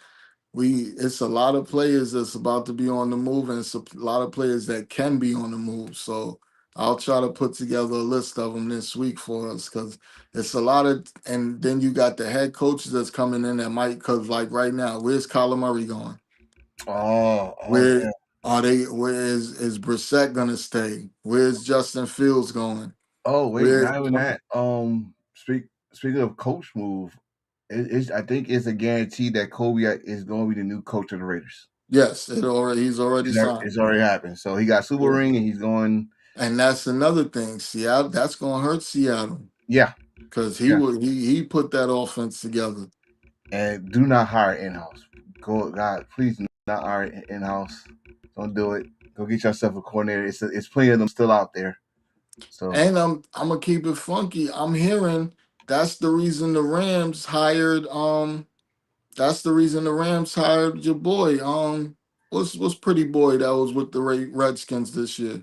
Speaker 3: it's a lot of players that's about to be on the move, and it's a lot of players that can be on the move. So I'll try to put together a list of them this week for us because it's a lot of, and then you got the head coaches that's coming in that might, because like right now, where's Kyler Murray going?
Speaker 2: Oh
Speaker 3: Where
Speaker 2: yeah.
Speaker 3: where is Brissett gonna stay? Where's Justin Fields going?
Speaker 2: Oh wait,
Speaker 3: Where
Speaker 2: not even that. Speaking of coach move, I think it's a guarantee that Kobe is going to be the new coach of the Raiders.
Speaker 3: Yes, he's already signed.
Speaker 2: It's already happened. So he got Super
Speaker 3: Yeah.
Speaker 2: Ring, and he's going.
Speaker 3: And that's another thing. Seattle, that's gonna hurt Seattle
Speaker 2: Yeah,
Speaker 3: because
Speaker 2: yeah.
Speaker 3: he put that offense together.
Speaker 2: And do not hire in house. Go, God, please do not hire in house. Don't do it. Go get yourself a coordinator. It's plenty of them still out there. So,
Speaker 3: And I'm gonna keep it funky. I'm hearing that's the reason the Rams hired that's the reason the Rams hired your boy what's pretty boy that was with the Redskins this year.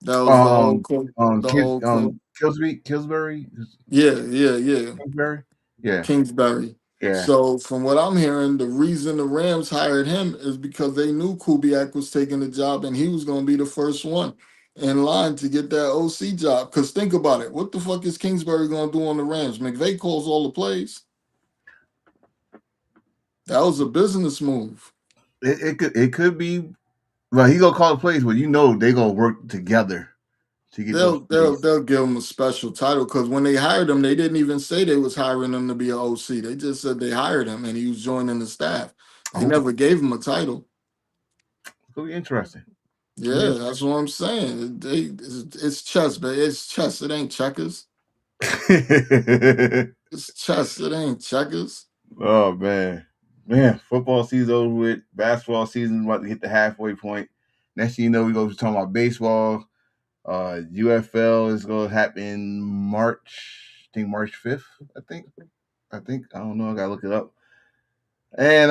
Speaker 3: That was the
Speaker 2: um,
Speaker 3: old coach. The
Speaker 2: Kid,
Speaker 3: old coach.
Speaker 2: Killsbury,
Speaker 3: Yeah.
Speaker 2: Kingsbury. Yeah,
Speaker 3: Kingsbury.
Speaker 2: yeah.
Speaker 3: So from what I'm hearing, the reason the Rams hired him is because they knew Kubiak was taking the job and he was going to be the first one in line to get that OC job. Because think about it, what the fuck is Kingsbury going to do on the Rams? McVay calls all the plays. That was a business move.
Speaker 2: It could be. Well, he gonna call the plays, but they gonna work together to get those plays.
Speaker 3: They'll give him a special title because when they hired him, they didn't even say they was hiring him to be an OC. They just said they hired him and he was joining the staff. They
Speaker 2: Oh,
Speaker 3: never gave him a title.
Speaker 2: it'll be interesting. It'll be
Speaker 3: Yeah, that's what I'm saying. It's chess, but it's chess. It ain't checkers.
Speaker 2: interesting.
Speaker 3: It's chess. It ain't checkers.
Speaker 2: Oh man, football season over with. Basketball season about to hit the halfway point. Next thing you know, we go to talking about baseball. UFL is going to happen March. I think March 5th. I think. I don't know. I gotta look it up. And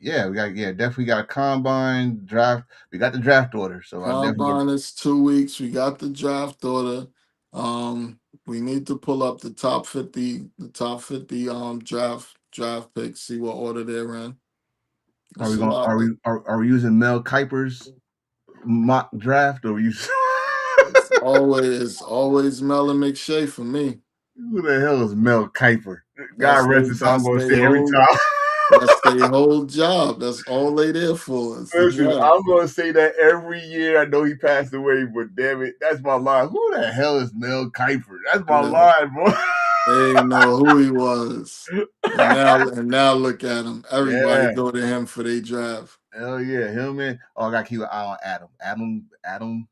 Speaker 2: Yeah, we got definitely got a combine draft. We got the draft order, so I definitely
Speaker 3: Combine is 2 weeks. We got the draft order. We need to pull up the top 50 draft picks, see what order they're in.
Speaker 2: are we
Speaker 3: It's a
Speaker 2: going
Speaker 3: lot.
Speaker 2: are we using Mel Kiper's mock draft or you
Speaker 3: It's always Melon McShay for me.
Speaker 2: who the hell is Mel Kiper? God
Speaker 3: That's
Speaker 2: rest
Speaker 3: they
Speaker 2: his soul. I'm
Speaker 3: that's
Speaker 2: gonna
Speaker 3: they
Speaker 2: say every
Speaker 3: whole
Speaker 2: time.
Speaker 3: that's their whole job. That's all they there for. It's the
Speaker 2: Listen,
Speaker 3: draft.
Speaker 2: I'm gonna say that every year. I know he passed away, but damn it, that's my line. Who the hell is Mel Kiper? That's my
Speaker 3: Yeah,
Speaker 2: line, bro.
Speaker 3: they didn't know who he was. And now look at him. Everybody
Speaker 2: Yeah,
Speaker 3: go to him for their draft.
Speaker 2: hell yeah, him and I gotta keep an eye on Adam. Adam.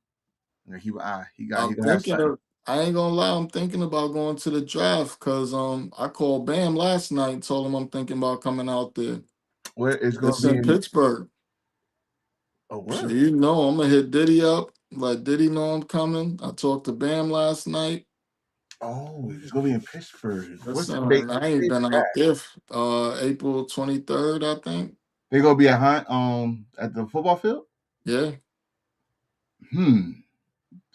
Speaker 2: I gotta keep an eye. He
Speaker 3: I'm
Speaker 2: gonna have
Speaker 3: thinking
Speaker 2: something.
Speaker 3: of I ain't gonna lie, I'm thinking about going to the draft because I called Bam last night and told him I'm thinking about coming out there.
Speaker 2: Where it's gonna
Speaker 3: It's
Speaker 2: be
Speaker 3: in
Speaker 2: in
Speaker 3: Pittsburgh.
Speaker 2: a
Speaker 3: So
Speaker 2: word.
Speaker 3: I'm gonna hit Diddy up, let Diddy know I'm coming. I talked to Bam last night.
Speaker 2: Oh, it's gonna be in Pittsburgh. What's the date?
Speaker 3: Listen, I
Speaker 2: What's the
Speaker 3: ain't
Speaker 2: date
Speaker 3: been
Speaker 2: for that?
Speaker 3: out there April 23rd, I think.
Speaker 2: They gonna be at the football field.
Speaker 3: Yeah.
Speaker 2: Hmm.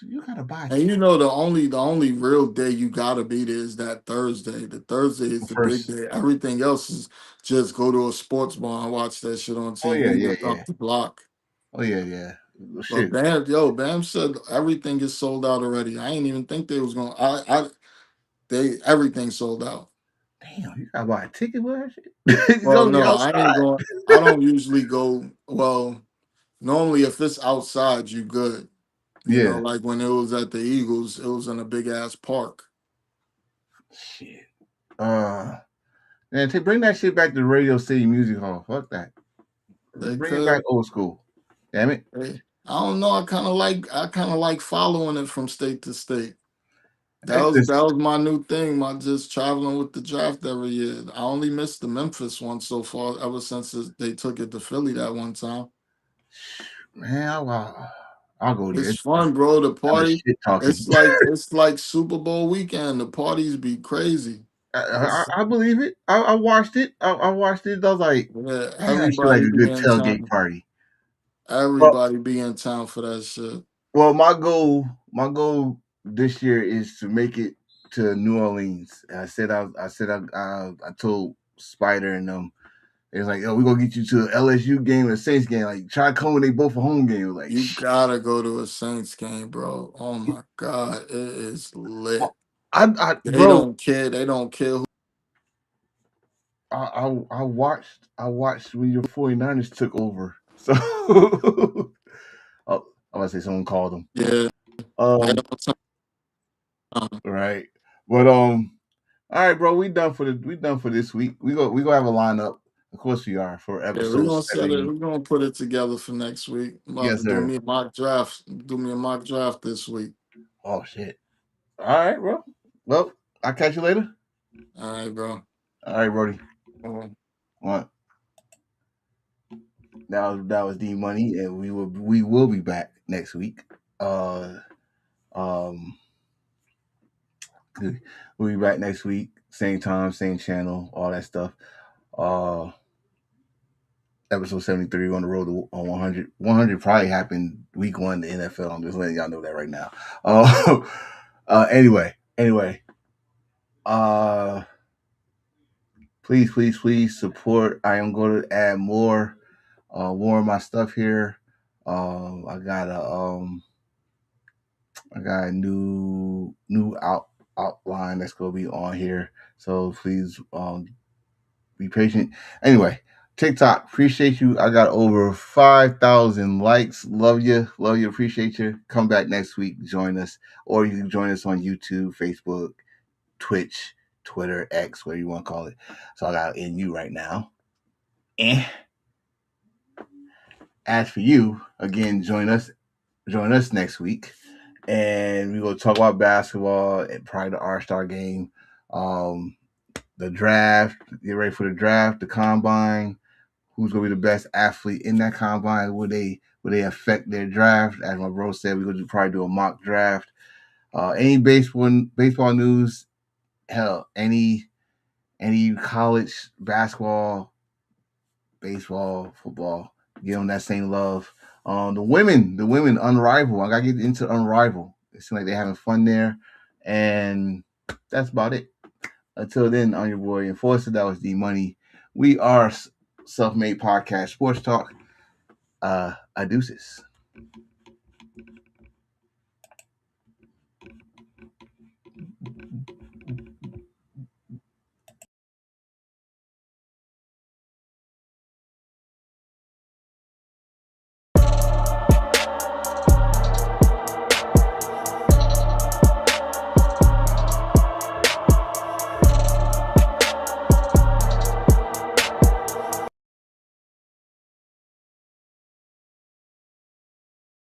Speaker 2: You gotta buy a
Speaker 3: And
Speaker 2: ticket
Speaker 3: the only real day you gotta be there is that Thursday. The Thursday is the big
Speaker 2: first.
Speaker 3: day. Everything else is just go to a sports bar and watch that shit on
Speaker 2: Oh yeah,
Speaker 3: TV.
Speaker 2: yeah,
Speaker 3: That's
Speaker 2: yeah.
Speaker 3: up the block.
Speaker 2: Oh yeah, yeah. Well,
Speaker 3: But
Speaker 2: shit.
Speaker 3: Bam said everything is sold out already. I ain't even think they was gonna. They everything sold out.
Speaker 2: Damn, you gotta buy a ticket for that shit. It's
Speaker 3: Well,
Speaker 2: gonna be
Speaker 3: no, I ain't
Speaker 2: outside.
Speaker 3: going. I don't usually go. Well, normally if it's outside, you good.
Speaker 2: Yeah.
Speaker 3: Like when it was at the Eagles, it was in a big ass park.
Speaker 2: Shit. Uh, man, bring that shit back to Radio City Music Hall. Fuck that.
Speaker 3: They
Speaker 2: Bring it back
Speaker 3: could.
Speaker 2: old school. Damn it.
Speaker 3: I don't know. I kind of like following it from state to state. That was
Speaker 2: Listen,
Speaker 3: that was my new thing. My just traveling with the draft every year. I only missed the Memphis one so far ever since they took it to Philly that one time.
Speaker 2: man, I'll go there.
Speaker 3: It's fun, bro. The
Speaker 2: I'm a
Speaker 3: party.
Speaker 2: shit talking.
Speaker 3: It's like Super Bowl weekend. The parties be crazy. It's
Speaker 2: I believe it. I watched it. I watched it. I was like,
Speaker 3: yeah.
Speaker 2: man, that shit like
Speaker 3: Everybody
Speaker 2: a
Speaker 3: be
Speaker 2: good
Speaker 3: in
Speaker 2: tailgate
Speaker 3: town.
Speaker 2: party. Well,
Speaker 3: Everybody be in town for that shit.
Speaker 2: well, my goal this year is to make it to New Orleans. I told Spider and them. It's like, oh, we're gonna get you to an LSU game and a Saints game. Like, try to come when they both a home game. Like,
Speaker 3: You gotta go to a Saints game, bro. Oh my god, it is lit. They
Speaker 2: bro,
Speaker 3: don't care. They don't care who.
Speaker 2: I watched when your 49ers took over. So, oh, I'm gonna say someone called them.
Speaker 3: Yeah, right
Speaker 2: Um,
Speaker 3: on time.
Speaker 2: right, but all right, bro, we done for this week. We go have a lineup. Of course, we are for
Speaker 3: Yeah, we're
Speaker 2: episode
Speaker 3: gonna set it.
Speaker 2: 70.
Speaker 3: We're gonna put it together for next week. I'm about
Speaker 2: Yes,
Speaker 3: to do
Speaker 2: sir.
Speaker 3: me a mock draft. Do me a mock draft this week.
Speaker 2: Oh shit. All right, bro. Well, I'll catch you later.
Speaker 3: All right, bro.
Speaker 2: All right, Brody.
Speaker 3: Um,
Speaker 2: What? That was D Money, and we will be back next week. Uh, um, we'll be back next week, same time, same channel, all that stuff. Uh, episode 73 on the road to on 100. 100 probably happened week one in the NFL. I'm just letting y'all know that right now. Anyway. Uh, please support. I am going to add more of my stuff here. I got a new outline that's gonna be on here. So please be patient. Anyway, TikTok, appreciate you. I got over 5,000 likes. Love you, appreciate you. Come back next week, join us, or you can join us on YouTube, Facebook, Twitch, Twitter, X, whatever you want to call it. So I got in you right now. As for you, again, join us next week, and we're gonna talk about basketball and probably the All-Star game, um, the draft. Get ready for the draft, the combine. Who's gonna be the best athlete in that combine? Will they affect their draft? As my bro said, we're gonna probably do a mock draft. Any baseball news? Hell, any college basketball, baseball, football. Give them that same love. The women, Unrivaled. I gotta get into Unrivaled. It seems like they're having fun there, and that's about it. Until then, I'm your boy Enforcer. That was D Money. We are Self Made Podcast Sports Talk. Adeuces.